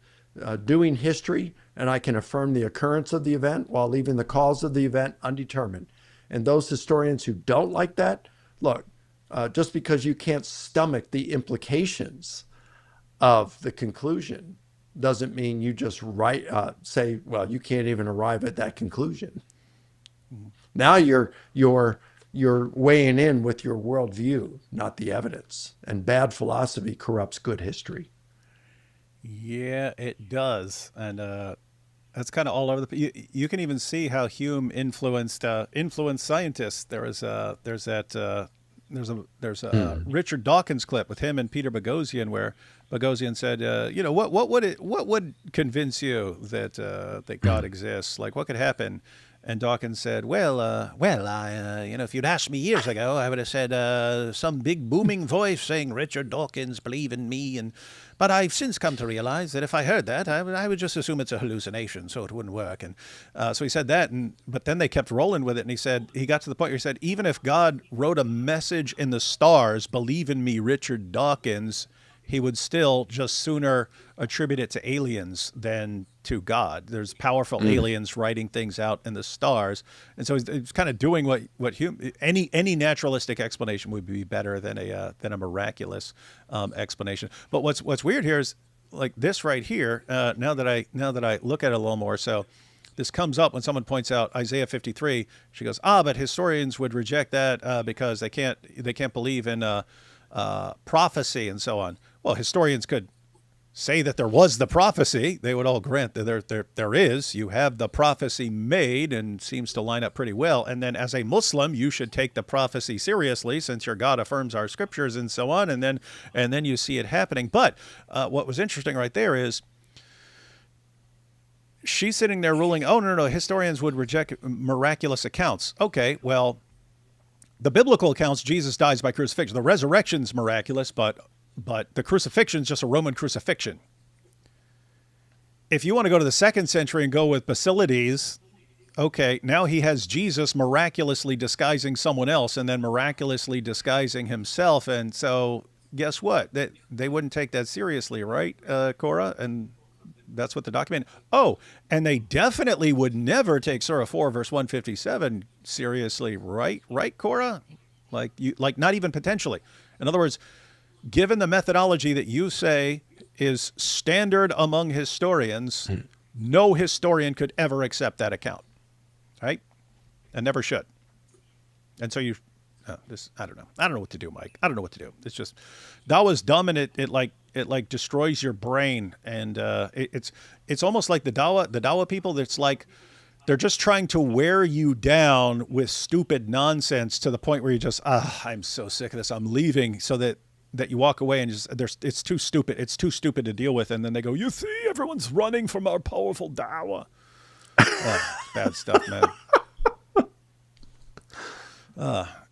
doing history, and I can affirm the occurrence of the event while leaving the cause of the event undetermined. And those historians who don't like that, look, just because you can't stomach the implications of the conclusion doesn't mean you just say, well, you can't even arrive at that conclusion. Mm-hmm. Now you're weighing in with your worldview, not the evidence. And bad philosophy corrupts good history. Yeah, it does, and that's kind of all over the. You can even see how Hume influenced scientists. There's a Richard Dawkins clip with him and Peter Boghossian, where Boghossian said, what would convince you that that God exists? Like, what could happen? And Dawkins said, I if you'd asked me years ago, I would have said some big booming voice saying, Richard Dawkins, believe in me. But I've since come to realize that if I heard that, I would just assume it's a hallucination, so it wouldn't work. And so he said that, but then they kept rolling with it. And he got to the point where he said, even if God wrote a message in the stars, believe in me, Richard Dawkins, he would still just sooner attribute it to aliens than to God. There's powerful aliens writing things out in the stars. And so he's kind of doing what any naturalistic explanation would be better than a miraculous explanation. But what's weird here is like this right here, now that I look at it a little more, so this comes up when someone points out Isaiah 53. She goes, but historians would reject that because they can't believe in prophecy and so on. Well, historians could say that there was the prophecy, they would all grant that there is. You have the prophecy made and seems to line up pretty well. And then as a Muslim, you should take the prophecy seriously since your God affirms our scriptures and so on. And then you see it happening. But what was interesting right there is she's sitting there ruling, oh, no, historians would reject miraculous accounts. Okay, well, the biblical accounts, Jesus dies by crucifixion. The resurrection's miraculous, but the crucifixion is just a Roman crucifixion. If you want to go to the 2nd century and go with Basilides, okay, now he has Jesus miraculously disguising someone else and then miraculously disguising himself. And so guess what? They wouldn't take that seriously, right, Korra? And that's what the document. Oh, and they definitely would never take Surah 4, verse 157 seriously, right? Right, Korra? Like not even potentially. In other words, given the methodology that you say is standard among historians, no historian could ever accept that account, right? And never should. And so I don't know. I don't know what to do, Mike. I don't know what to do. It's just, Dawa's dumb, and it destroys your brain. And it's almost like the Dawa people, that's like, they're just trying to wear you down with stupid nonsense to the point where you just, I'm so sick of this, I'm leaving, so that you walk away and it's too stupid. It's too stupid to deal with. And then they go, you see, everyone's running from our powerful Dawa. Bad stuff, man.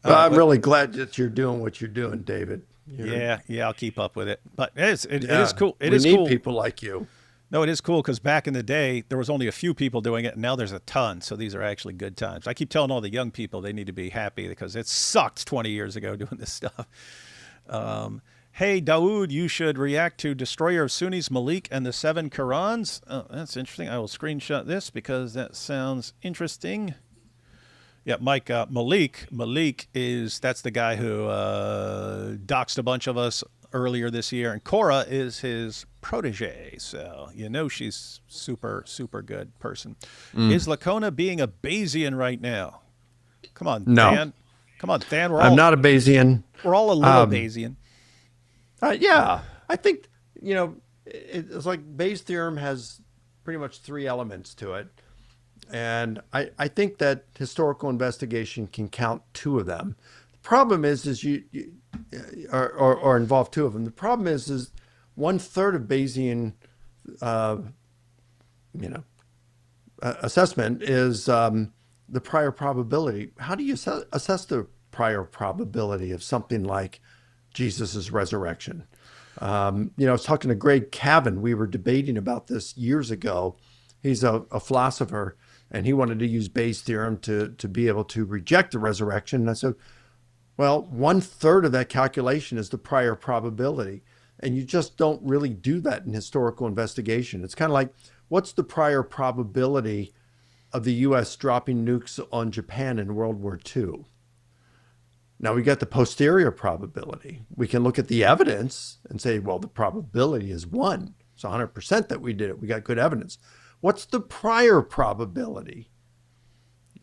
I'm really glad that you're doing what you're doing, David. Yeah, I'll keep up with it. But it is cool. We need people like you. No, it is cool because back in the day, there was only a few people doing it, and now there's a ton. So these are actually good times. I keep telling all the young people they need to be happy because it sucked 20 years ago doing this stuff. Hey, Dawood, you should react to Destroyer of Sunnis, Malik, and the 7 Qurans. Oh, that's interesting. I will screenshot this because that sounds interesting. Yeah, Mike, Malik that's the guy who doxed a bunch of us earlier this year, and Korra is his protege, so she's super, super good person. Is Lacona being a Bayesian right now? Come on, no. Dan. Come on, Dan. I'm not a Bayesian. We're all a little Bayesian. Yeah, I think, it's like Bayes' theorem has pretty much 3 elements to it. And I think that historical investigation can count 2 of them. The problem is you or involve 2 of them. The problem is 1/3 of Bayesian, assessment is the prior probability. How do you assess the prior probability of something like Jesus's resurrection? I was talking to Greg Cavan. We were debating about this years ago. He's a philosopher, and he wanted to use Bayes' theorem to be able to reject the resurrection. And I said, well, 1/3 of that calculation is the prior probability. And you just don't really do that in historical investigation. It's kind of like, what's the prior probability of the U.S. dropping nukes on Japan in World War II? Now we got the posterior probability. We can look at the evidence and say, well, the probability is 1. It's 100% that we did it. We got good evidence. What's the prior probability?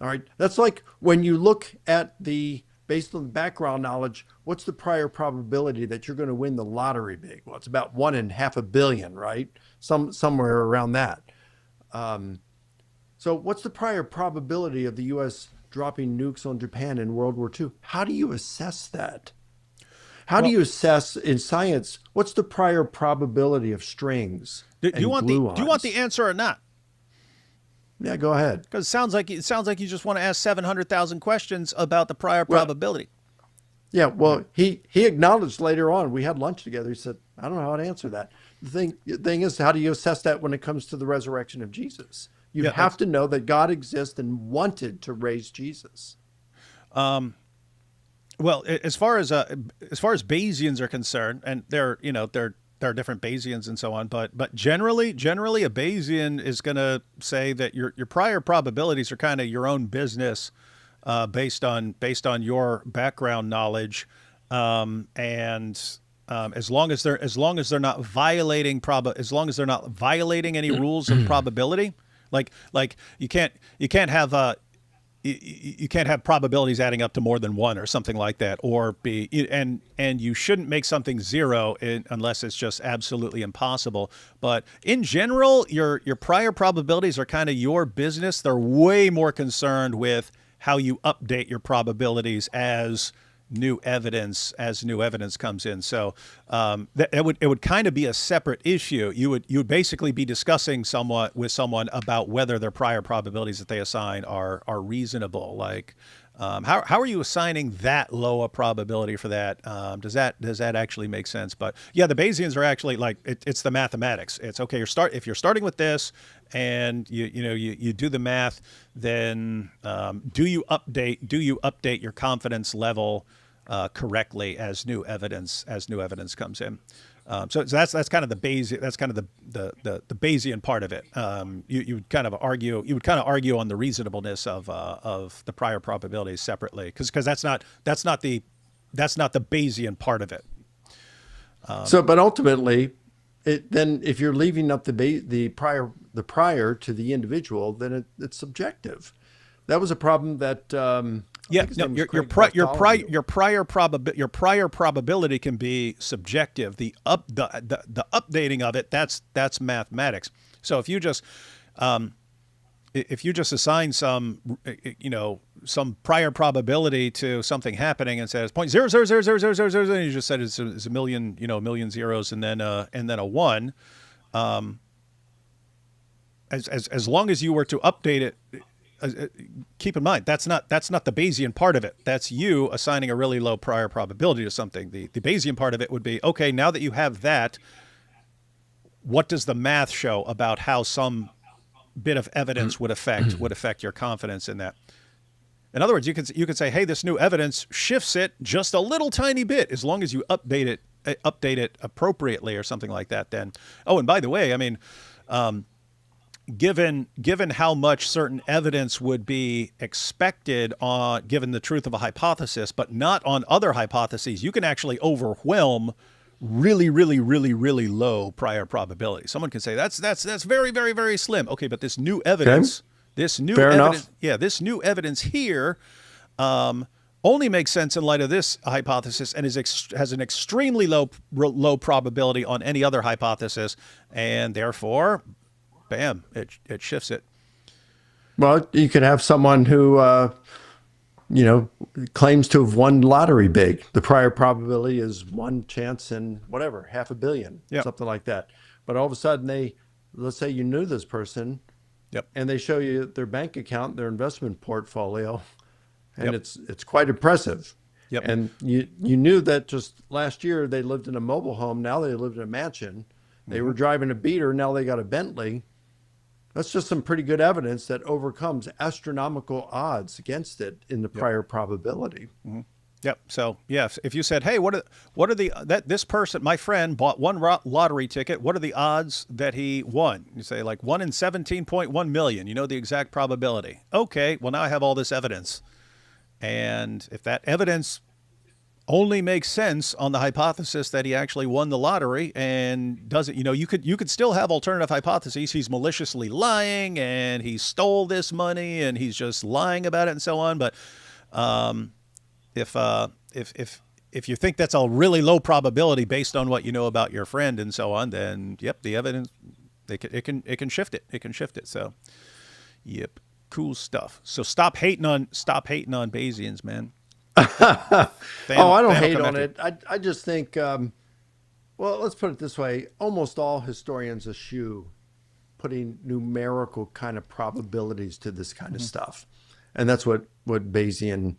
All right. That's like when you look at based on the background knowledge, what's the prior probability that you're going to win the lottery big? Well, it's about 1 in half a billion, right? Somewhere around that. So what's the prior probability of the U.S. dropping nukes on Japan in World War II? How do you assess that? How do you assess in science, what's the prior probability of strings? Do you want the answer or not? Yeah, go ahead. Because it sounds like you just want to ask 700,000 questions about the prior probability. Yeah, well, he acknowledged later on, we had lunch together. He said, I don't know how to answer that. The thing is, how do you assess that when it comes to the resurrection of Jesus? You have to know that God exists and wanted to raise Jesus. Well, as far as Bayesians are concerned, and there are different Bayesians and so on, but generally a Bayesian is going to say that your prior probabilities are kind of your own business, based on your background knowledge, and as long as they're not violating any rules of probability, like you can't have you can't have probabilities adding up to more than one or something like that, or and you shouldn't make something zero unless it's just absolutely impossible. But in general, your prior probabilities are kind of your business. They're way more concerned with how you update your probabilities as new evidence comes in. So it would kind of be a separate issue. You would basically be discussing with someone about whether their prior probabilities that they assign are reasonable. Like how are you assigning that low a probability for that? Does that actually make sense? But yeah, the Bayesians are actually like it's the mathematics. It's okay. If you're starting with this and you do the math, then do you update your confidence level correctly as new evidence comes in? So that's kind of the Bayesian part of it. You would kind of argue on the reasonableness of the prior probabilities separately, because that's not the Bayesian part of it. But ultimately, then if you're leaving up the prior to the individual, then it's subjective. That was a problem that your prior probability can be subjective. The updating of it, that's mathematics. So if you just assign some prior probability to something happening and says 0.0000000, and you just said it's a million zeros and then a one, as long as you were to update it. Keep in mind, that's not the Bayesian part of it. That's you assigning a really low prior probability to something. The Bayesian part of it would be, okay, now that you have that, what does the math show about how some bit of evidence would affect your confidence in that? In other words, you could say, hey, this new evidence shifts it just a little tiny bit, as long as you update it appropriately or something like that. Then, and by the way, I mean, given how much certain evidence would be expected given the truth of a hypothesis, but not on other hypotheses, you can actually overwhelm really, really, really, really low prior probability. Someone can say that's very, very, very slim. Okay, but this new evidence, this new evidence here, only makes sense in light of this hypothesis and has an extremely low probability on any other hypothesis, and therefore, bam, it shifts it. Well, you could have someone who, claims to have won lottery big. The prior probability is one chance in whatever, 500 million, something like that. But all of a sudden let's say you knew this person, and they show you their bank account, their investment portfolio, and it's quite impressive. And you knew that just last year they lived in a mobile home. Now they lived in a mansion. They were driving a beater. Now they got a Bentley. That's just some pretty good evidence that overcomes astronomical odds against it in the prior probability. Mm-hmm. Yep. So yes, if you said, "Hey, this person, my friend, bought one lottery ticket. What are the odds that he won?" You say like 1 in 17.1 million. You know the exact probability. Okay. Well, now I have all this evidence, and if that evidence only makes sense on the hypothesis that he actually won the lottery and doesn't, you could still have alternative hypotheses. He's maliciously lying and he stole this money and he's just lying about it and so on. But if you think that's a really low probability based on what you know about your friend and so on, then the evidence it can shift it. It can shift it. So, cool stuff. So stop hating on Bayesians, man. I don't hate on it. I just think, well, let's put it this way. Almost all historians eschew putting numerical kind of probabilities to this kind of stuff. And that's what Bayesian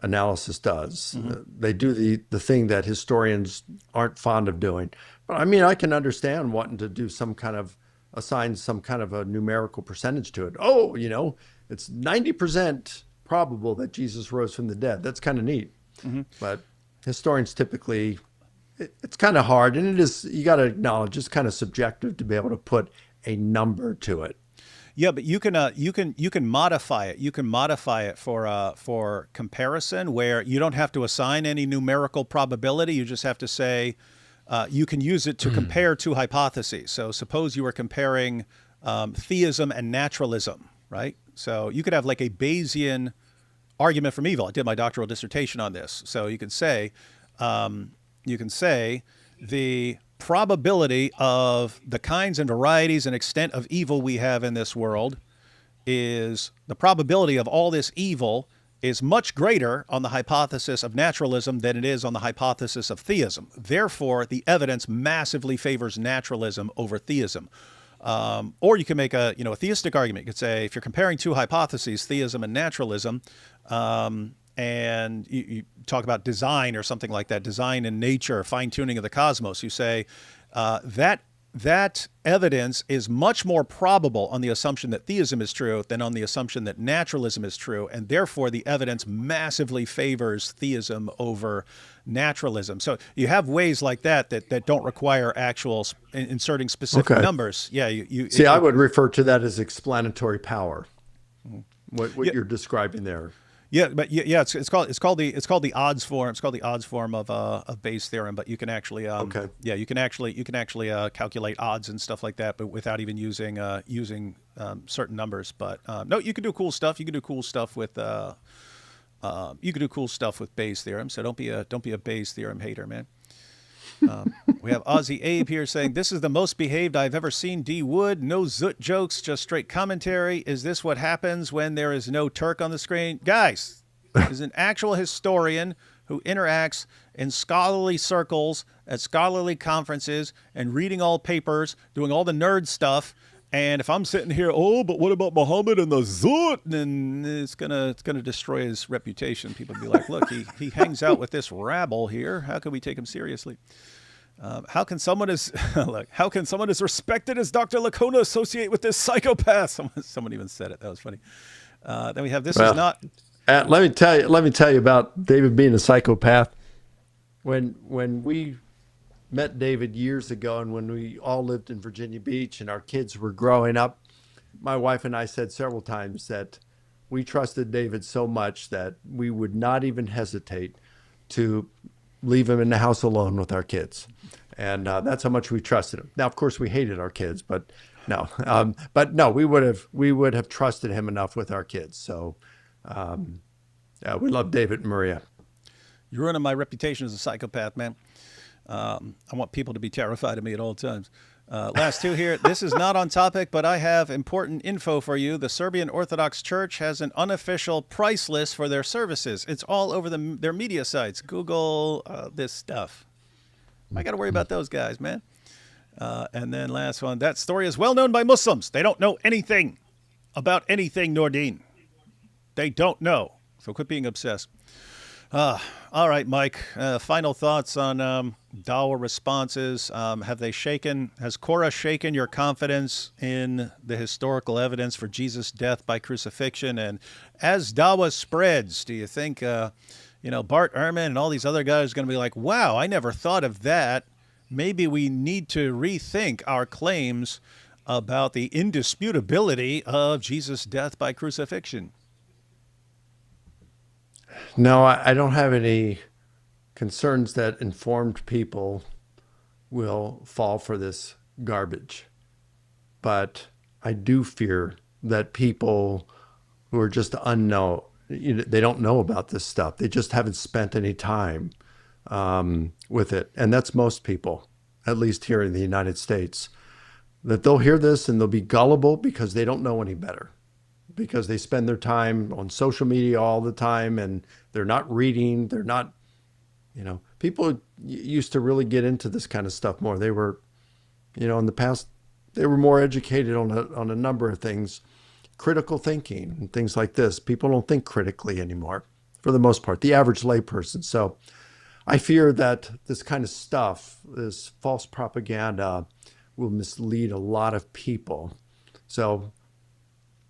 analysis does. They do the thing that historians aren't fond of doing. But I mean, I can understand wanting to do assign some kind of a numerical percentage to it. It's 90% probable that Jesus rose from the dead. That's kind of neat. But historians typically, it's kind of hard, and it is, you got to acknowledge, it's kind of subjective to be able to put a number to it. Yeah, but you can modify it. You can modify it for comparison, where you don't have to assign any numerical probability. You just have to say you can use it to compare two hypotheses. So suppose you were comparing theism and naturalism, right? So you could have like a Bayesian argument from evil. I did my doctoral dissertation on this. So you can say the probability of the kinds and varieties and extent of evil we have in this world is the probability of all this evil is much greater on the hypothesis of naturalism than it is on the hypothesis of theism. Therefore, the evidence massively favors naturalism over theism. Or you can make a theistic argument. You could say if you're comparing two hypotheses, theism and naturalism, and you talk about design or something like that, design and nature, fine-tuning of the cosmos, you say that evidence is much more probable on the assumption that theism is true than on the assumption that naturalism is true, and therefore the evidence massively favors theism over naturalism. So you have ways like that don't require actual inserting specific numbers. Yeah, I would refer to that as explanatory power. What you're describing there. Yeah, but it's called the odds form. It's called the odds form of Bayes' theorem. But you can actually you can actually calculate odds and stuff like that, but without even using certain numbers. But no, you can do cool stuff. You can do cool stuff with Bayes' theorem. So don't be a Bayes' theorem hater, man. We have Aussie Abe here saying, this is the most behaved I've ever seen D. Wood. No zoot jokes, just straight commentary. Is this what happens when there is no Turk on the screen? Guys, is an actual historian who interacts in scholarly circles at scholarly conferences and reading all papers, doing all the nerd stuff. And if I'm sitting here, but what about Muhammad and the zoot? Then it's gonna destroy his reputation. People will be like, look, he hangs out with this rabble here. How can we take him seriously? How can someone as respected as Dr. Lacona associate with this psychopath? Someone even said it. That was funny. Then we have is not. Let me tell you about David being a psychopath. When we met David years ago, and when we all lived in Virginia Beach and our kids were growing up, my wife and I said several times that we trusted David so much that we would not even hesitate to leave him in the house alone with our kids. And that's how much we trusted him. Now, of course, we hated our kids, but no, we would have trusted him enough with our kids. So we love David and Maria. You're ruining my reputation as a psychopath, man. I want people to be terrified of me at all times. Last two here. This is not on topic, but I have important info for you. The Serbian Orthodox Church has an unofficial price list for their services. It's all over their media sites. Google this stuff. I got to worry about those guys, man. And then last one. That story is well known by Muslims. They don't know anything about anything, Nordine. They don't know. So quit being obsessed. All right, Mike, final thoughts on Dawa responses. Has Korras shaken your confidence in the historical evidence for Jesus' death by crucifixion? And as Dawa spreads, do you think, Bart Ehrman and all these other guys are going to be like, wow, I never thought of that. Maybe we need to rethink our claims about the indisputability of Jesus' death by crucifixion? No, I don't have any concerns that informed people will fall for this garbage. But I do fear that people who are just unknown, they don't know about this stuff. They just haven't spent any time with it. And that's most people, at least here in the United States, that they'll hear this and they'll be gullible because they don't know any better. Because they spend their time on social media all the time and they're not reading. They're not, people used to really get into this kind of stuff more. They were, in the past, they were more educated on a number of things, critical thinking and things like this. People don't think critically anymore, for the most part, the average layperson. So I fear that this kind of stuff, this false propaganda, will mislead a lot of people. So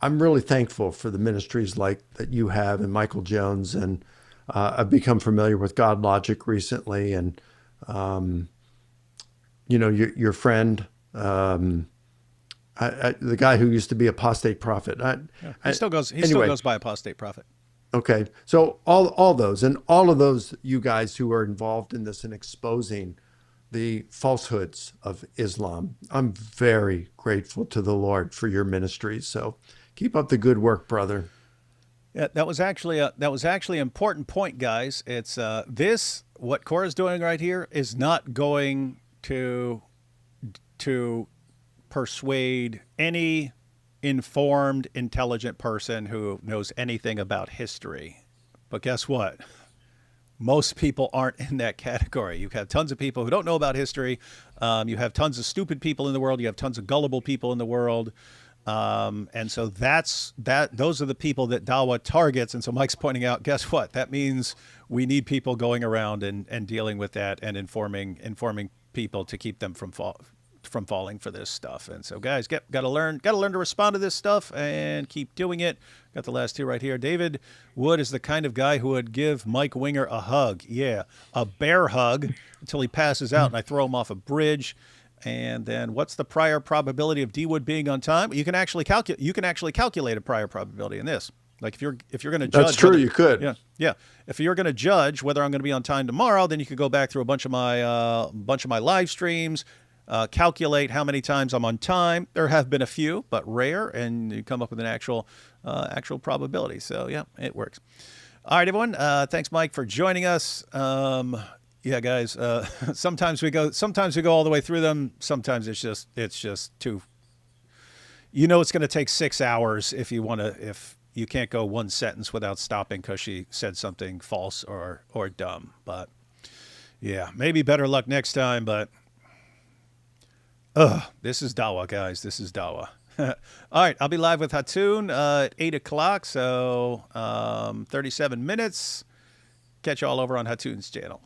I'm really thankful for the ministries like that you have and Michael Jones, and I've become familiar with God Logic recently, and your friend, the guy who used to be Apostate Prophet. He still goes by Apostate Prophet. Okay, so all those and all of those you guys who are involved in this and exposing the falsehoods of Islam, I'm very grateful to the Lord for your ministries. So keep up the good work, brother. Yeah, that was actually an important point, guys. It's what Korra's doing right here is not going to persuade any informed, intelligent person who knows anything about history. But guess what? Most people aren't in that category. You have tons of people who don't know about history. You have tons of stupid people in the world. You have tons of gullible people in the world. And so those are the people that Dawa targets. And so Mike's pointing out, guess what? That means we need people going around and dealing with that and informing people to keep them from falling for this stuff. And so guys, got to learn to respond to this stuff and keep doing it. Got the last two right here. David Wood is the kind of guy who would give Mike Winger a hug. Yeah, a bear hug until he passes out and I throw him off a bridge. And then what's the prior probability of D Wood being on time? You can actually calculate a prior probability in this. Like if you're going to judge. That's true. You could. Yeah. If you're going to judge whether I'm going to be on time tomorrow, then you could go back through a bunch of my live streams, calculate how many times I'm on time. There have been a few, but rare, and you come up with an actual probability. So yeah, it works. All right, everyone. Thanks, Mike, for joining us. Yeah, guys. Sometimes we go all the way through them. Sometimes it's just too. It's going to take 6 hours if you can't go one sentence without stopping because she said something false or dumb. But yeah, maybe better luck next time. But this is Dawa, guys. This is Dawa. All right, I'll be live with Hatun at 8 o'clock. So 37 minutes. Catch you all over on Hatun's channel.